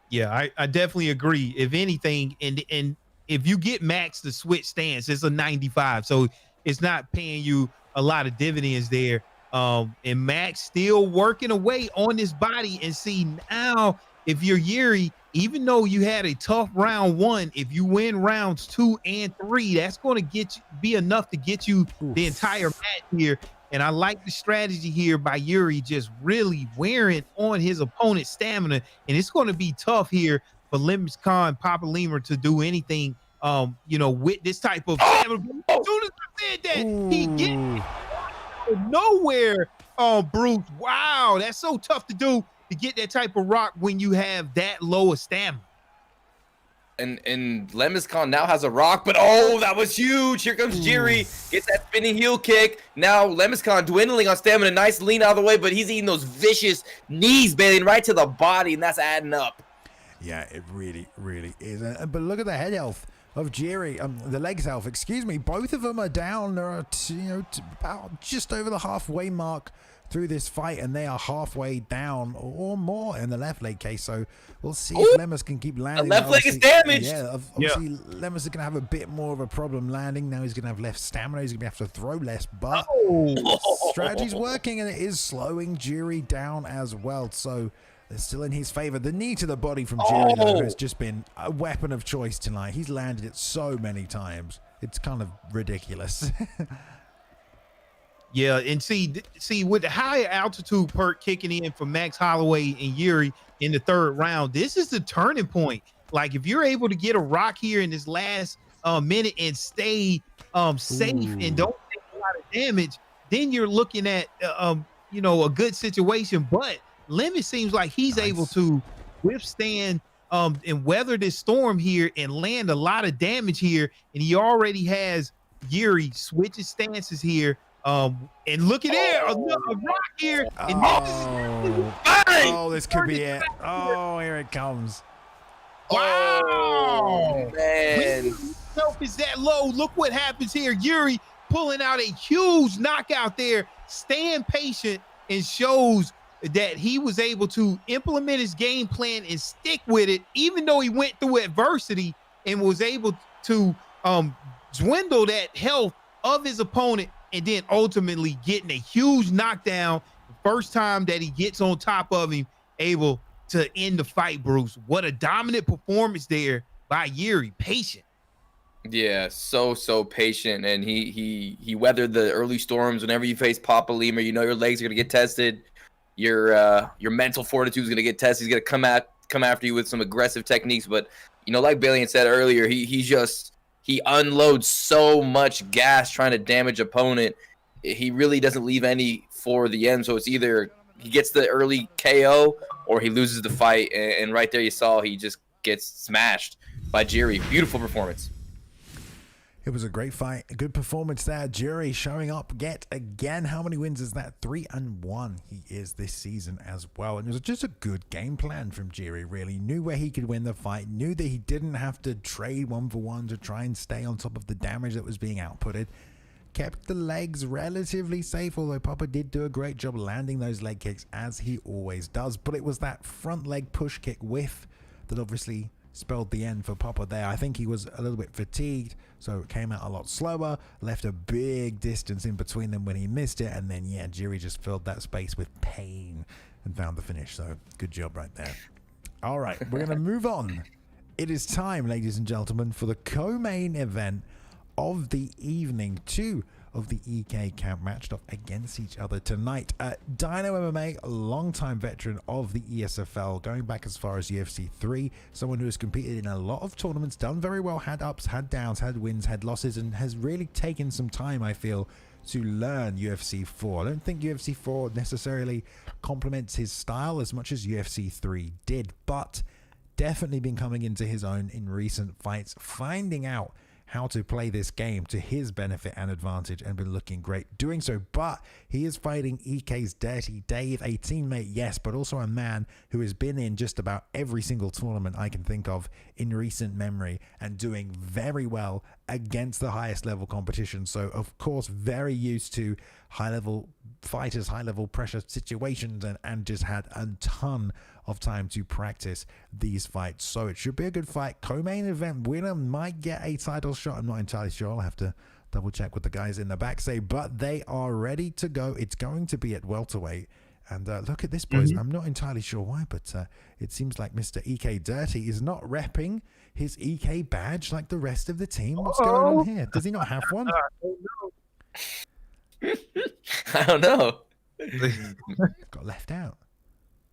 Yeah, I definitely agree. If anything, and if you get Max to switch stance, it's a 95, so it's not paying you a lot of dividends there. And Max still working away on his body, and see now if you're Jiri, even though you had a tough round 1, if you win rounds 2 and 3, that's going to be enough to get you the entire match here. And I like the strategy here by Jiri, just really wearing on his opponent's stamina. And it's going to be tough here for Lemus Khan, Pablo to do anything, with this type of stamina. As soon as I said that, he gets nowhere. Bruce, wow, that's so tough to do, to get that type of rock when you have that low of stamina. And Lemus Khan now has a rock, but that was huge. Here comes Jiri, gets that spinning heel kick. Now Lemus Khan dwindling on stamina, nice lean out of the way, but he's eating those vicious knees, bailing right to the body, and that's adding up. Yeah, it really, really is. But look at the head health of Jiri, the legs health, excuse me. Both of them are down. They're about just over the halfway mark through this fight, and they are halfway down or more in the left leg case. So we'll see if Lemus can keep landing. The left leg is damaged. Yeah, obviously Lemus is going to have a bit more of a problem landing. Now he's going to have less stamina. He's going to have to throw less, but strategy's working, and it is slowing Jiri down as well. So they're still in his favor. The knee to the body from Jiri though has just been a weapon of choice tonight. He's landed it so many times. It's kind of ridiculous. Yeah, and see with the higher altitude perk kicking in for Max Holloway and Jiri in the third round, this is the turning point. Like, if you're able to get a rock here in this last minute and stay safe and don't take a lot of damage, then you're looking at a good situation. But Lemus seems like he's able to withstand and weather this storm here and land a lot of damage here. And he already has Jiri switching stances here. And look at there, a rock here. And this could be it. Oh, here it comes. Wow, man. Self is that low. Look what happens here. Jiri pulling out a huge knockout there, staying patient, and shows that he was able to implement his game plan and stick with it, even though he went through adversity, and was able to dwindle that health of his opponent, and then ultimately getting a huge knockdown. First time that he gets on top of him, able to end the fight, Bruce. What a dominant performance there by Jiri. Patient. Yeah, so patient, and he weathered the early storms. Whenever you face Pablo, your legs are gonna get tested. Your mental fortitude is gonna get tested. He's gonna come after you with some aggressive techniques. But like Bailey said earlier, he unloads so much gas trying to damage opponent. He really doesn't leave any for the end. So it's either he gets the early KO or he loses the fight. And right there you saw he just gets smashed by Jiri. Beautiful performance. It was a great fight, a good performance there. Jiri showing up yet again. How many wins is that? 3-1 he is this season as well. And it was just a good game plan from Jiri, really. Knew where he could win the fight, knew that he didn't have to trade 1-for-1 to try and stay on top of the damage that was being outputted. Kept the legs relatively safe, although Papa did do a great job landing those leg kicks, as he always does. But it was that front leg push kick whiff that obviously spelled the end for Papa there. I think he was a little bit fatigued, so it came out a lot slower, left a big distance in between them when he missed it, and then yeah, Jiri just filled that space with pain and found the finish. So good job right there. All right, we're going to move on. It is time, ladies and gentlemen, for the co-main event of the evening. Two of the EK camp matched up against each other tonight. Dino MMA, a long-time veteran of the ESFL, going back as far as UFC 3, someone who has competed in a lot of tournaments, done very well, had ups, had downs, had wins, had losses, and has really taken some time, I feel, to learn UFC 4. I don't think UFC 4 necessarily complements his style as much as UFC 3 did, but definitely been coming into his own in recent fights, finding out how to play this game to his benefit and advantage, and been looking great doing so. But he is fighting EK's Dirty Dave, a teammate, yes, but also a man who has been in just about every single tournament I can think of in recent memory, and doing very well against the highest level competition. So of course very used to high level fighters, high level pressure situations, and just had a ton of time to practice these fights. So it should be a good fight. Co-main event winner might get a title shot. I'm not entirely sure. I'll have to double check what the guys in the back say, but they are ready to go. It's going to be at welterweight. And look at this, boys. I'm not entirely sure why, but it seems like Mr. EK Dirty is not repping his EK badge like the rest of the team. What's going on here? Does he not have one? I don't know. Got left out.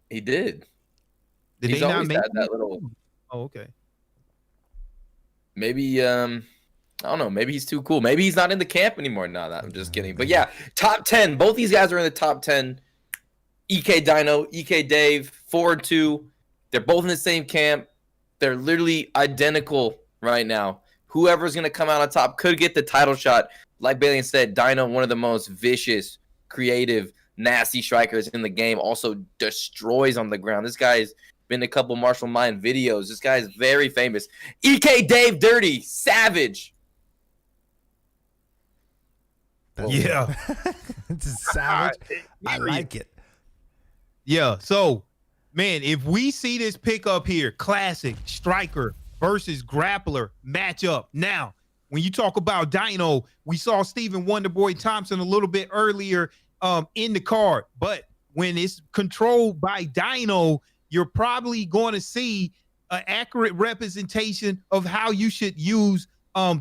He did. Did He's they not always make had that little. Oh, okay. Maybe I don't know. Maybe he's too cool. Maybe he's not in the camp anymore. No, I'm just kidding. But yeah, top 10. Both these guys are in the top 10. EK Dino, EK Dave, 4-2. They're both in the same camp. They're literally identical right now. Whoever's gonna come out on top could get the title shot. Like Bailey said, Dino, one of the most vicious, creative, nasty strikers in the game. Also destroys on the ground. This guy's been in a couple Martial Mind videos. This guy's very famous. EK Dave Dirty, savage. Yeah. It's savage. I like it. Yeah. So, man, if we see this pickup here, classic striker versus grappler matchup. Now, when you talk about Dino, we saw Stephen Wonderboy Thompson a little bit earlier in the card, but when it's controlled by Dino, you're probably going to see an accurate representation of how you should use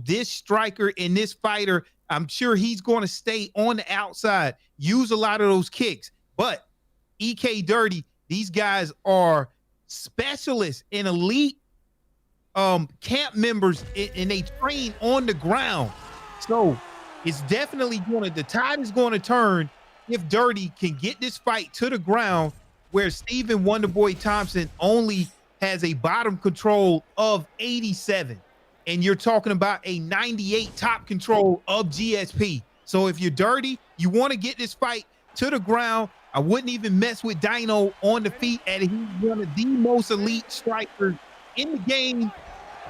this striker and this fighter. I'm sure he's going to stay on the outside, use a lot of those kicks. But EK Dirty, these guys are specialists and elite camp members, and they train on the ground. So it's definitely the tide is going to turn if Dirty can get this fight to the ground, where Stephen Wonderboy Thompson only has a bottom control of 87. And you're talking about a 98 top control of GSP. So if you're Dirty, you want to get this fight to the ground. I wouldn't even mess with Dino on the feet, and he's one of the most elite strikers in the game.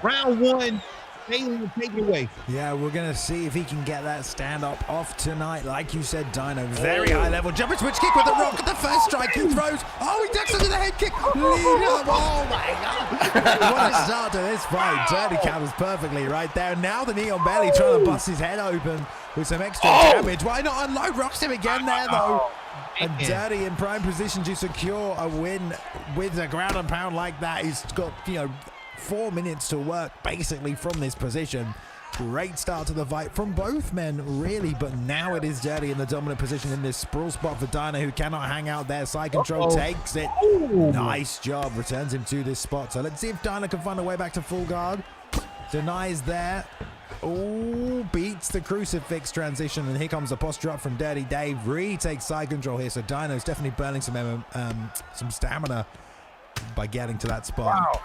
Round one, Bailey will take it away. Yeah, we're going to see if he can get that stand-up off tonight. Like you said, Dino, very high level. Jumper switch kick with the rock at the first strike. He throws. Oh, he ducks into the head kick. Oh, my God. What a start to this fight. Dirty counters perfectly right there. Now the knee on belly, trying to bust his head open with some extra damage. Why not unload? Rocks him again there, though. And Dirty in prime position to secure a win with a ground and pound like that. He's got, 4 minutes to work basically from this position. Great start to the fight from both men, really, but now it is Dirty in the dominant position in this sprawl spot for Dino, who cannot hang out there. Side control takes it. Nice job, returns him to this spot. So let's see if Dino can find a way back to full guard. Denies there. Oh, beats the crucifix transition, and here comes the posture up from Dirty Dave. Retakes side control here, so Dino's definitely burning some stamina by getting to that spot. Wow.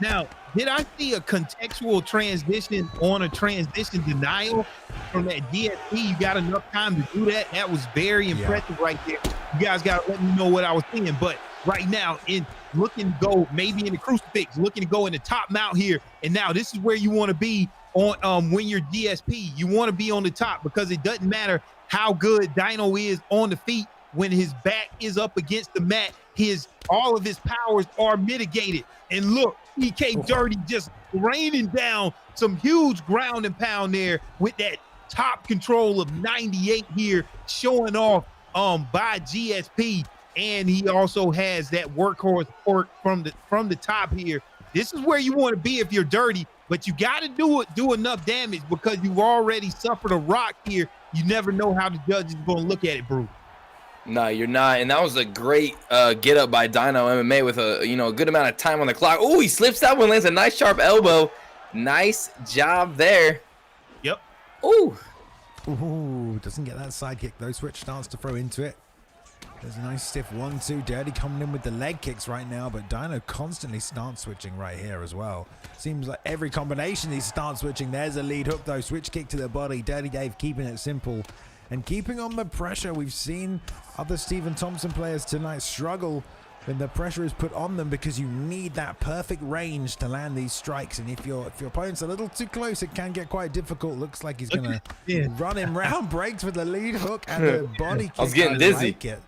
Now, did I see a contextual transition on a transition denial from that DSP? You got enough time to do that? That was very impressive right there. You guys got to let me know what I was seeing. But right now, in looking to go maybe in the crucifix, looking to go in the top mount here. And now this is where you want to be on when you're DSP. You want to be on the top because it doesn't matter how good Dino is on the feet. When his back is up against the mat, all of his powers are mitigated. And look, EK Dirty just raining down some huge ground and pound there with that top control of 98 here, showing off by GSP. And he also has that workhorse work from the top here. This is where you want to be if you're Dirty, but you got to do enough damage because you've already suffered a rock here. You never know how the judge is going to look at it, Bruce. No, you're not. And that was a great get up by Dino MMA with a good amount of time on the clock. Oh, he slips that one, lands a nice sharp elbow. Nice job there. Yep. Ooh. Ooh, doesn't get that side kick though. Switch starts to throw into it. There's a nice stiff 1-2. Dirty coming in with the leg kicks right now, but Dino constantly starts switching right here as well. Seems like every combination he starts switching. There's a lead hook though. Switch kick to the body. Dirty Dave keeping it simple and keeping on the pressure. We've seen other Stephen Thompson players tonight struggle when the pressure is put on them because you need that perfect range to land these strikes. And if your opponent's a little too close, it can get quite difficult. Looks like he's gonna run him round, breaks with the lead hook and the body kick. I was getting dizzy. Like it.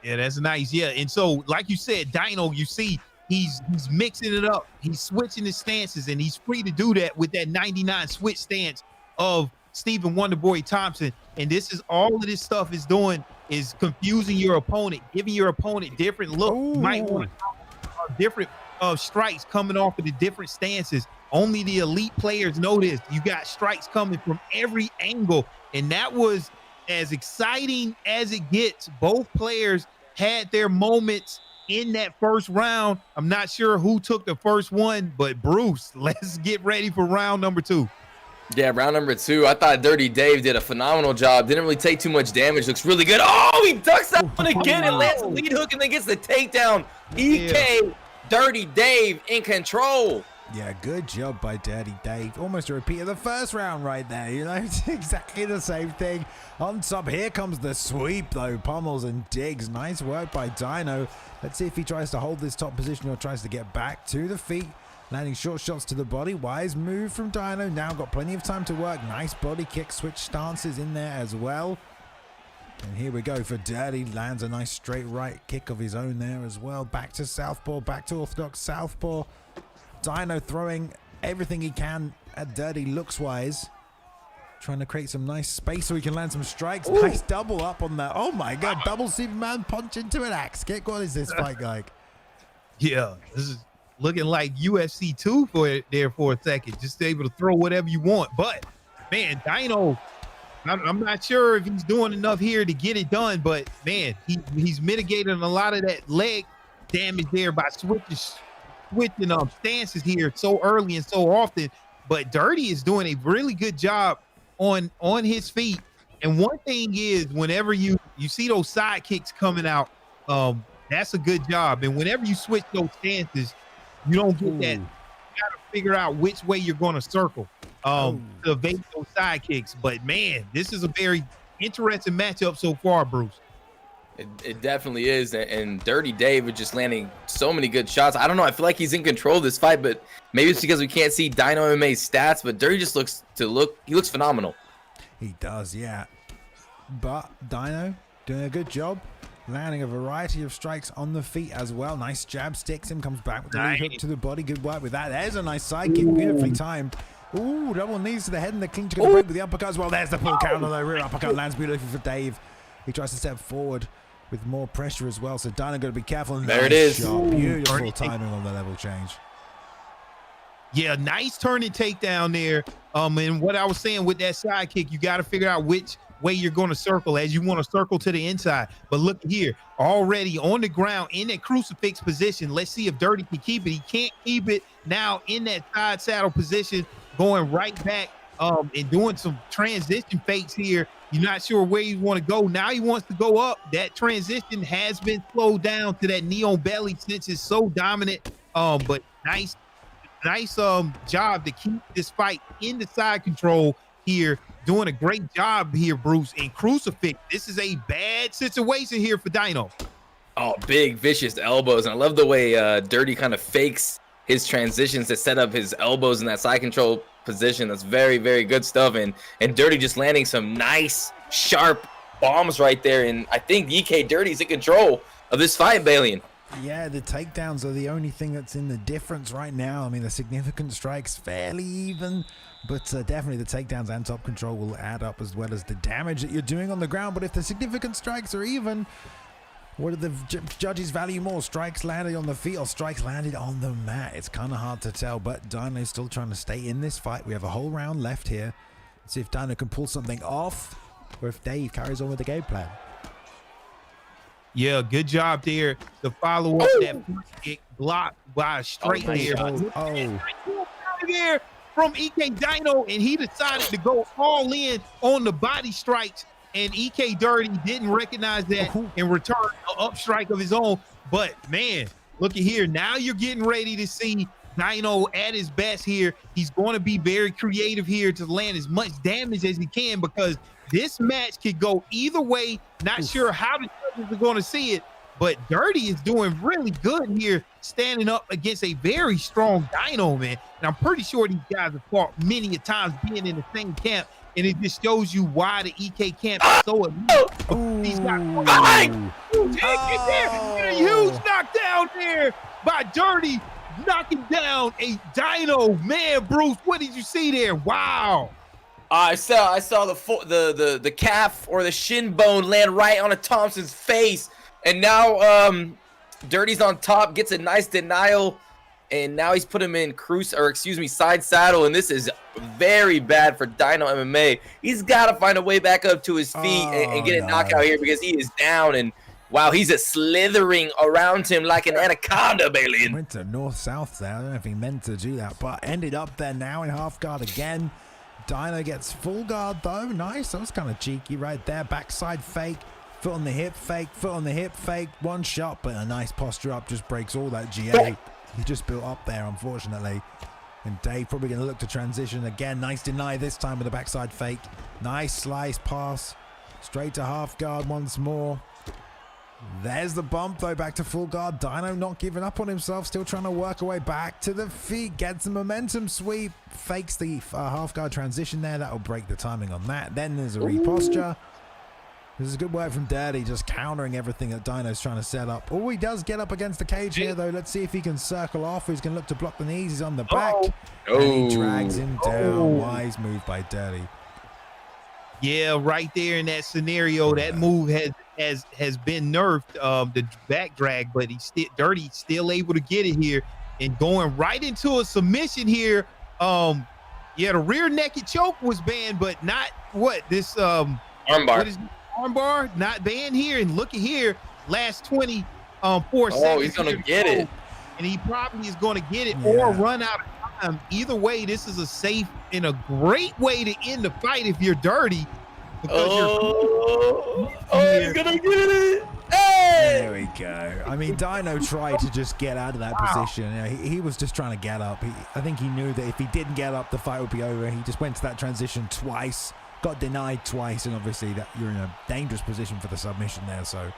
Yeah, that's nice. Yeah, and so like you said, Dino, you see he's mixing it up. He's switching his stances, and he's free to do that with that 99 switch stance of Stephen Wonderboy Thompson. And this is all of this stuff is doing is confusing your opponent, giving your opponent different look. You might want different strikes coming off of the different stances. Only the elite players know this. You got strikes coming from every angle, and that was as exciting as it gets. Both players had their moments in that first round. I'm not sure who took the first one, but Bruce, let's get ready for round number 2. Yeah, round number 2. I thought Dirty Dave did a phenomenal job. Didn't really take too much damage. Looks really good. Oh, he ducks that one again and lands a lead hook and then gets the takedown. EK Dirty Dave in control. Yeah, good job by Dirty Dave. Almost a repeat of the first round right there. You know, it's exactly the same thing. On top, here comes the sweep, though. Pummels and digs. Nice work by Dino. Let's see if he tries to hold this top position or tries to get back to the feet. Landing short shots to the body. Wise move from Dino. Now got plenty of time to work. Nice body kick. Switch stances in there as well. And here we go for Dirty. Lands a nice straight right kick of his own there as well. Back to southpaw. Back to orthodox southpaw. Dino throwing everything he can at Dirty looks-wise. Trying to create some nice space so he can land some strikes. Ooh. Nice double up on that. Oh my God, double Superman punch into an axe kick. What is this fight like? Yeah, this is looking like UFC 2 for a second. Just able to throw whatever you want. But, man, Dino, I'm not sure if he's doing enough here to get it done. But, man, he's mitigating a lot of that leg damage there by switching stances here so early and so often. But Dirty is doing a really good job on his feet. And one thing is, whenever you see those side kicks coming out, that's a good job. And whenever you switch those stances, you don't get that. You got to figure out which way you're going to circle to evade those side kicks. But man, this is a very interesting matchup so far, Bruce. It definitely is, and Dirty Dave is just landing so many good shots. I don't know. I feel like he's in control of this fight, but maybe it's because we can't see Dino MMA's stats. But Dirty just looks phenomenal. He does, yeah. But Dino doing a good job, landing a variety of strikes on the feet as well. Nice jab, sticks him, comes back with the lead hook to the body. Good work with that. There's a nice side kick, beautifully timed. Ooh, double knees to the head and the clinch going to break with the uppercut as well. There's the full counter though. Rear uppercut lands beautifully for Dave. He tries to step forward with more pressure as well. So Dino got to be careful. There it is. Shot. Beautiful timing on the level change. Yeah, nice turn and takedown there. And what I was saying with that side kick, you got to figure out which way you're going to circle, as you want to circle to the inside. But look here, already on the ground in that crucifix position. Let's see if Dirty can keep it. He can't keep it. Now in that side saddle position, going right back and doing some transition fakes here. You're not sure where you want to go. Now he wants to go up. That transition has been slowed down to that knee on belly since it's so dominant But nice job to keep this fight in the side control here. Doing a great job here, Bruce. And Crucifix, this is a bad situation here for Dino. Oh, big vicious elbows. And I love the way Dirty kind of fakes his transitions to set up his elbows in that side control position. That's very, very good stuff. And Dirty just landing some nice, sharp bombs right there. And I think EK Dirty's in control of this fight, Balian. Yeah, the takedowns are the only thing that's in the difference right now. I mean, the significant strikes fairly even, but definitely the takedowns and top control will add up, as well as the damage that you're doing on the ground. But if the significant strikes are even, what do the judges value more? Strikes landed on the feet or strikes landed on the mat? It's kind of hard to tell, but Dino's still trying to stay in this fight. We have a whole round left here. Let's see if Dino can pull something off, or if Dave carries on with the game plan. Yeah, good job there to follow up that kick blocked by straight there. There from EK Dino, and he decided to go all in on the body strikes, and EK Dirty didn't recognize that and return an up strike of his own. But man, look at here. Now you're getting ready to see Dino at his best here. He's going to be very creative here to land as much damage as he can, because this match could go either way. Not sure how the judges are going to see it, but Dirty is doing really good here, standing up against a very strong Dino, man. And I'm pretty sure these guys have fought many a times being in the same camp, and it just shows you why the EK camp is so elite. These guys, huge knockdown there by Dirty, knocking down a Dino. Man, Bruce, what did you see there? Wow. I saw the calf or the shin bone land right on a Thompson's face, and now Dirty's on top, gets a nice denial, and now he's put him in side saddle, and this is very bad for Dino MMA. He's got to find a way back up to his feet and get a knockout here, because he is down, and wow, he's slithering around him like an anaconda, Balian. Went to north-south there. I don't know if he meant to do that, but ended up there now in half guard again. Dino gets full guard though. Nice. That was kind of cheeky right there. Backside fake. Foot on the hip fake. Foot on the hip fake. One shot, but a nice posture up just breaks all that GA he just built up there, unfortunately. And Dave probably going to look to transition again. Nice deny this time with a backside fake. Nice slice pass. Straight to half guard once more. There's the bump though, back to full guard. Dino not giving up on himself, still trying to work away back to the feet, gets the momentum sweep, fakes the half guard transition there. That'll break the timing on that. Then there's a reposture. This is good work from Dirty, just countering everything that Dino's trying to set up. Oh, he does get up against the cage here though. Let's see if he can circle off. He's going to look to block the knees. He's on the back. And he drags him down. Wise move by Dirty. Yeah, right there in that scenario, that move has been nerfed, the back drag, but Dirty still able to get it here and going right into a submission here. Yeah, the rear naked choke was banned, but not this armbar. What is armbar not banned here? And look at here, last 24 seconds. Oh, he's gonna get it, and he probably is going to get it or run out of time. Either way, this is a safe and a great way to end the fight if you're Dirty. He's gonna get it. Hey! There we go. I mean, Dino tried to just get out of that position. You know, he was just trying to get up. I think he knew that if he didn't get up, the fight would be over. He just went to that transition twice, got denied twice, and obviously that you're in a dangerous position for the submission there. So,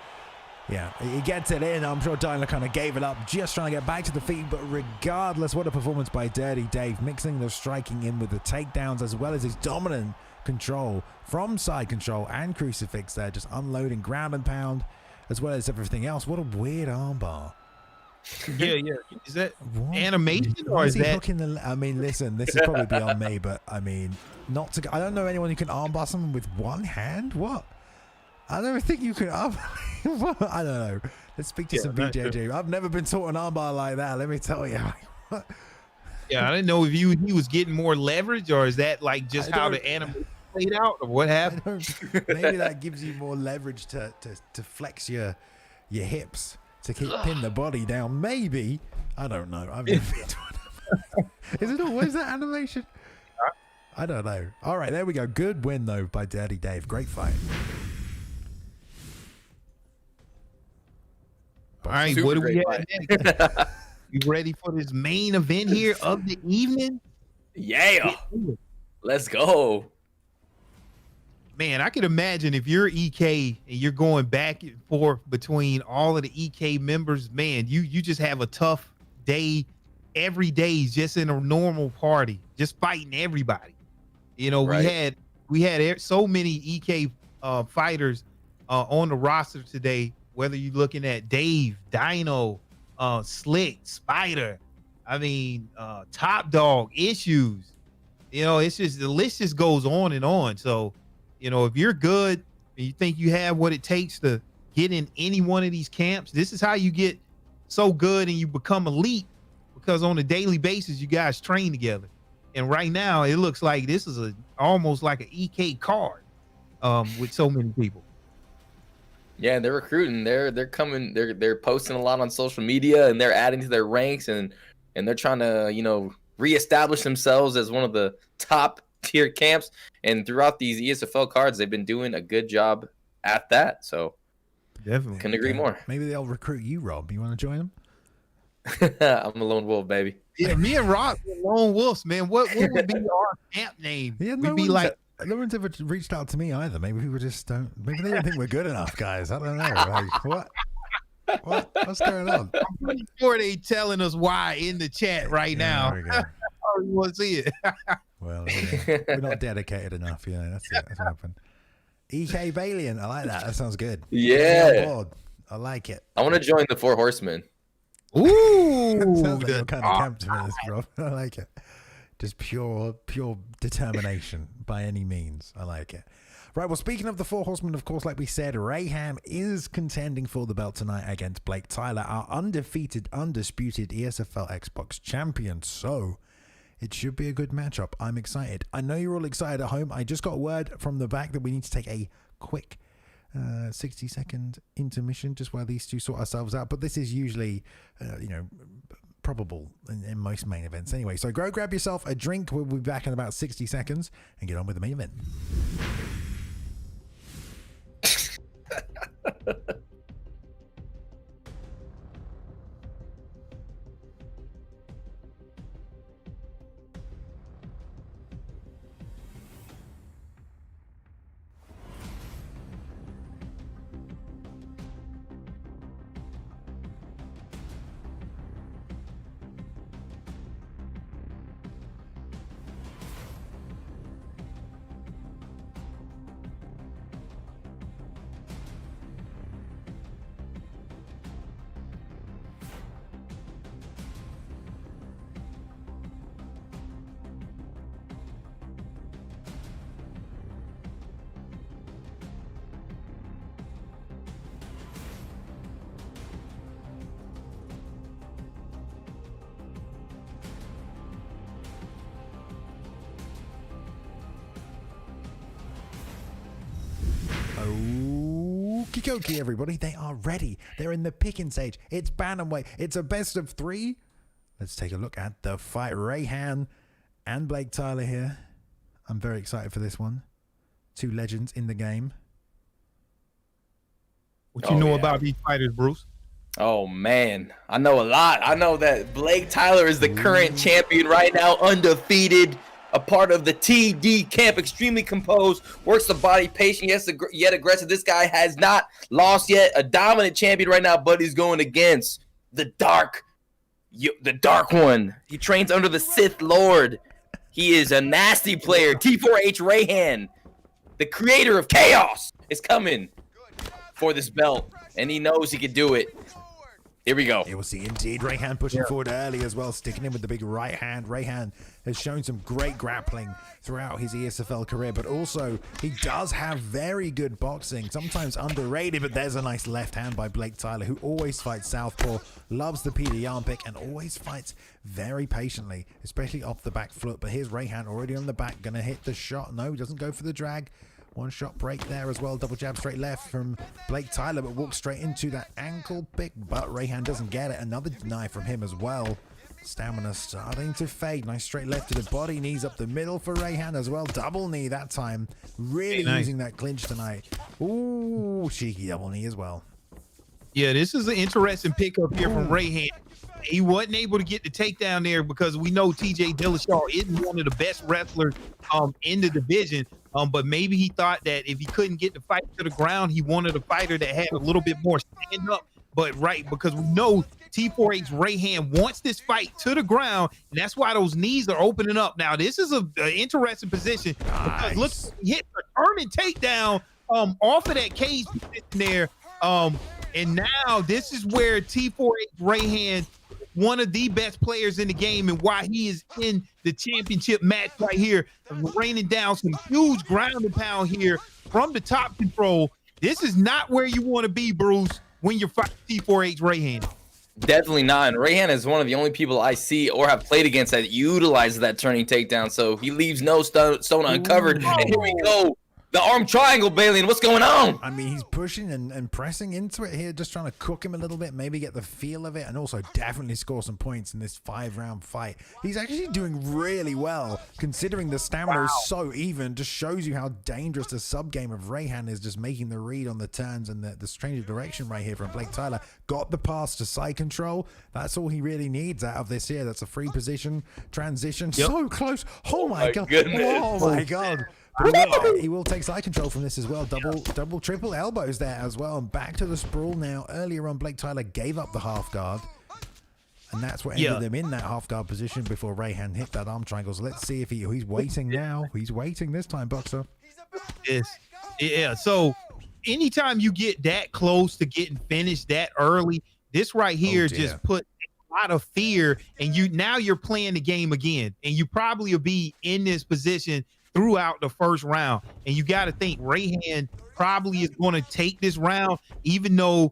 yeah, he gets it in. I'm sure Dino kind of gave it up, just trying to get back to the feet. But regardless, what a performance by Dirty Dave, mixing the striking in with the takedowns as well as his dominant control from side control and crucifix there, just unloading ground and pound as well as everything else. What a weird armbar. Yeah. Is that animation or is he that hooking the? I mean, listen, this is probably beyond me, but I mean, not to. I don't know anyone who can armbar someone with one hand. What? I don't think you can. I don't know. Let's speak to some BJJ. I've never been taught an armbar like that. Let me tell you. Yeah, I didn't know if he was getting more leverage, or is that like just how the animation played out, or what happened? Maybe that gives you more leverage to flex your hips to pin the body down. Maybe, I don't know. I've never been to Is it always that animation? I don't know. All right, there we go. Good win though by Dirty Dave. Great fight. All right, what do we have next? You ready for this main event here of the evening? Yeah. Let's go. Man, I can imagine if you're EK and you're going back and forth between all of the EK members, man, you just have a tough day every day. Is just in a normal party, just fighting everybody. You know, Right. we had so many EK fighters on the roster today, whether you're looking at Dave, Dino, Slick, Spider, I mean, Top Dog, Issues. You know, it's just the list just goes on and on. So, you know, if you're good and you think you have what it takes to get in any one of these camps, this is how you get so good and you become elite, because on a daily basis, you guys train together. And right now it looks like this is almost like an EK card with so many people. Yeah, they're recruiting. They're coming. They're posting a lot on social media, and they're adding to their ranks, and they're trying to, you know, reestablish themselves as one of the top tier camps. And throughout these ESFL cards, they've been doing a good job at that. So Definitely. couldn't agree more. Maybe they'll recruit you, Rob. You want to join them? I'm a lone wolf, baby. Yeah, me and Rob were lone wolves, man. What would be our camp name? Yeah, We'd be like, no one's ever reached out to me either. Maybe people just don't. Maybe they don't think we're good enough, guys. I don't know. Like, what's going on? I'm pretty sure they telling us why in the chat right now. There we go. I already want to see it. Well, yeah, we're not dedicated enough. You know, that's it. That's what happened. EK Valiant. I like that. That sounds good. Yeah. I'm on board. I like it. I want to join the Four Horsemen. Ooh, Sounds like your kind of camp to this, Rob. I like it. Just pure determination by any means. I like it. Right, well, speaking of the Four Horsemen, of course, like we said, Rayhan is contending for the belt tonight against BlakeTylerr, our undefeated, undisputed ESFL Xbox champion. So it should be a good matchup. I'm excited. I know you're all excited at home. I just got word from the back that we need to take a quick 60-second intermission just while these two sort ourselves out. But this is usually, probable in most main events anyway. So go grab yourself a drink. We'll be back in about 60 seconds and get on with the main event. Okie dokie, everybody. They are ready. They're in the picking stage. It's bantamweight. It's a best of three. Let's take a look at the fight. Rayhan and BlakeTylerr here. I'm very excited for this one. Two legends in the game. What you know about these fighters, Bruce? Oh, man. I know a lot. I know that BlakeTylerr is the current champion right now, undefeated, a part of the TD camp, extremely composed, works the body, patient, yet aggressive. This guy has not lost yet, a dominant champion right now, but he's going against the dark one. He trains under the Sith Lord. He is a nasty player. T4H Rayhan, the creator of chaos, is coming for this belt, and he knows he can do it. Here we go. It was the indeed. Rayhan pushing forward early as well, sticking in with the big right hand. Rayhan has shown some great grappling throughout his ESFL career, but also he does have very good boxing, sometimes underrated, but there's a nice left hand by BlakeTylerr, who always fights southpaw, loves the Peter Yan pick, and always fights very patiently, especially off the back foot. But here's Rayhan already on the back, gonna hit the shot. No, doesn't go for the drag. One shot break there as well. Double jab straight left from BlakeTylerr, but walks straight into that ankle pick. But Rayhan doesn't get it. Another knife from him as well. Stamina starting to fade. Nice straight left to the body. Knees up the middle for Rayhan as well. Double knee that time. Really using that clinch tonight. Ooh, cheeky double knee as well. Yeah, this is an interesting pickup here from Rayhan. He wasn't able to get the takedown there because we know TJ Dillashaw isn't one of the best wrestlers in the division. But maybe he thought that if he couldn't get the fight to the ground, he wanted a fighter that had a little bit more stand up. But because we know T4H Rayhan wants this fight to the ground, and that's why those knees are opening up. Now, this is an interesting position because look, he hit the turning takedown off of that cage position there. And now this is where T4H Rayhan, one of the best players in the game, and why he is in the championship match right here, raining down some huge ground and pound here from the top control. This is not where you want to be, Bruce, when you're fighting T4H Rayhan. Definitely not. And Rayhan is one of the only people I see or have played against that utilizes that turning takedown. So he leaves no stone uncovered. And here we go. The arm triangle, Bailey. What's going on? I mean, he's pushing and pressing into it here, just trying to cook him a little bit, maybe get the feel of it, and also definitely score some points in this 5-round fight. He's actually doing really well, considering the stamina is so even. Just shows you how dangerous the sub-game of Rayhan is, just making the read on the turns and the change of direction right here from BlakeTylerr. Got the pass to side control. That's all he really needs out of this here. That's a free position transition. Yep. So close. Oh my God. Goodness. Oh my God. But he will take side control from this as well. Double, triple elbows there as well. And back to the sprawl now. Earlier on, BlakeTylerr gave up the half guard. And that's what ended them in that half guard position before Rayhan hit that arm triangle. So let's see if he's waiting now. He's waiting this time, Boxer. Yes. Yeah. So anytime you get that close to getting finished that early, this right here just put a lot of fear. And now you're playing the game again. And you probably will be in this position throughout the first round. And you got to think Rayhan probably is going to take this round, even though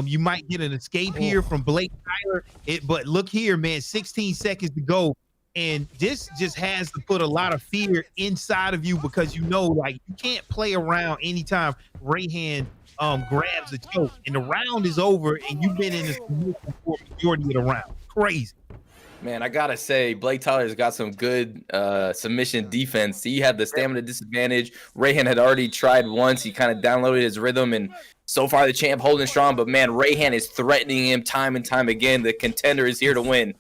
you might get an escape here from BlakeTylerr. But look here, man, 16 seconds to go. And this just has to put a lot of fear inside of you because you know, like, you can't play around anytime Rayhan grabs the choke. And the round is over, and you've been in this position for the majority of the round. Crazy. Man, I gotta say, BlakeTylerr's got some good submission defense. He had the stamina disadvantage. Rayhan had already tried once. He kind of downloaded his rhythm, and so far the champ holding strong. But man, Rayhan is threatening him time and time again. The contender is here to win.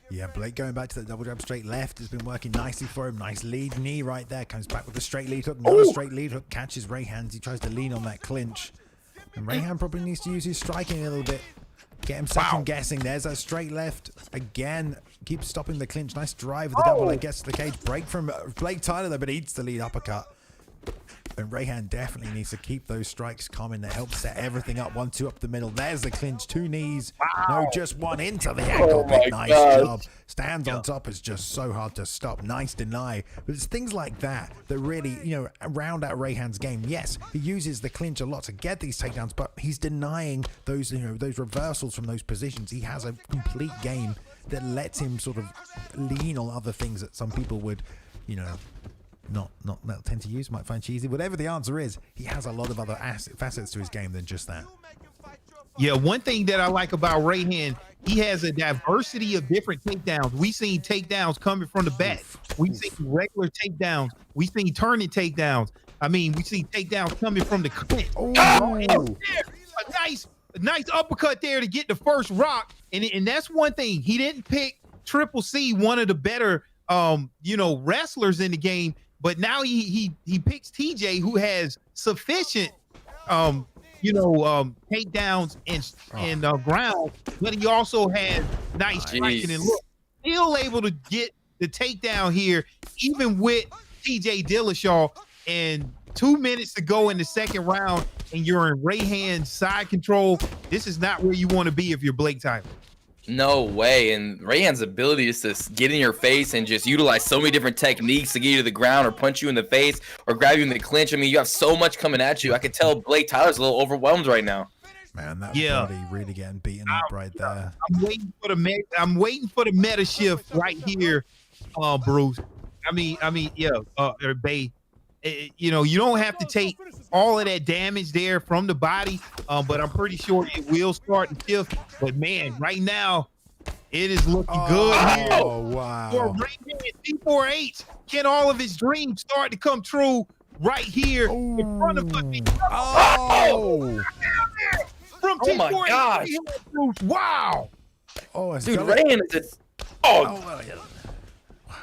Yeah, Blake going back to the double jab straight left has been working nicely for him. Nice lead knee right there. Comes back with a straight lead hook. Not a straight lead hook. Catches Rayhan. He tries to lean on that clinch. And Rayhan probably needs to use his striking a little bit. Get him second guessing. There's a straight left again. Keeps stopping the clinch. Nice drive with the double leg. Gets to the cage. Break from BlakeTylerr though, but eats the lead uppercut. And Rayhan definitely needs to keep those strikes coming to help set everything up. 1-2 up the middle. There's the clinch. 2 knees. No, just one into the ankle. Nice job. Stands on top is just so hard to stop. Nice deny. But it's things like that that really, round out Rayhan's game. Yes, he uses the clinch a lot to get these takedowns, but he's denying those, those reversals from those positions. He has a complete game that lets him sort of lean on other things that some people would, not tend to use, might find cheesy. Whatever the answer is, he has a lot of other facets to his game than just that. Yeah, one thing that I like about Rayhan, he has a diversity of different takedowns. We've seen takedowns coming from the back. We've seen regular takedowns. We've seen turning takedowns. I mean, we see takedowns coming from the clinch. A nice uppercut there to get the first rock. And that's one thing. He didn't pick Triple C, one of the better wrestlers in the game. But now he picks TJ, who has sufficient, takedowns and ground, but he also has nice striking and look. Still able to get the takedown here, even with TJ Dillashaw. And 2 minutes to go in the second round, and you're in Rayhan's side control. This is not where you want to be if you're BlakeTylerr. No way. And Rayhan's ability is to get in your face and just utilize so many different techniques to get you to the ground or punch you in the face or grab you in the clinch. I mean, you have so much coming at you. I can tell BlakeTylerr's a little overwhelmed right now. Man, that body really getting beaten up right there. I'm waiting for the meta shift right here, Bruce. Bay. You don't have to take all of that damage there from the body, but I'm pretty sure it will start to shift. But man, right now it is looking good here. Oh wow! For T4H, can all of his dreams start to come true right here in front of us? Oh! From T4H. Wow! Oh, it's Dude, got Rayhan is just. Oh, well, yeah. Wow.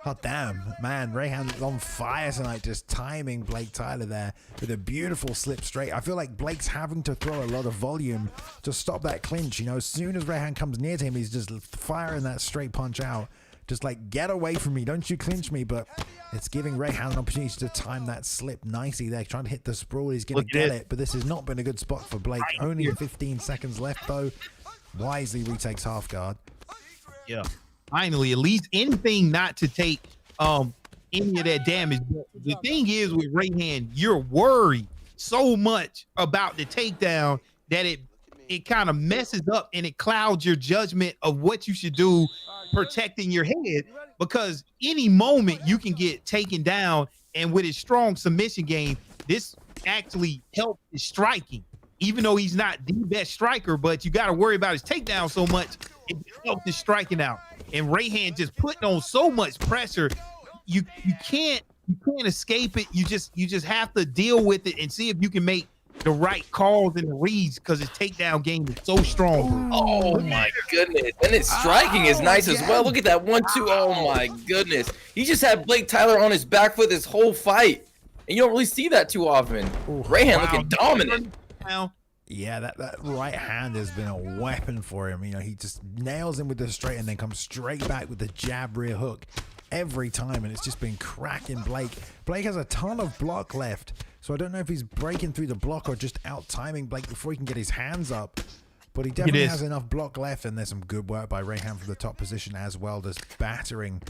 Oh, damn. Man, Rayhan's on fire tonight, just timing BlakeTylerr there with a beautiful slip straight. I feel like Blake's having to throw a lot of volume to stop that clinch. You know, as soon as Rayhan comes near to him, he's just firing that straight punch out. Just like, get away from me. Don't you clinch me. But it's giving Rayhan an opportunity to time that slip nicely there. Trying to hit the sprawl. He's going to get it. But this has not been a good spot for Blake. Only 15 seconds left, though. Wisely retakes half guard. Yeah. Finally, at least anything not to take any of that damage. But the thing is with Rayhan, you're worried so much about the takedown that it kind of messes up and it clouds your judgment of what you should do protecting your head, because any moment you can get taken down. And with his strong submission game, this actually helps his striking, even though he's not the best striker. But you got to worry about his takedown so much, it helps his striking out. And Rayhan just putting on so much pressure, you can't escape it. You just have to deal with it and see if you can make the right calls and the reads, because his takedown game is so strong. oh my goodness. And his striking is nice as well. Look at that 1-2. Oh my goodness. He just had BlakeTylerr on his back foot this whole fight. And you don't really see that too often. Rayhan looking dominant. Yeah, that right hand has been a weapon for him. You know, he just nails him with the straight and then comes straight back with the jab rear hook every time. And it's just been cracking Blake. Blake has a ton of block left. So I don't know if he's breaking through the block or just out-timing Blake before he can get his hands up. But he definitely has enough block left, and there's some good work by Rayhan from the top position as well, just battering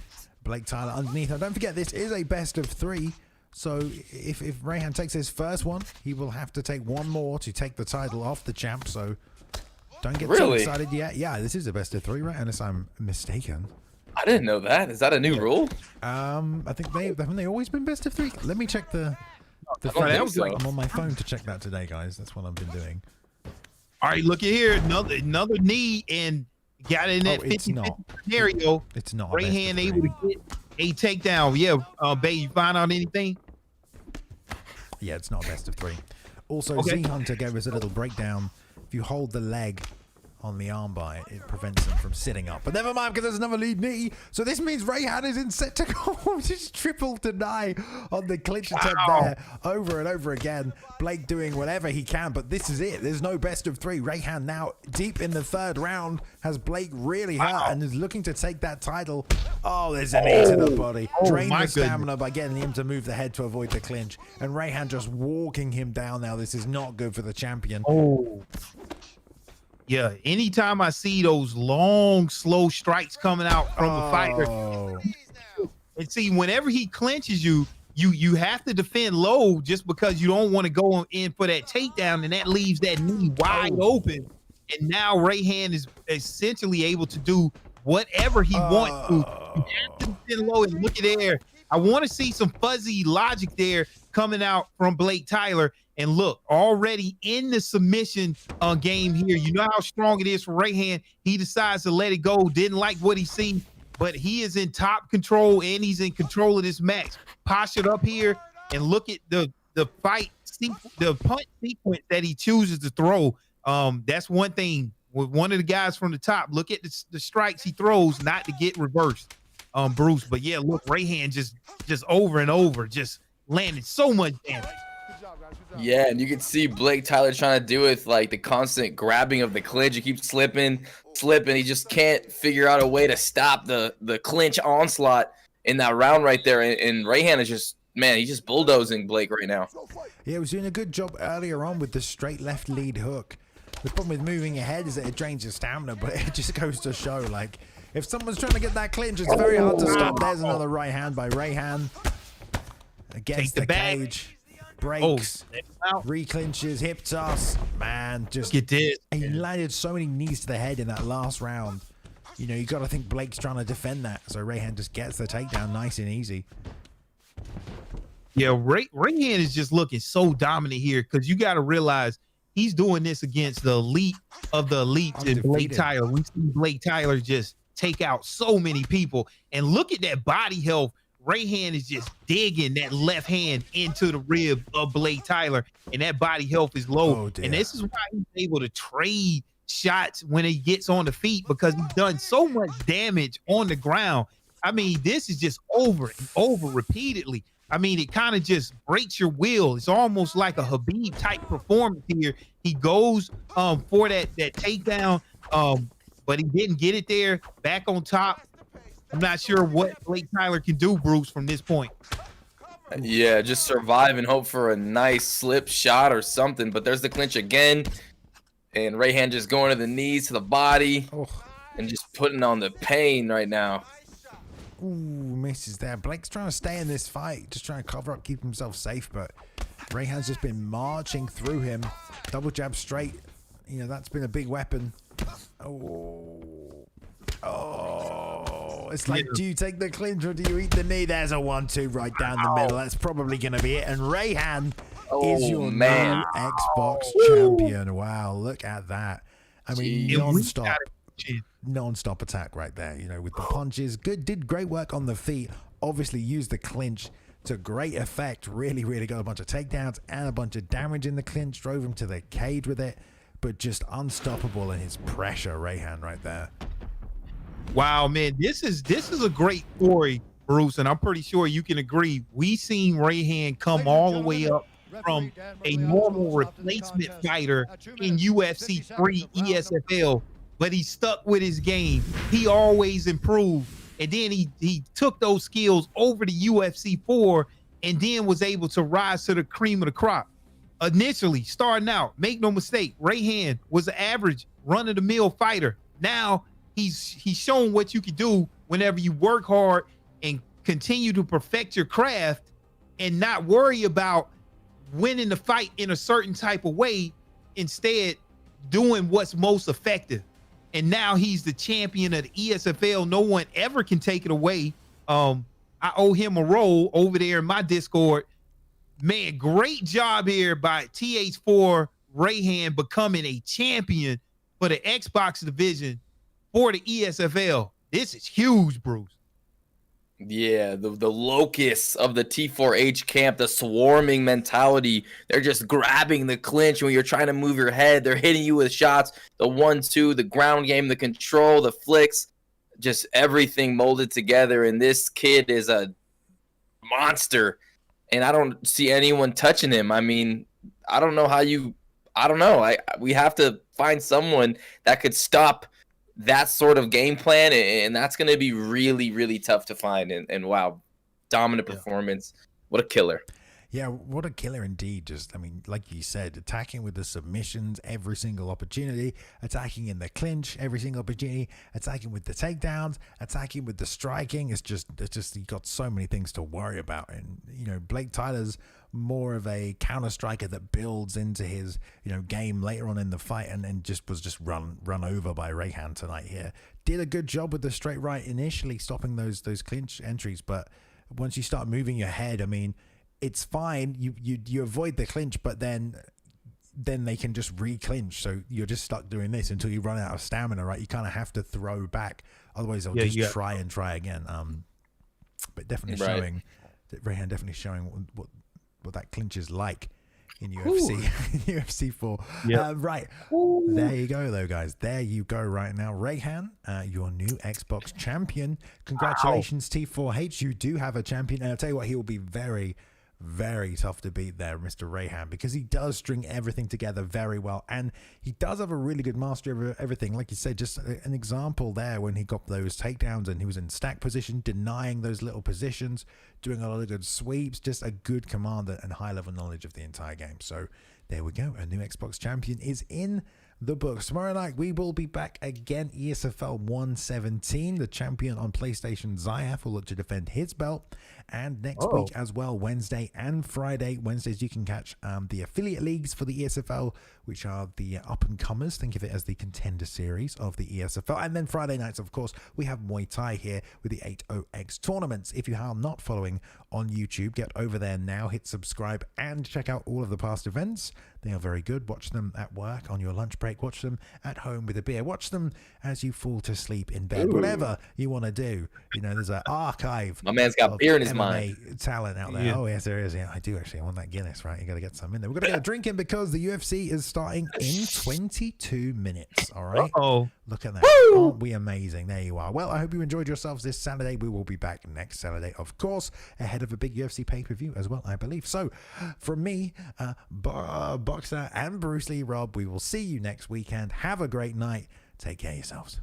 BlakeTylerr underneath. Now, don't forget, this is a best of 3. So if Rayhan takes his first one, he will have to take one more to take the title off the champ. So don't get too excited yet. Yeah, this is a best of 3, right? Unless I'm mistaken. I didn't know that. Is that a new rule? I think haven't they always been best of 3? Let me check the so. I'm on my phone to check that today, guys. That's what I've been doing. All right, look at here. Another knee, and got in that 50-50 scenario. It's not. Rayhan able to get a takedown. Yeah, Bay, you find out anything? Yeah, it's not best of 3. Also, Z Hunter gave us a little breakdown. If you hold the leg on the armbar, it prevents him from sitting up. But never mind, because there's another lead knee. So this means Rayhan is in set to go. Just triple deny on the clinch attempt there, over and over again. Blake doing whatever he can, but this is it. There's no best of 3. Rayhan now deep in the 3rd round has Blake really hurt and is looking to take that title. Oh, there's a knee to the body. Drain the stamina by getting him to move the head to avoid the clinch. And Rayhan just walking him down now. This is not good for the champion. Yeah, anytime I see those long, slow strikes coming out from a fighter, and see, whenever he clinches you have to defend low, just because you don't want to go in for that takedown, and that leaves that knee wide open. And now Rayhan is essentially able to do whatever he wants to. You have to defend low, and look at there. I want to see some fuzzy logic there coming out from BlakeTylerr. And look, already in the submission game here, you know how strong it is for Rayhan. He decides to let it go. Didn't like what he seen, but he is in top control, and he's in control of this match. Postured up here, and look at the fight, the punch sequence that he chooses to throw. That's one thing with one of the guys from the top. Look at the strikes he throws, not to get reversed, Bruce. But yeah, look, Rayhan just over and over, just landed so much damage. Yeah, and you can see BlakeTylerr trying to do it with like the constant grabbing of the clinch. He keeps slipping. He just can't figure out a way to stop the clinch onslaught in that round right there. And Rayhan is just, man, he's just bulldozing Blake right now. Yeah, he was doing a good job earlier on with the straight left lead hook. The problem with moving your head is that it drains your stamina, but it just goes to show, like, if someone's trying to get that clinch, it's very hard to stop. There's another right hand by Rayhan against the cage. Breaks, reclinches, hip toss. Man, just get this. He landed so many knees to the head in that last round. You know, you got to think Blake's trying to defend that. So Rayhan just gets the takedown nice and easy. Yeah, Rayhan is just looking so dominant here, because you got to realize he's doing this against the elite of the elites in BlakeTylerr. We've seen BlakeTylerr just take out so many people. And look at that body health. Rayhan is just digging that left hand into the rib of BlakeTylerr, and that body health is low. And this is why he's able to trade shots when he gets on the feet because he's done so much damage on the ground. I mean, this is just over and over repeatedly. I mean, it kind of just breaks your will. It's almost like a Habib type performance here. He goes for that takedown, but he didn't get it there. Back on top. I'm not sure what BlakeTylerr can do, Bruce, from this point. Yeah, just survive and hope for a nice slip shot or something. But there's the clinch again. And Rayhan just going to the knees, to the body, and just putting on the pain right now. Ooh, misses there. Blake's trying to stay in this fight, just trying to cover up, keep himself safe, but Rayhan's just been marching through him. Double jab straight. You know, that's been a big weapon. Oh, it's like, do you take the clinch or do you eat the knee? There's a 1-2 right down the middle. That's probably going to be it. And Rayhan is your new Xbox champion. Wow, look at that. I mean, non-stop attack right there, you know, with the punches. Did great work on the feet. Obviously used the clinch to great effect. Really got a bunch of takedowns and a bunch of damage in the clinch. Drove him to the cage with it, but just unstoppable in his pressure, Rayhan right there. Wow, man, this is a great story, Bruce, and I'm pretty sure you can agree. We seen Rayhan come all the way up from a normal replacement fighter in UFC 3 ESFL, but he stuck with his game. He always improved, and then he took those skills over to UFC 4 and then was able to rise to the cream of the crop. Initially, starting out, make no mistake, Rayhan was an average run-of-the-mill fighter. Now he's shown what you can do whenever you work hard and continue to perfect your craft and not worry about winning the fight in a certain type of way, instead doing what's most effective. And now he's the champion of the ESFL. No one ever can take it away. I owe him a role over there in my Discord. Man, great job here by T4H Rayhan becoming a champion for the Xbox division for the ESFL. This is huge, Bruce. Yeah, the locusts of the T4H camp, the swarming mentality. They're just grabbing the clinch when you're trying to move your head. They're hitting you with shots, the 1-2, the ground game, the control, the flicks, just everything molded together. And this kid is a monster, and I don't see anyone touching him. I mean, I don't know how you – I don't know. We have to find someone that could stop that sort of game plan, and that's going to be really tough to find. And wow, dominant performance. What a killer. Yeah, what a killer indeed. Just, I mean, like you said, attacking with the submissions every single opportunity, attacking in the clinch every single opportunity, attacking with the takedowns, attacking with the striking. It's just you got so many things to worry about. And, you know, BlakeTylerr's more of a counter striker that builds into his, you know, game later on in the fight, and just was run over by Rayhan tonight here. Did a good job with the straight right initially, stopping those clinch entries, but once you start moving your head, I mean, it's fine. You avoid the clinch, but then they can just re-clinch. So you're just stuck doing this until you run out of stamina, right? You kind of have to throw back, otherwise they'll just try and try again. But definitely showing that Rayhan definitely showing what that clinch is like in UFC. In UFC 4. Right. There you go, though, guys. There you go right now. Rayhan, your new Xbox champion. Congratulations, T4H. You do have a champion. And I'll tell you what, he will be very tough to beat there, Mr. Rayhan, because he does string everything together very well, and he does have a really good mastery of everything. Like you said, just an example there when he got those takedowns and he was in stack position, denying those little positions, doing a lot of good sweeps, just a good commander and high level knowledge of the entire game. So there we go, a new Xbox champion is in the books. Tomorrow night we will be back again. ESFL 117, the champion on PlayStation Zayaf will look to defend his belt, and next week as well, Wednesday and Friday. Wednesdays you can catch the affiliate leagues for the ESFL, which are the up and comers. Think of it as the contender series of the ESFL. And then Friday nights, of course, we have Muay Thai here with the 80X tournaments. If you are not following on YouTube, get over there now, hit subscribe and check out all of the past events. They are very good. Watch them at work, on your lunch break, break. Watch them at home with a beer. Watch them as you fall to sleep in bed. Whatever you want to do. You know, there's an archive. My man's got beer in his MMA mind. talent out there. Yeah. Oh, yes, there is. Yeah, I do actually. I want that Guinness, right? You got to get some in there. We're going to get a drink in because the UFC is starting in 22 minutes. All right. Oh, Look at that. Aren't we amazing? There you are. Well, I hope you enjoyed yourselves this Saturday. We will be back next Saturday, of course, ahead of a big UFC pay-per-view as well, I believe. So, from me, Boxer, and Bruce Lee Rob, we will see you next weekend. Have a great night. Take care of yourselves.